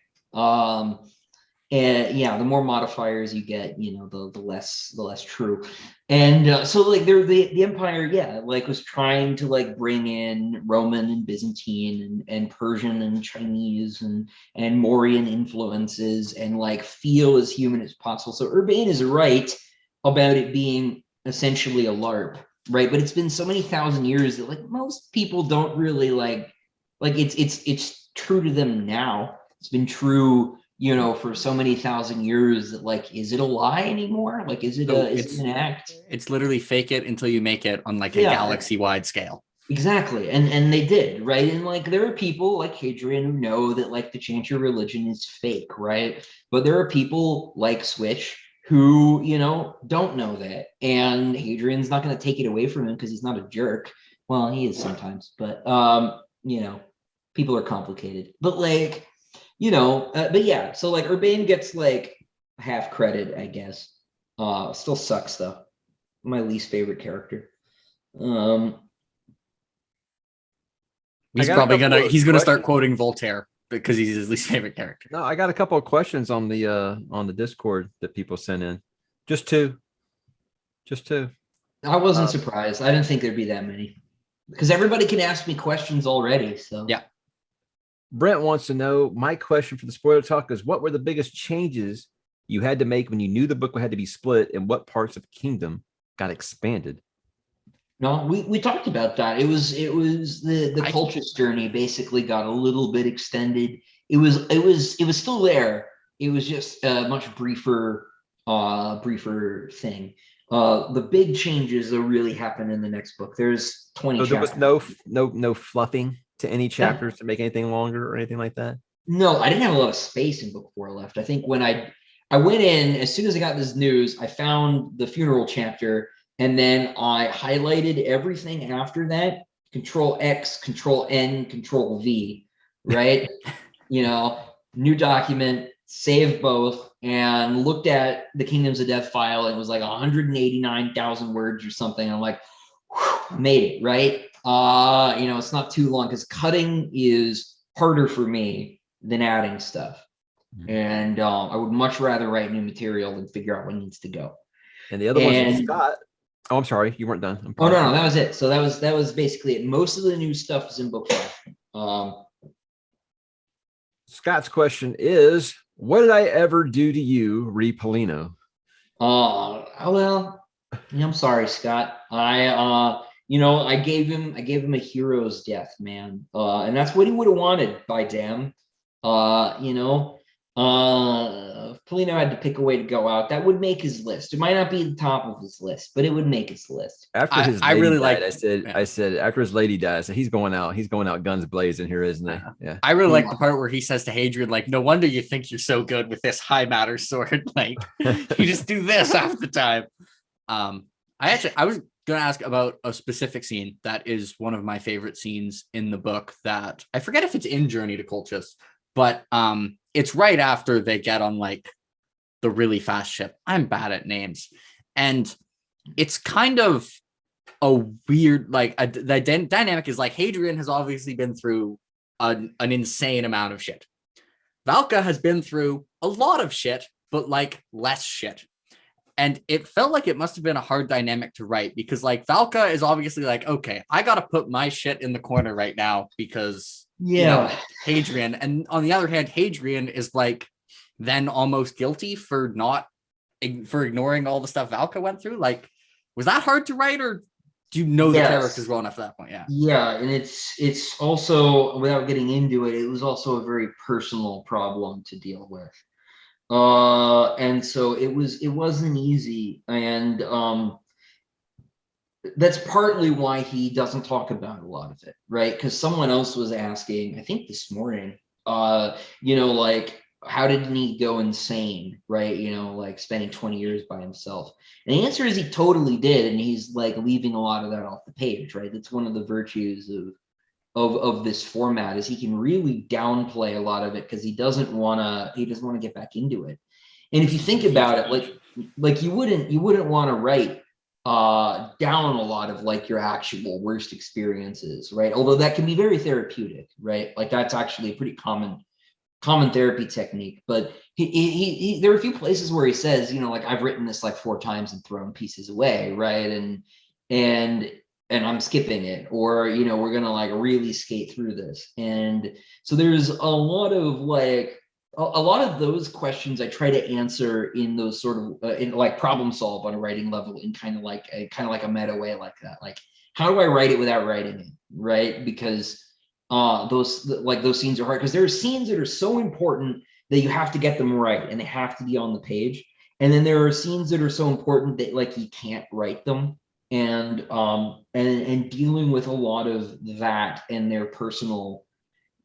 And yeah, the more modifiers you get, the less true. And so like the empire, yeah, like was trying to like bring in Roman and Byzantine and Persian and Chinese and Mauryan influences and like feel as human as possible. So Urban is right about it being essentially a LARP, right? But it's been so many thousand years that like most people don't really like it's true to them now. It's been true, for so many thousand years that like, is it a lie anymore? Like, is it an act? It's literally fake it until you make it on like a galaxy-wide scale. Exactly. And they did, right? And like there are people like Hadrian who know that like the Chanter religion is fake, right? But there are people like Switch who, don't know that. And Hadrian's not going to take it away from him because he's not a jerk. Well, he is sometimes, but people are complicated. But like, but yeah, so like Urban gets like half credit, I guess. Still sucks though. My least favorite character. He's gonna start quoting Voltaire because he's his least favorite character. No, I got a couple of questions on the Discord that people sent in. Just two. I wasn't surprised. I didn't think there'd be that many because everybody can ask me questions already. So yeah. Brent wants to know, my question for the spoiler talk is, what were the biggest changes you had to make when you knew the book had to be split, and what parts of Kingdom got expanded? No, we talked about that. It was the cultist journey basically got a little bit extended. It was still there. It was just a much briefer thing. The big changes that really happen in the next book. There's 20 so there chapters. was no fluffing to any chapters to make anything longer or anything like that? No, I didn't have a lot of space in book 4 left. I think when I went in, as soon as I got this news, I found the funeral chapter, and then I highlighted everything after that, Control X, Control N, Control V, right? New document, save both, and looked at the Kingdoms of Death file. It was like 189,000 words or something. I'm like, whew, made it, right? It's not too long because cutting is harder for me than adding stuff. And I would much rather write new material than figure out what needs to go. And the other one's from Scott. Oh, I'm sorry, you weren't done. Oh no, that was it. So that was basically it. Most of the new stuff is in book 5. Scott's question is, what did I ever do to you, Re Polino? Well, I'm sorry, Scott. I gave him a hero's death, man. And that's what he would have wanted, by damn. Polino had to pick a way to go out. That would make his list. It might not be the top of his list, but it would make his list. After his lady died, I said after his lady died, I said he's going out guns blazing here, isn't he? Yeah. I really like the part where he says to Hadrian, like, no wonder you think you're so good with this high matter sword. Like, you just do this half the time. I was going to ask about a specific scene that is one of my favorite scenes in the book that I forget if it's in Journey to Colchis, but it's right after they get on like the really fast ship. I'm bad at names. And it's kind of a weird, like the dynamic is like Hadrian has obviously been through an insane amount of shit. Valka has been through a lot of shit, but like less shit. And it felt like it must have been a hard dynamic to write because like Valka is obviously like, okay, I got to put my shit in the corner right now because Hadrian. And on the other hand, Hadrian is like then almost guilty for ignoring all the stuff Valka went through. Like, was that hard to write, or do you know the characters well enough at that point? Yeah. And it's also, without getting into it, it was also a very personal problem to deal with. And so it wasn't easy. And that's partly why he doesn't talk about a lot of it, right? Because someone else was asking, I think this morning, like, how did he go insane, right? Like spending 20 years by himself. And the answer is he totally did. And he's like leaving a lot of that off the page, right? That's one of the virtues of this format is he can really downplay a lot of it because he doesn't want to get back into it. And if you think about it, like you wouldn't want to write down a lot of like your actual worst experiences, right? Although that can be very therapeutic, right? Like that's actually a pretty common therapy technique. But he there are a few places where he says, like I've written this like 4 times and thrown pieces away, right? And I'm skipping it, or we're gonna like really skate through this. And so there's a lot of those questions I try to answer in those sort of in like problem solve on a writing level in kind of like a meta way like that. Like, how do I write it without writing it, right? Because those scenes are hard because there are scenes that are so important that you have to get them right and they have to be on the page. And then there are scenes that are so important that like you can't write them. And dealing with a lot of that and their personal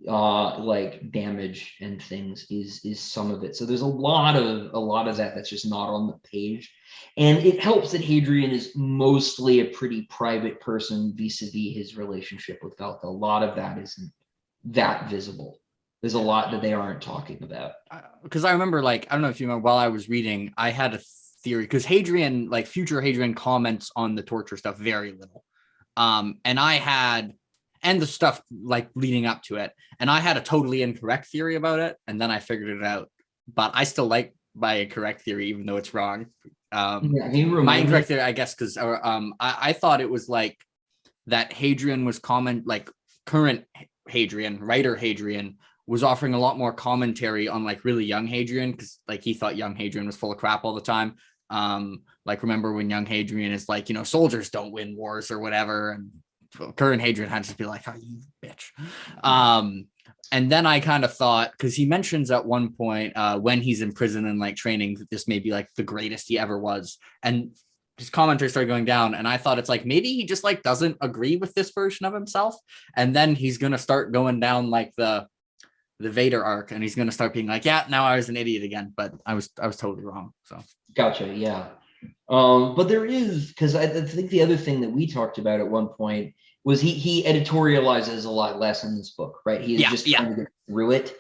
like damage and things is some of it. So there's a lot of that that's just not on the page. And it helps that Hadrian is mostly a pretty private person vis-a-vis his relationship with Valka. A lot of that isn't that visible. There's a lot that they aren't talking about. Because I remember, like, I don't know if you remember, while I was reading, I had a theory because Hadrian, like future Hadrian, comments on the torture stuff very little. And the stuff like leading up to it. And I had a totally incorrect theory about it. And then I figured it out. But I still like my correct theory, even though it's wrong. My incorrect theory, I guess, because I thought it was like that Hadrian was current Hadrian, writer Hadrian, was offering a lot more commentary on like really young Hadrian, because like he thought young Hadrian was full of crap all the time. Like remember when young Hadrian is like, soldiers don't win wars or whatever, and current Hadrian had to be like, oh, you bitch. And then I kind of thought, because he mentions at one point when he's in prison and like training, that this may be like the greatest he ever was. And his commentary started going down. And I thought it's like, maybe he just like doesn't agree with this version of himself. And then he's going to start going down like the Vader arc. And he's going to start being like, yeah, now I was an idiot again. But I was totally wrong. So. Gotcha. Yeah. But there is, because I think the other thing that we talked about at one point was he editorializes a lot less in this book, right? He is just trying to get through it.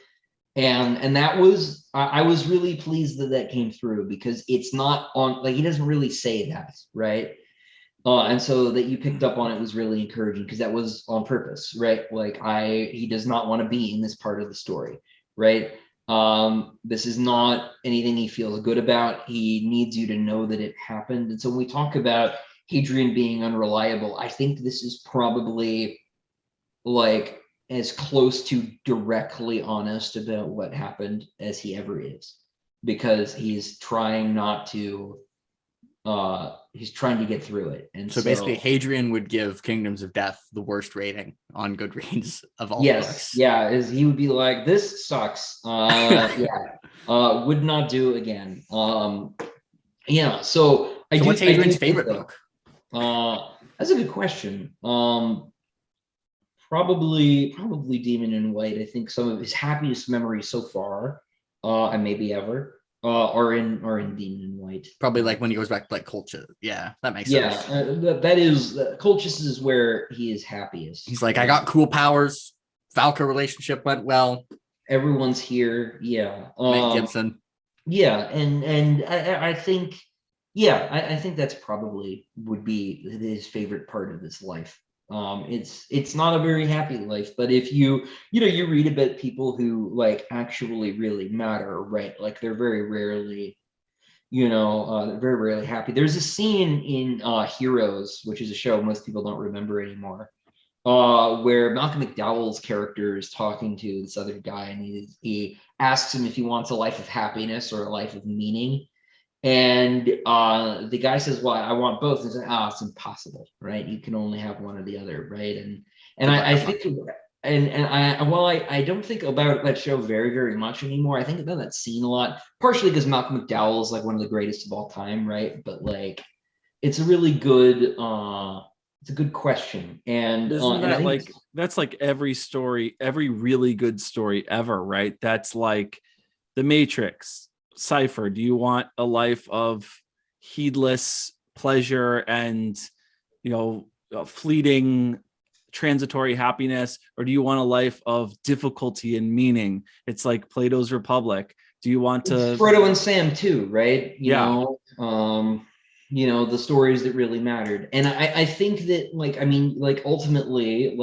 And that was, I was really pleased that came through, because it's not on, like, he doesn't really say that, right? And so that you picked up on it was really encouraging, because that was on purpose, right? Like he does not want to be in this part of the story, right? This is not anything he feels good about. He needs you to know that it happened. And so when we talk about Hadrian being unreliable, I think this is probably like as close to directly honest about what happened as he ever is, because he's trying not to he's trying to get through it. And so basically Hadrian would give Kingdoms of Death the worst rating on Goodreads of all books. As he would be like, this sucks. Would not do again. So what's Hadrian's favorite book? That's a good question. Probably Demon in White. I think some of his happiest memories so far, and maybe ever, are in Demon in White. Probably like when he goes back to like Colchis. Yeah, that makes sense. That is Colchis is where he is happiest. He's like, I got cool powers. Valka relationship went well. Everyone's here. Yeah. Matt Gibson. Yeah, and I think, I think that's probably would be his favorite part of his life. It's not a very happy life, but if you read about people who like actually really matter, right? Like they're very rarely, very rarely happy. There's a scene in Heroes, which is a show most people don't remember anymore, where Malcolm McDowell's character is talking to this other guy, and he asks him if he wants a life of happiness or a life of meaning. And the guy says, well, I want both. And says, it's impossible, right? You can only have one or the other, right? And I think, while I don't think about that show very, very much anymore, I think about that scene a lot, partially because Malcolm McDowell is like one of the greatest of all time, right? But like, it's a really good, it's a good question. And isn't that like, that's like every story, every really good story ever, right? That's like The Matrix. Cypher, do you want a life of heedless pleasure and fleeting transitory happiness, or do you want a life of difficulty and meaning? It's like Plato's Republic. Do you want to Frodo and Sam too, right? The stories that really mattered. And I think that ultimately,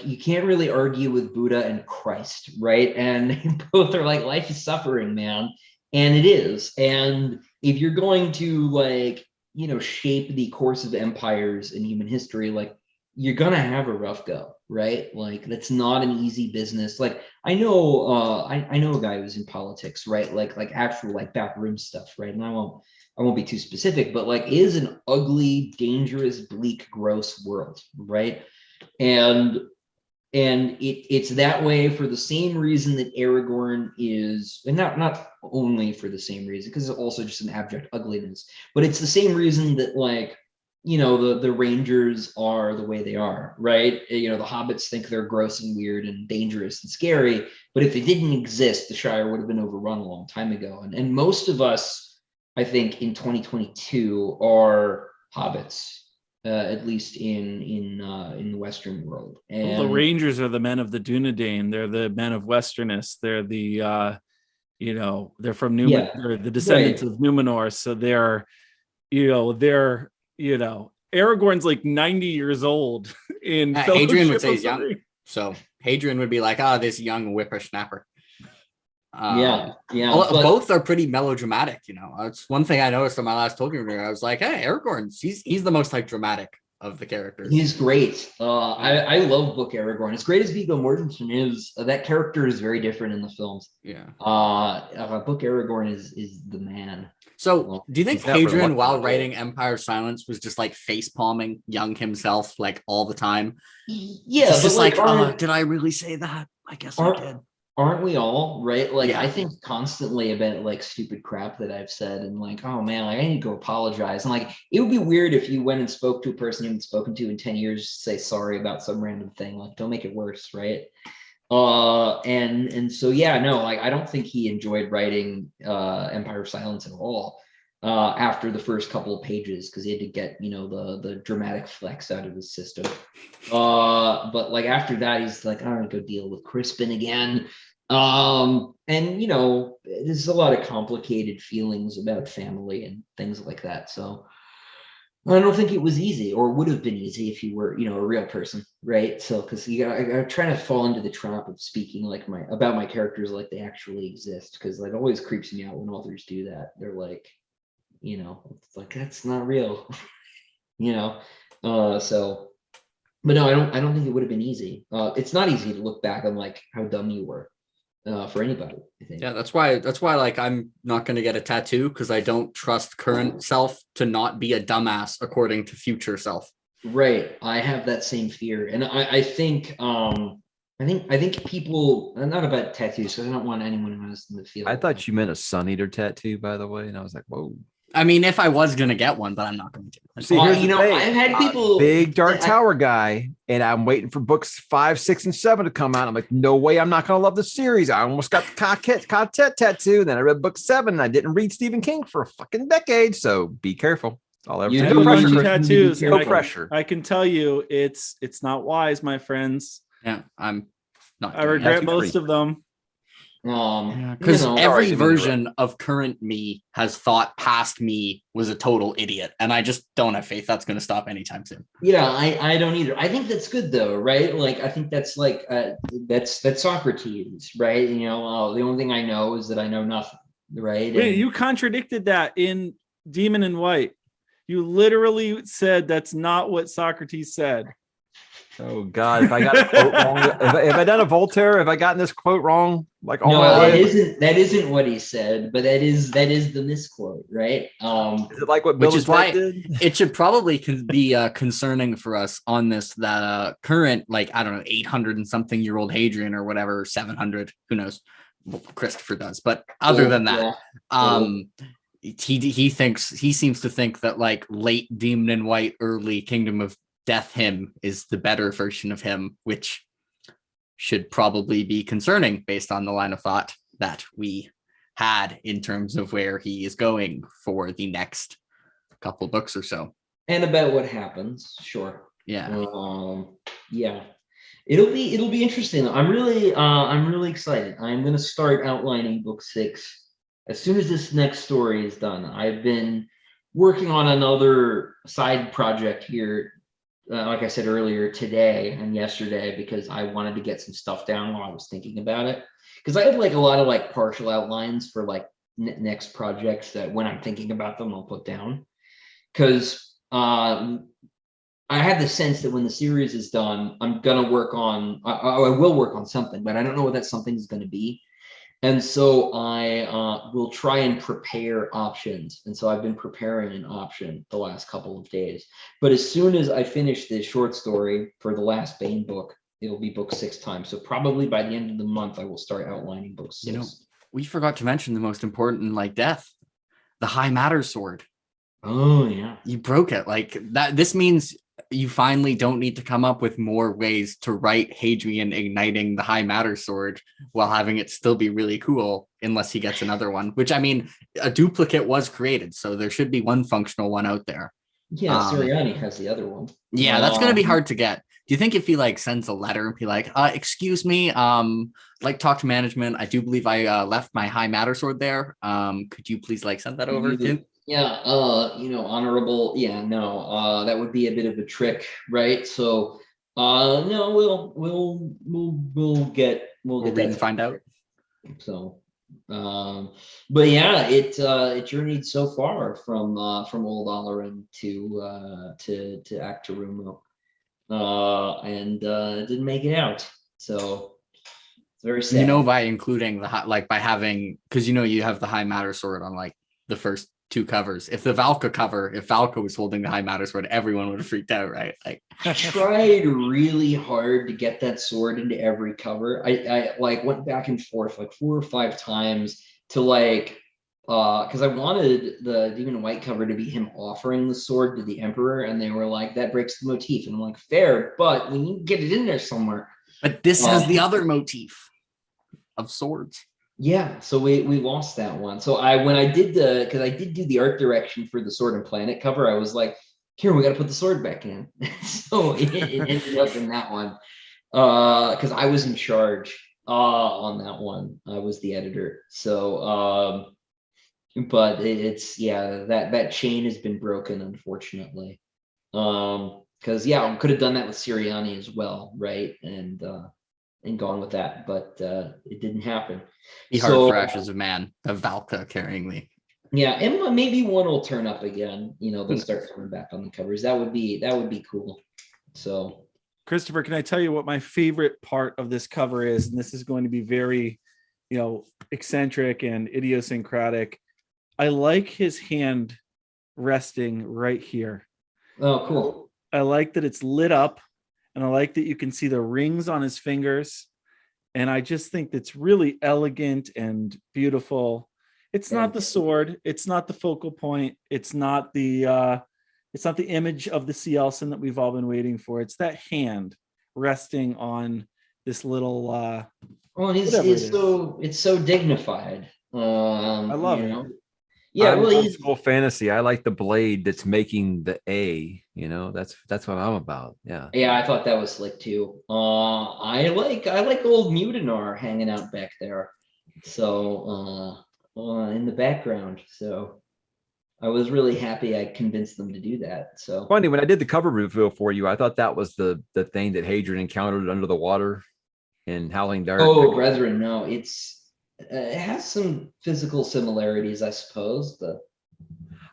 you can't really argue with Buddha and Christ, right? And both are like, life is suffering, man. And it is. And if you're going to shape the course of empires in human history, like you're going to have a rough go, right? Like that's not an easy business. Like I know a guy who's in politics, right? Like actual backroom stuff, right? And I won't be too specific, but it is an ugly, dangerous, bleak, gross world, right? And it's that way for the same reason that Aragorn is, and not only for the same reason, because it's also just an abject ugliness, but it's the same reason that the Rangers are the way they are, right? The hobbits think they're gross and weird and dangerous and scary, but if they didn't exist, the Shire would have been overrun a long time ago. And most of us, I think, in 2022 are hobbits. At least in the Western world. And the Rangers are the men of the Dunedain. They're the men of Westerness. They're the they're from they're the descendants of Numenor. So they're Aragorn's like 90 years old in Hadrian would say he's young. So Hadrian would be like, this young whippersnapper. Both are pretty melodramatic. It's one thing I noticed on my last Tolkien review. I was like, hey, Aragorn, he's the most dramatic of the characters. He's great. I love book Aragorn. As great as Viggo Mortensen is, that character is very different in the films. Book Aragorn is the man. So do you think Hadrian, while writing Empire of Silence, was just like face palming young himself all the time? Yeah, it's just did I really say that? I guess I did. Aren't we all, right? I think constantly about stupid crap that I've said and oh man, I need to go apologize. And it would be weird if you went and spoke to a person you haven't spoken to in 10 years, say sorry about some random thing. Don't make it worse, right? And so I don't think he enjoyed writing Empire of Silence at all after the first couple of pages, because he had to get the dramatic flex out of his system. But after that, he's like, I'm gonna go deal with Crispin again. And there's a lot of complicated feelings about family and things like that. So I don't think it was easy, or would have been easy if you were, a real person, right? So, because I'm trying to fall into the trap of speaking about my characters like they actually exist, because it always creeps me out when authors do that. They're like, it's like that's not real, So, but no, I don't think it would have been easy. It's not easy to look back on like how dumb you were, for anybody, I think. Yeah, that's why like I'm not going to get a tattoo, because I don't trust current self to not be a dumbass according to future self. Right. I have that same fear. And I think people, not about tattoos, because I don't want anyone who has to feel. I thought you meant a Sun Eater tattoo, by the way, and I was like, whoa. I mean, if I was going to get one, but I'm not going to. See, here's the thing. I've had people big Dark Tower guy, and I'm waiting for books 5, 6, and 7 to come out. I'm like, no way, I'm not going to love the series. I almost got the Cotet tattoo. Then I read book 7, and I didn't read Stephen King for a fucking decade. So be careful. All You I do have a bunch remember of tattoos. No and pressure. I can tell you, it's not wise, my friends. Yeah, I'm not. I regret tattoo most free. of them. Because every Sorry, version of current me has thought past me was a total idiot, and I just don't have faith that's going to stop anytime soon. Yeah, I don't either. I think that's good though, right? Like I think that's like that's Socrates, right? The only thing I know is that I know nothing, right? Wait, you contradicted that in Demon in White. You literally said that's not what Socrates said. Oh God! If I got a quote wrong, if I done a Voltaire, have I gotten this quote wrong? Like all No, my that life? isn't what he said, but that is the misquote, right? Is it like what Which Bill is why did? it should probably be concerning for us on this that current, like, I don't know, 800 and something year old Hadrian or whatever, 700, who knows? Well, Christopher does, but other than that, he seems to think that like late Demon in White, early Kingdom of Death him is the better version of him, which should probably be concerning based on the line of thought that we had in terms of where he is going for the next couple books or so. And about what happens, sure. Yeah. Yeah. It'll be interesting. I'm really excited. I'm gonna start outlining book 6 as soon as this next story is done. I've been working on another side project here, like I said earlier, today and yesterday, because I wanted to get some stuff down while I was thinking about it. Because I have like a lot of like partial outlines for like next projects that when I'm thinking about them, I'll put down. Because I have the sense that when the series is done, I'm gonna work on. I will work on something, but I don't know what that something is going to be. And so I will try and prepare options. And so I've been preparing an option the last couple of days. But as soon as I finish this short story for the last Bane book, it'll be book 6 time. So probably by the end of the month, I will start outlining book 6. We forgot to mention the most important, like, death, the High Matter sword. Oh, yeah. You broke it like that. This means you finally don't need to come up with more ways to write Hadrian igniting the High Matter sword while having it still be really cool, unless he gets another one, which, I mean, a duplicate was created, so there should be one functional one out there. Yeah, Siriani has the other one. Yeah, that's going to be hard to get. Do you think if he like sends a letter and be like, excuse me, like talk to management, I do believe I left my High Matter sword there. Could you please like send that over? Yeah, honorable. Yeah, no, that would be a bit of a trick, right? So, no, we'll get read that and find out. So, but yeah, it journeyed so far from Old Oleron to Actarumo, and didn't make it out. So it's very sad. By including by having, because you have the High Matter sword on like the first 2 covers. If Valka was holding the High Matter sword, everyone would have freaked out, right? Like, I tried really hard to get that sword into every cover. I like went back and forth like 4 or 5 times to like, because I wanted the Demon in White cover to be him offering the sword to the Emperor, and they were like, that breaks the motif. And I'm like, fair, but we need to get it in there somewhere. But this has the other motif of swords. Yeah, so we lost that one. So when I did because I did do the art direction for the Sword and Planet cover, I was like, here, we got to put the sword back in. So it ended up in that one, because I was in charge on that one. I was the editor. So but it's that chain has been broken, unfortunately. Because I could have done that with Siriani as well, right? And gone with that, but it didn't happen. Be hard for Ashes of Man, of Valka carrying me. Yeah, and maybe one will turn up again. They'll start coming back on the covers. That would be cool. So, Christopher, can I tell you what my favorite part of this cover is? And this is going to be very, eccentric and idiosyncratic. I like his hand resting right here. Oh, cool. I like that it's lit up, and I like that you can see the rings on his fingers. And I just think that's really elegant and beautiful. It's not the sword. It's not the focal point. It's not the image of the Cielson that we've all been waiting for. It's that hand resting on this little. Well, it's so dignified. I love it. Yeah, I'm well, old school fantasy. I like the blade that's making the A. That's what I'm about. Yeah. Yeah, I thought that was slick too. I like old Mutinar hanging out back there. So in the background. So I was really happy I convinced them to do that. So funny, when I did the cover reveal for you, I thought that was the thing that Hadrian encountered under the water in Howling Dark. Oh, Brethren, no, it has some physical similarities, I suppose. But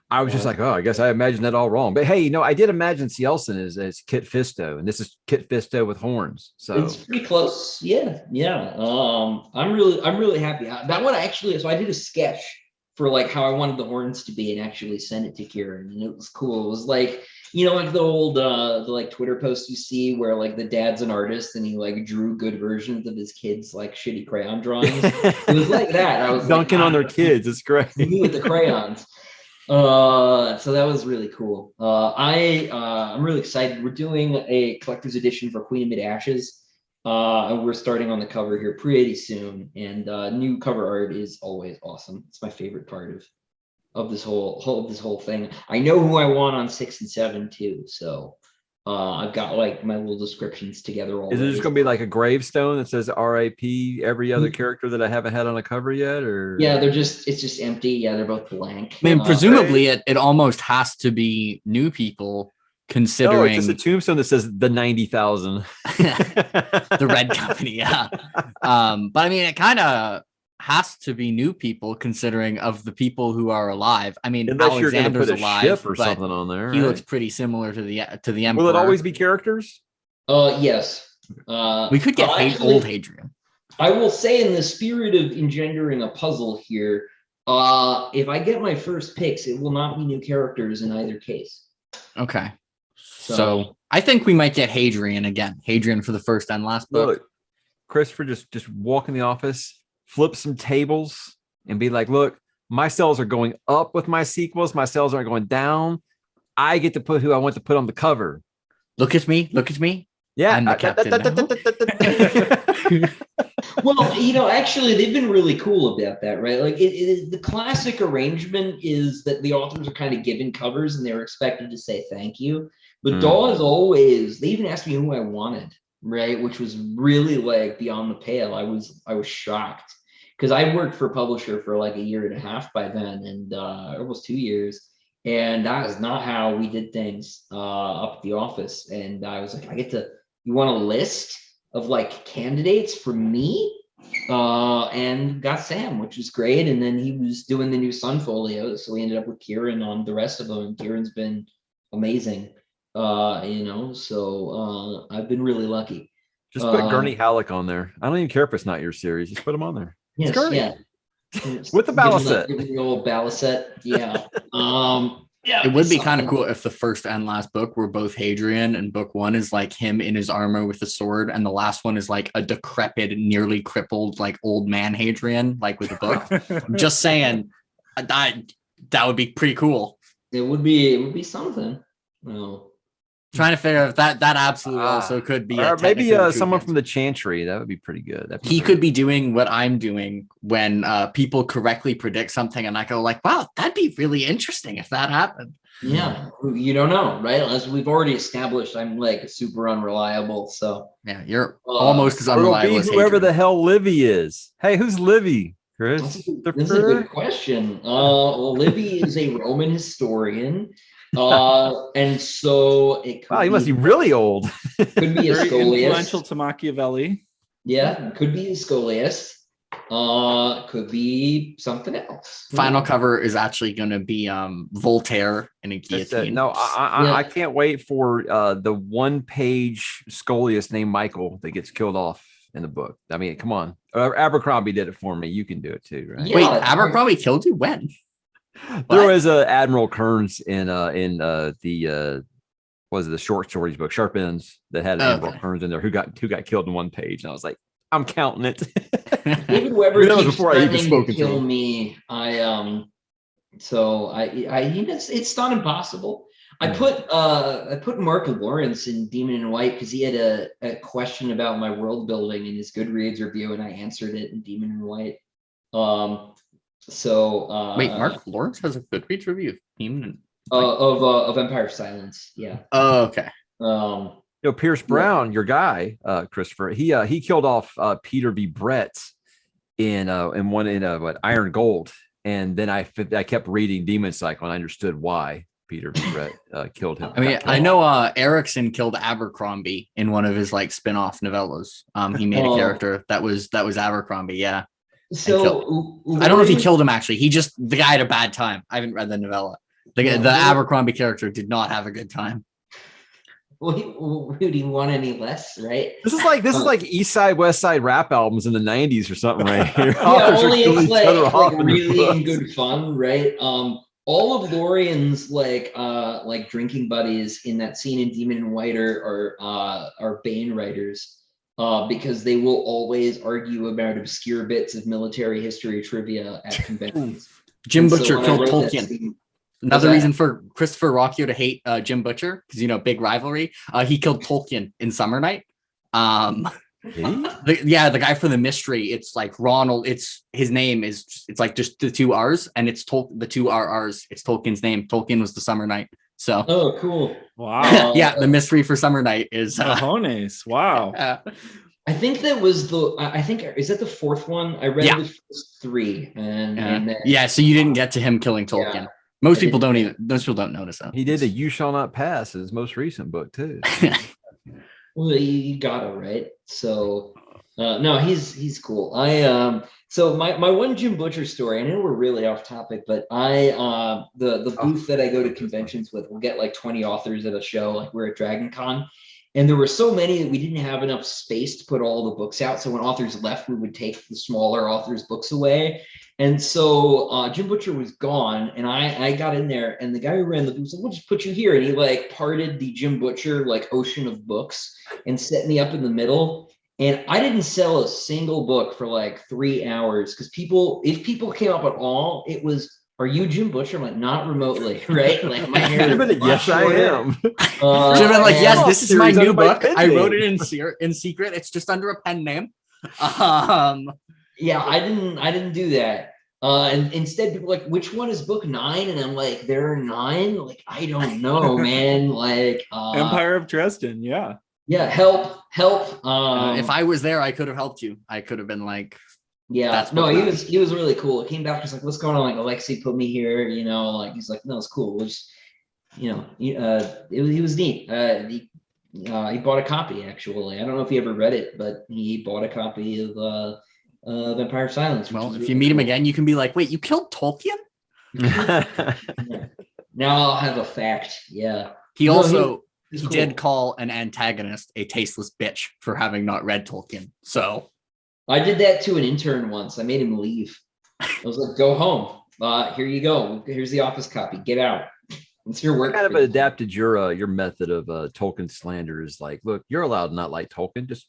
I was just like, I guess I imagined that all wrong. But hey, I did imagine Cielson as Kit Fisto, and this is Kit Fisto with horns. So it's pretty close. Yeah. I'm really happy. That one actually. So I did a sketch for like how I wanted the horns to be, and actually sent it to Kieran, and it was cool. It was like, like the old the like Twitter posts you see where like the dad's an artist and he like drew good versions of his kids' like shitty crayon drawings. It was like that. I was dunking on their kids. It's great. With the crayons. So that was really cool. I'm really excited. We're doing a collector's edition for Queen of Mid Ashes. And we're starting on the cover here pretty soon. And new cover art is always awesome. It's my favorite part of this whole thing. I know who I want on 6 and 7 too. So I've got like my little descriptions together already. Is it just going to be like a gravestone that says R.I.P. every other character that I haven't had on a cover yet? Or yeah, it's just empty. Yeah, they're both blank. I mean, presumably it almost has to be new people, considering. No, it's just a tombstone that says the 90,000. The Red Company, yeah. But I mean, it kind of has to be new people, considering of the people who are alive. I mean, unless Alexander's you're going to put a alive, ship or something on there. He looks pretty similar to the Emperor. Will it always be characters? Yes. We could get old Hadrian. I will say, in the spirit of engendering a puzzle here, if I get my first picks, it will not be new characters in either case. Okay. So I think we might get Hadrian again. Hadrian for the first and last book. Look, Christopher just walk in the office, flip some tables, and be like, look, my cells are going up with my sequels. My cells aren't going down. I get to put who I want to put on the cover. Look at me. Yeah. I'm the captain. Well, actually, they've been really cool about that, right? Like the classic arrangement is that the authors are kind of given covers and they're expected to say thank you. But Dawes always, they even asked me who I wanted, right? Which was really like beyond the pale. I was shocked because I worked for a publisher for like a year and a half by then, and almost 2 years. And that is not how we did things up at the office. And I was like, you want a list of like candidates for me? And got Sam, which was great. And then he was doing the new Sun folios. So we ended up with Kieran on the rest of them. And Kieran's been amazing. So I've been really lucky. Just put Gurney Halleck on there. I don't even care if it's not your series. Just put him on there. Yes, yeah. With the Balisette. Give the old Balisette. Yeah. It would be kind of cool if the first and last book were both Hadrian, and book one is like him in his armor with a sword, and the last one is like a decrepit, nearly crippled, like old man Hadrian, like with a book. I'm just saying that would be pretty cool. It would be something. No. Trying to figure out if that absolutely also could be, or maybe someone from the Chantry. That would be pretty good. He could be doing what I'm doing when people correctly predict something, and I go like, "Wow, that'd be really interesting if that happened." Yeah, you don't know, right? As we've already established, I'm like super unreliable. So yeah, you're almost as unreliable as whoever Hadrian. the hell Livy is. Hey, who's Livy? That's a good question. Well, Livy is a Roman historian. And so it could Wow, he must be be really old. could be a Very influential Scholiast. to Machiavelli. Yeah, could be a Scholiast. Could be something else. Final cover is actually going to be Voltaire in a guillotine. No, I can't wait for the one-page Scholiast named Michael that gets killed off in the book. I mean, come on. Abercrombie did it for me. You can do it too, right? Yeah. Wait, Abercrombie killed you? When? There was a Admiral Kearns in the was it the short stories book Sharp Ends that had Admiral Kearns in there who got killed in one page, and I was like, I'm counting it. David Weber That was keeps before I even threatening spoken to to kill him. me. It's not impossible. I put Mark Lawrence in Demon in White because he had a question about my world building in his Goodreads review, and I answered it in Demon in White. Wait, Mark Lawrence has a Goodreads review of Demon of Empire of Silence. Yeah. Oh, okay. Pierce Brown, your guy, Christopher, he killed off Peter V. Brett in Iron Gold, and then I kept reading Demon Cycle and I understood why Peter V. Brett killed him. I mean, I know Erickson killed Abercrombie in one of his like spin-off novellas. He made a character that was Abercrombie, yeah. So I don't know if he killed him actually. He just the guy had a bad time. I haven't read the novella. The Abercrombie character did not have a good time. Well, he didn't want any less, right? This is like East Side West Side rap albums in the 90s or something, right here. Yeah, only it's like really in good fun, right? All of Lorian's like drinking buddies in that scene in Demon in White are Bane writers, because they will always argue about obscure bits of military history trivia at conventions. Jim Butcher killed Tolkien. Another reason for Christopher Ruocchio to hate Jim Butcher, because big rivalry. He killed Tolkien in Summer Night. The guy for the mystery. It's like Ronald. His name is like just the two R's, and it's the two RRs. It's Tolkien's name. Tolkien was the Summer Night. So. Oh, cool! Wow. Yeah, the mystery for Summer Night is. Cojones. Wow. I think that was is that the fourth one? I read the first three, and then, so you didn't get to him killing Tolkien. Yeah. Most people don't notice that. He did a "You Shall Not Pass" his most recent book too. Well, you got it right. So, no, he's cool. So my one Jim Butcher story. I know we're really off topic, but the booth that I go to conventions with, we'll get like 20 authors at a show. Like we're at Dragon Con. And there were so many that we didn't have enough space to put all the books out. So when authors left, we would take the smaller authors' books away. And so Jim Butcher was gone, and I got in there, and the guy who ran the booth said, "We'll just put you here." And he like parted the Jim Butcher like ocean of books and set me up in the middle. And I didn't sell a single book for like 3 hours because if people came up at all, it was, "Are you Jim Butcher?" I'm like, "Not remotely," right? Like my hair. Yes, I am. Should have been like, "Yes, this is my new book. I wrote it in secret. It's just under a pen name." Yeah, I didn't do that. And instead, people were like, "Which one is book 9?" And I'm like, "There are 9." Like, I don't know, man. Like, Empire of Dresden. Yeah. Yeah. Help. If I was there, I could have helped you. I could have been like, yeah. No, he was really cool. He came back, he's like, "What's going on?" Like, Alexi put me here. Like he's like, "No, it's cool. We'll just, he was neat." He bought a copy actually. I don't know if he ever read it, but he bought a copy of Empire of Silence. Well, if you meet him again, you can be like, "Wait, you killed Tolkien?" Yeah. Now I'll have a fact. Yeah. He did call an antagonist a tasteless bitch for having not read Tolkien. So I did that to an intern once. I made him leave. I was like, "Go home. Here you go. Here's the office copy. Get out. It's your work." Kind of adapted your method of Tolkien slander is like, look, you're allowed to not like Tolkien. Just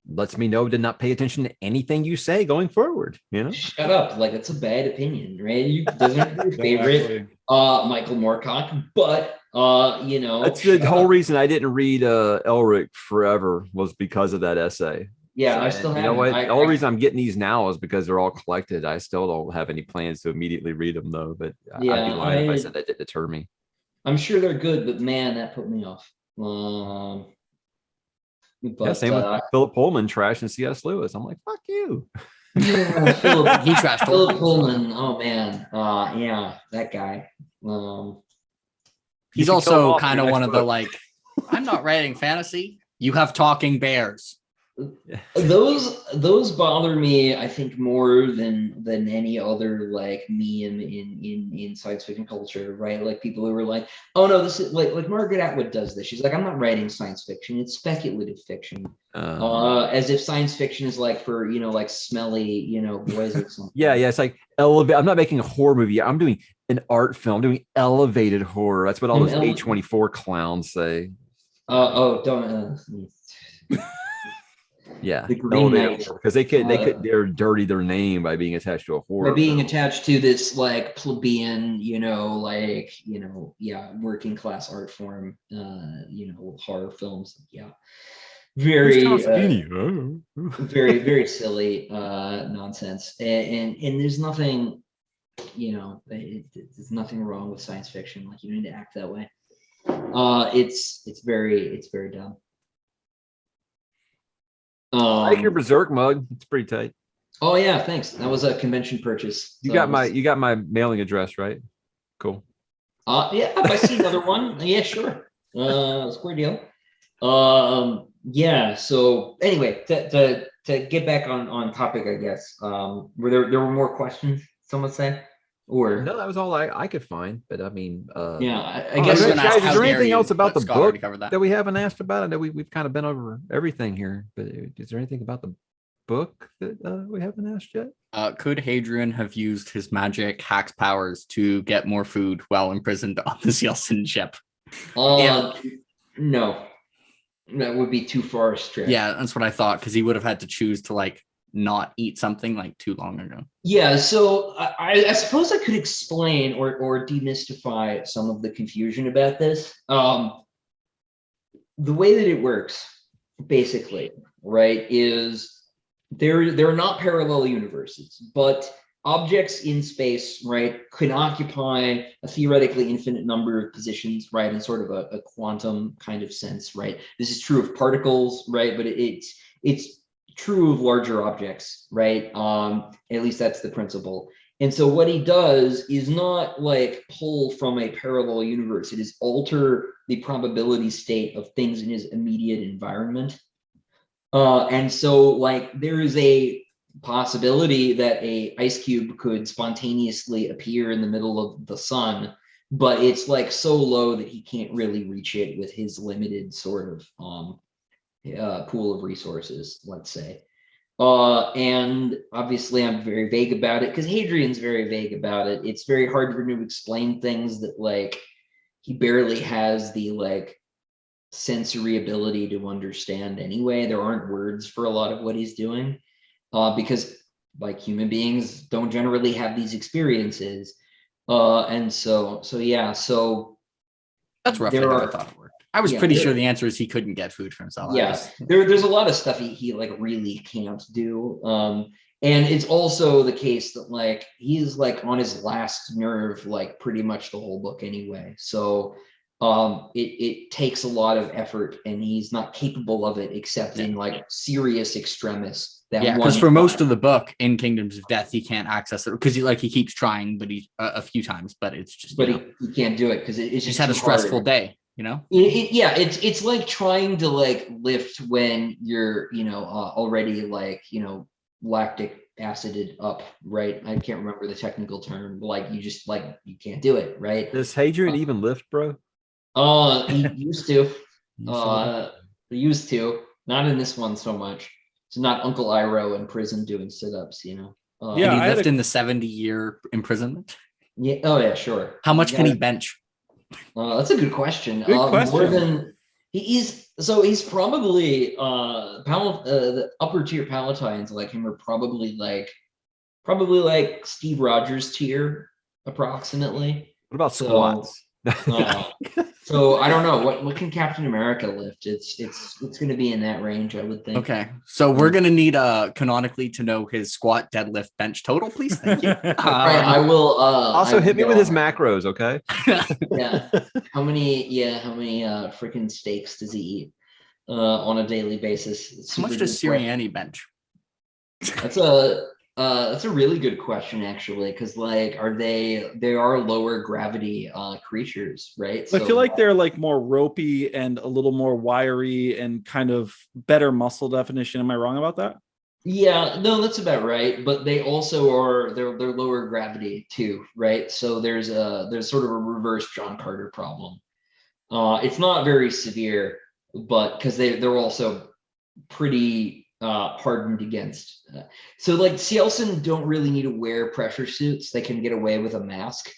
lets me know to not pay attention to anything you say going forward. Shut up. Like, it's a bad opinion, right? You doesn't have to be your favorite Michael Moorcock, but that's the whole reason I didn't read Elric forever was because of that essay. Yeah, I still have. You know what? The only reason I'm getting these now is because they're all collected. I still don't have any plans to immediately read them though. But I'd be lying if I said that didn't deter me. I'm sure they're good, but man, that put me off. But, same with Philip Pullman trash and C.S. Lewis. I'm like, fuck you. Yeah, Philip, He trashed Philip Tolkien. Pullman. Oh man, yeah, that guy. He's You should kill him also off in kind your of next one of the book. like, I'm not writing fantasy. You have talking bears. Those bother me, I think, more than any other like meme in science fiction culture, right? Like people who are like, oh no, this is like Margaret Atwood does this. She's like, I'm not writing science fiction, it's speculative fiction. As if science fiction is like for, like smelly, boys or something. Yeah, it's like elevate. I'm not making a horror movie. I'm doing an art film, doing elevated horror. That's what all those A24 clowns say. Don't. Yeah, The Green Knight. because they could dare dirty their name by being attached to a horror. By being film. attached to this like plebeian, working class art form, horror films. Yeah, very, very, very silly nonsense. And there's nothing, there's nothing wrong with science fiction. Like you need to act that way. It's very dumb. I like your Berserk mug. It's pretty tight. Oh yeah, thanks. That was a convention purchase. You got my mailing address, right? Cool. Yeah, if I see another one, yeah, sure. Square deal. Yeah. So anyway, to get back on topic, I guess. Were there were more questions? Some would say, or no, that was all I could find. But I mean, yeah, I guess. Guys, is there anything else about the book that we haven't asked about? I know we've kind of been over everything here, but is there anything about the book that we haven't asked yet? Could Hadrian have used his magic hacks powers to get more food while imprisoned on the Sealson ship? No, that would be too far astray. Yeah, that's what I thought, because he would have had to choose to like not eat something like too long ago. Yeah, so I suppose I could explain or demystify some of the confusion about this. The way that it works, basically, right, is there are not parallel universes, but objects in space, right, could occupy a theoretically infinite number of positions, right, in sort of a quantum kind of sense, right? This is true of particles, right, but it's true of larger objects, right? At least that's the principle. And so what he does is not like pull from a parallel universe. It is alter the probability state of things in his immediate environment. And so like there is a possibility that a ice cube could spontaneously appear in the middle of the sun, but it's like so low that he can't really reach it with his limited sort of pool of resources, let's say. And obviously I'm very vague about it because Hadrian's very vague about it. It's very hard for him to explain things that like he barely has the like sensory ability to understand anyway. There aren't words for a lot of what he's doing because like human beings don't generally have these experiences. And so yeah, so that's roughly how I thought it worked. I was pretty sure the answer is he couldn't get food for himself. Yeah, there's a lot of stuff he like really can't do. And it's also the case that like he's like on his last nerve like pretty much the whole book anyway. So it takes a lot of effort and he's not capable of it except in like serious extremis. Because for most of the book in Kingdoms of Death, he can't access it because he keeps trying, but a few times, but it's just he can't do it because it's just had a stressful day. It's like trying to like lift when you're already like lactic acided up, right? I can't remember the technical term, but like you just like you can't do it, right? Does Hadrian even lift, bro? He used to. He used to. Not in this one so much. It's not Uncle Iroh in prison doing sit-ups, Can he lift in the 70-year imprisonment? Yeah. Oh yeah, sure. How much can he bench? That's a good question. Good question. More than he's probably the upper tier Palatines like him are probably like Steve Rogers tier approximately. What about squats? So I don't know what can Captain America lift. It's going to be in that range, I would think. Okay, so we're going to need canonically to know his squat, deadlift, bench total, please. Thank you. Right, I will. Also hit me with his macros, okay? Yeah. How many freaking steaks does he eat on a daily basis? How much does Siriani bench? That's a That's a really good question, actually, because like, they are lower gravity creatures, right? I feel like they're like more ropey and a little more wiry and kind of better muscle definition. Am I wrong about that? Yeah, no, that's about right. But they also are they're lower gravity too, right? So there's sort of a reverse John Carter problem. It's not very severe, but because they're also pretty hardened against. So like Cielson don't really need to wear pressure suits. They can get away with a mask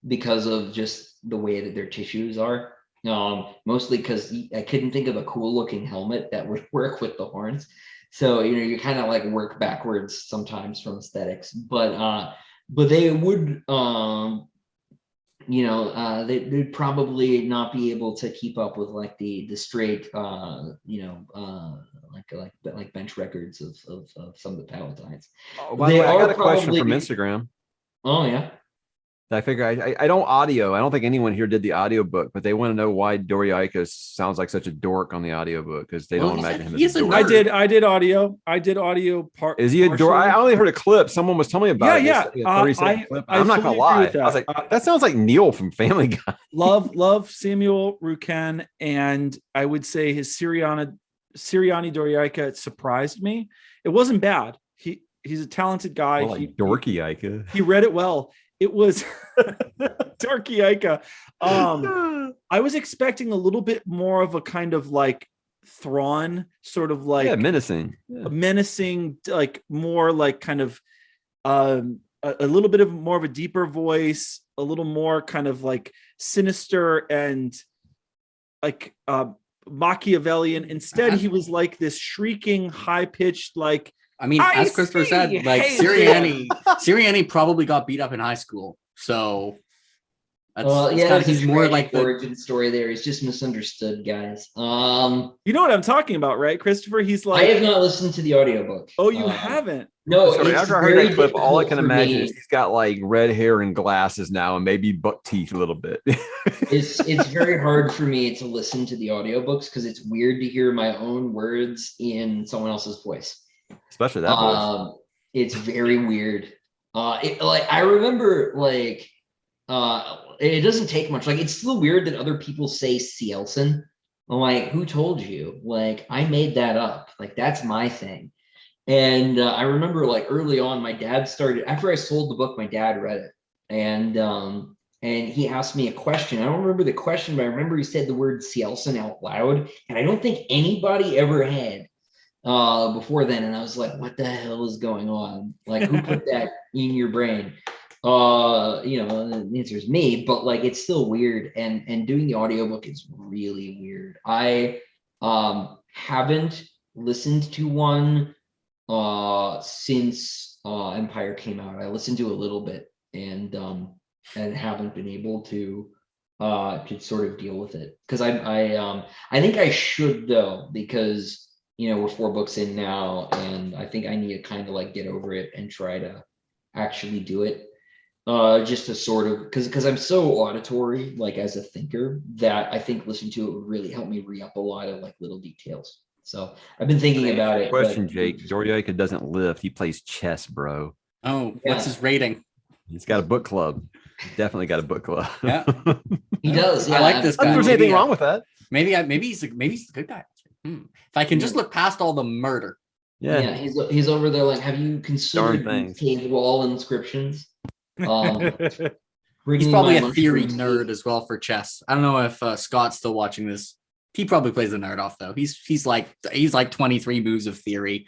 because of just the way that their tissues are. Mostly because I couldn't think of a cool looking helmet that would work with the horns. So you kind of like work backwards sometimes from aesthetics, but they would they'd probably not be able to keep up with like the straight like bench records of some of the Palatines. Oh, by the way, I got a question from Instagram. Oh yeah. I figure I don't audio. I don't think anyone here did the audio book, but they want to know why Doriaicus sounds like such a dork on the audio book because they don't imagine him as a dork. I did audio part. Is he a dork? I only heard a clip. Someone was telling me about it. Yeah. Clip. I'm not gonna lie. I was like, that sounds like Neil from Family Guy. love Samuel Ruocchio, and I would say his Siriani Doriaica surprised me. It wasn't bad. He's a talented guy. Dorky Ica. He read it well. It was Dorky Ica. I was expecting a little bit more of a kind of like Thrawn, sort of like menacing, like more like kind of a little bit of more of a deeper voice, a little more kind of like sinister and like Machiavellian. Instead, he was like this shrieking, high pitched, like. I mean, as Christopher said, like Siriani probably got beat up in high school. So he's more like the origin story there. He's just misunderstood, guys. You know what I'm talking about, right, Christopher? He's like, I have not listened to the audiobook. Oh, you haven't? No, after I heard that clip, all I can imagine is he's got like red hair and glasses now and maybe buck teeth a little bit. It's very hard for me to listen to the audiobooks because it's weird to hear my own words in someone else's voice. Especially that voice. It's very weird. I remember it doesn't take much. Like, it's still weird that other people say Cielson. I'm like, who told you? Like, I made that up. Like, that's my thing. And I remember like early on, my dad started, after I sold the book, my dad read it. And he asked me a question. I don't remember the question, but I remember he said the word Cielson out loud. And I don't think anybody ever had before then. And I was like, what the hell is going on? Like, who put that in your brain? The answer is me, but like, it's still weird. And doing the audiobook is really weird. I haven't listened to one since Empire came out. I listened to a little bit and haven't been able to sort of deal with it, because I think I should, though, because we're 4 books in now, and I think I need to kind of like get over it and try to actually do it, just to sort of, because I'm so auditory, like as a thinker, that I think listening to it would really help me re-up a lot of like little details. So I've been thinking about it. Question, Jake. Doriaicus doesn't lift. He plays chess, bro. Oh, yeah. What's his rating? He's got a book club. He's definitely got a book club. Yeah, he does. Yeah. I like this guy. I don't think there's anything wrong with that. Maybe he's the good guy. If I can just look past all the murder. Yeah. He's over there like, have you considered cave wall inscriptions? He's probably a theory nerd as well for chess. I don't know if Scott's still watching this. He probably plays the nerd off though. He's like 23 moves of theory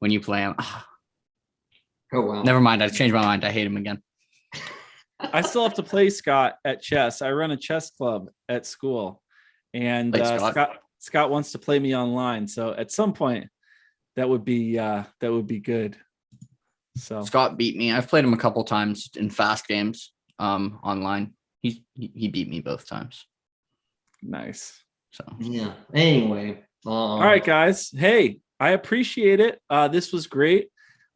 when you play him. Oh wow. Never mind. I changed my mind. I hate him again. I still have to play Scott at chess. I run a chess club at school, and Scott wants to play me online. So at some point, that would be good. So Scott beat me. I've played him a couple times in fast games online. He beat me both times. Nice. So yeah. Anyway. All right, guys. Hey, I appreciate it. This was great.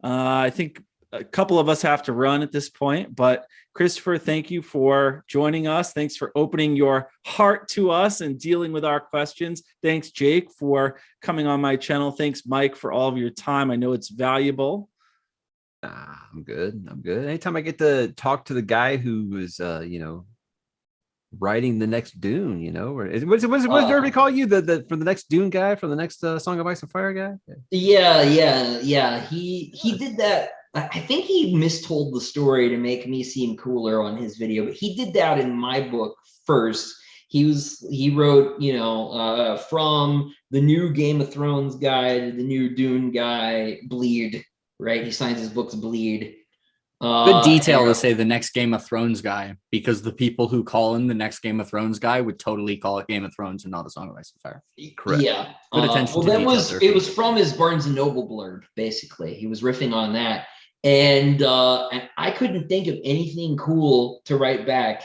I think a couple of us have to run at this point, but Christopher, thank you for joining us. Thanks for opening your heart to us and dealing with our questions. Thanks, Jake, for coming on my channel. Thanks, Mike, for all of your time. I know it's valuable. I'm good. Anytime I get to talk to the guy who is, writing the next Dune, or what's everybody call you? The for the next Dune guy, for the next Song of Ice and Fire guy? Yeah. He did that. I think he mistold the story to make me seem cooler on his video, but he did that in my book first. He wrote, from the new Game of Thrones guy to the new Dune guy, Bleed, right? He signs his books Bleed. Good detail to say the next Game of Thrones guy, because the people who call him the next Game of Thrones guy would totally call it Game of Thrones and not A Song of Ice and Fire. Correct. Yeah. Good attention to detail. It was from his Barnes and Noble blurb, basically. He was riffing on that. And I couldn't think of anything cool to write back.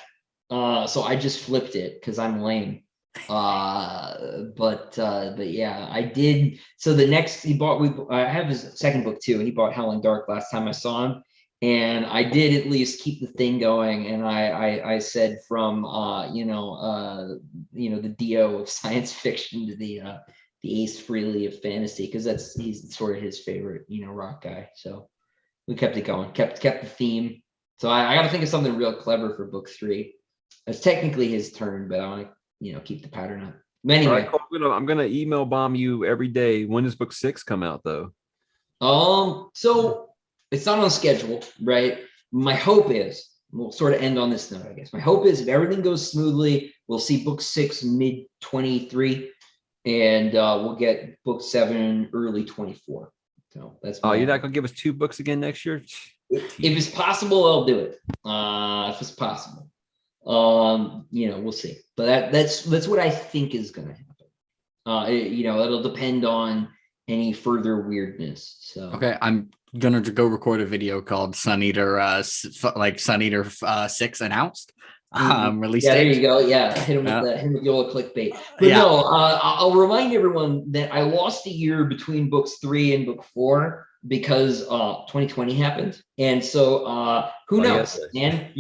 So I just flipped it because I'm lame. But yeah, I did. So the next I have his second book too. He bought Howling Dark last time I saw him. And I did at least keep the thing going. And I said from the Dio of science fiction to the Ace Frehley of fantasy, because he's sort of his favorite, rock guy. So we kept it going, kept the theme. So I got to think of something real clever for book 3. It's technically his turn, but I want to keep the pattern up. But anyway, I'm gonna email bomb you every day. When does book 6 come out though? So it's not on schedule, right? My hope is, we'll sort of end on this note, I guess. My hope is if everything goes smoothly, we'll see book 6 mid 23, and we'll get book 7 early 24. So that's. You're not gonna give us 2 books again next year? If it's possible, I'll do it. If it's possible, we'll see. But that's what I think is gonna happen. It'll depend on any further weirdness. So okay, I'm gonna go record a video called Sun Eater 6 announced. Release date. There you go. Yeah, hit him with the old clickbait. But no, I'll remind everyone that I lost a year between books 3 and book 4 because 2020 happened, and so who knows, man?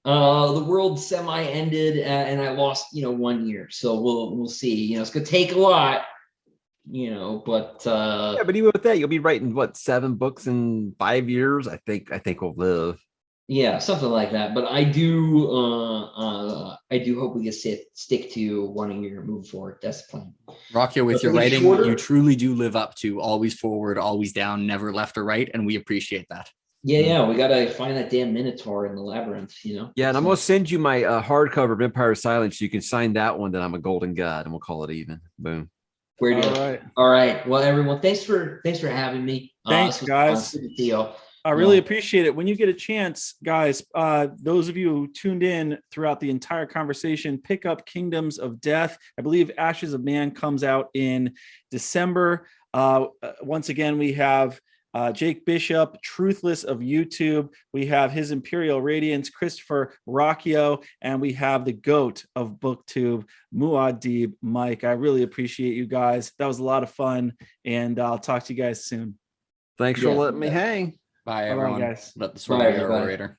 The world semi ended, and I lost 1 year. So we'll see. It's gonna take a lot. But but even with that, you'll be writing 7 books in 5 years. I think we'll live. Yeah, something like that. But I do hope we can stick to 1 a year, move forward. That's the plan. Ruocchio, with your writing, you truly do live up to always forward, always down, never left or right, and we appreciate that. Yeah, we gotta find that damn Minotaur in the labyrinth, Yeah, and I'm gonna send you my hardcover of Empire of Silence. So you can sign that one that I'm a golden god, and we'll call it even. Boom. All right. Well, everyone, thanks for having me. Thanks, guys. I really appreciate it. When you get a chance, guys, those of you who tuned in throughout the entire conversation, pick up Kingdoms of Death. I believe Ashes of Man comes out in December. Once again, we have Jake Bishop, Truthless of YouTube. We have His Imperial Radiance, Christopher Ruocchio, and we have the GOAT of BookTube, Muad'Dib, Mike. I really appreciate you guys. That was a lot of fun, and I'll talk to you guys soon. Thanks for letting me hang. Bye, everyone. Bye, guys. Let the sword be our orator.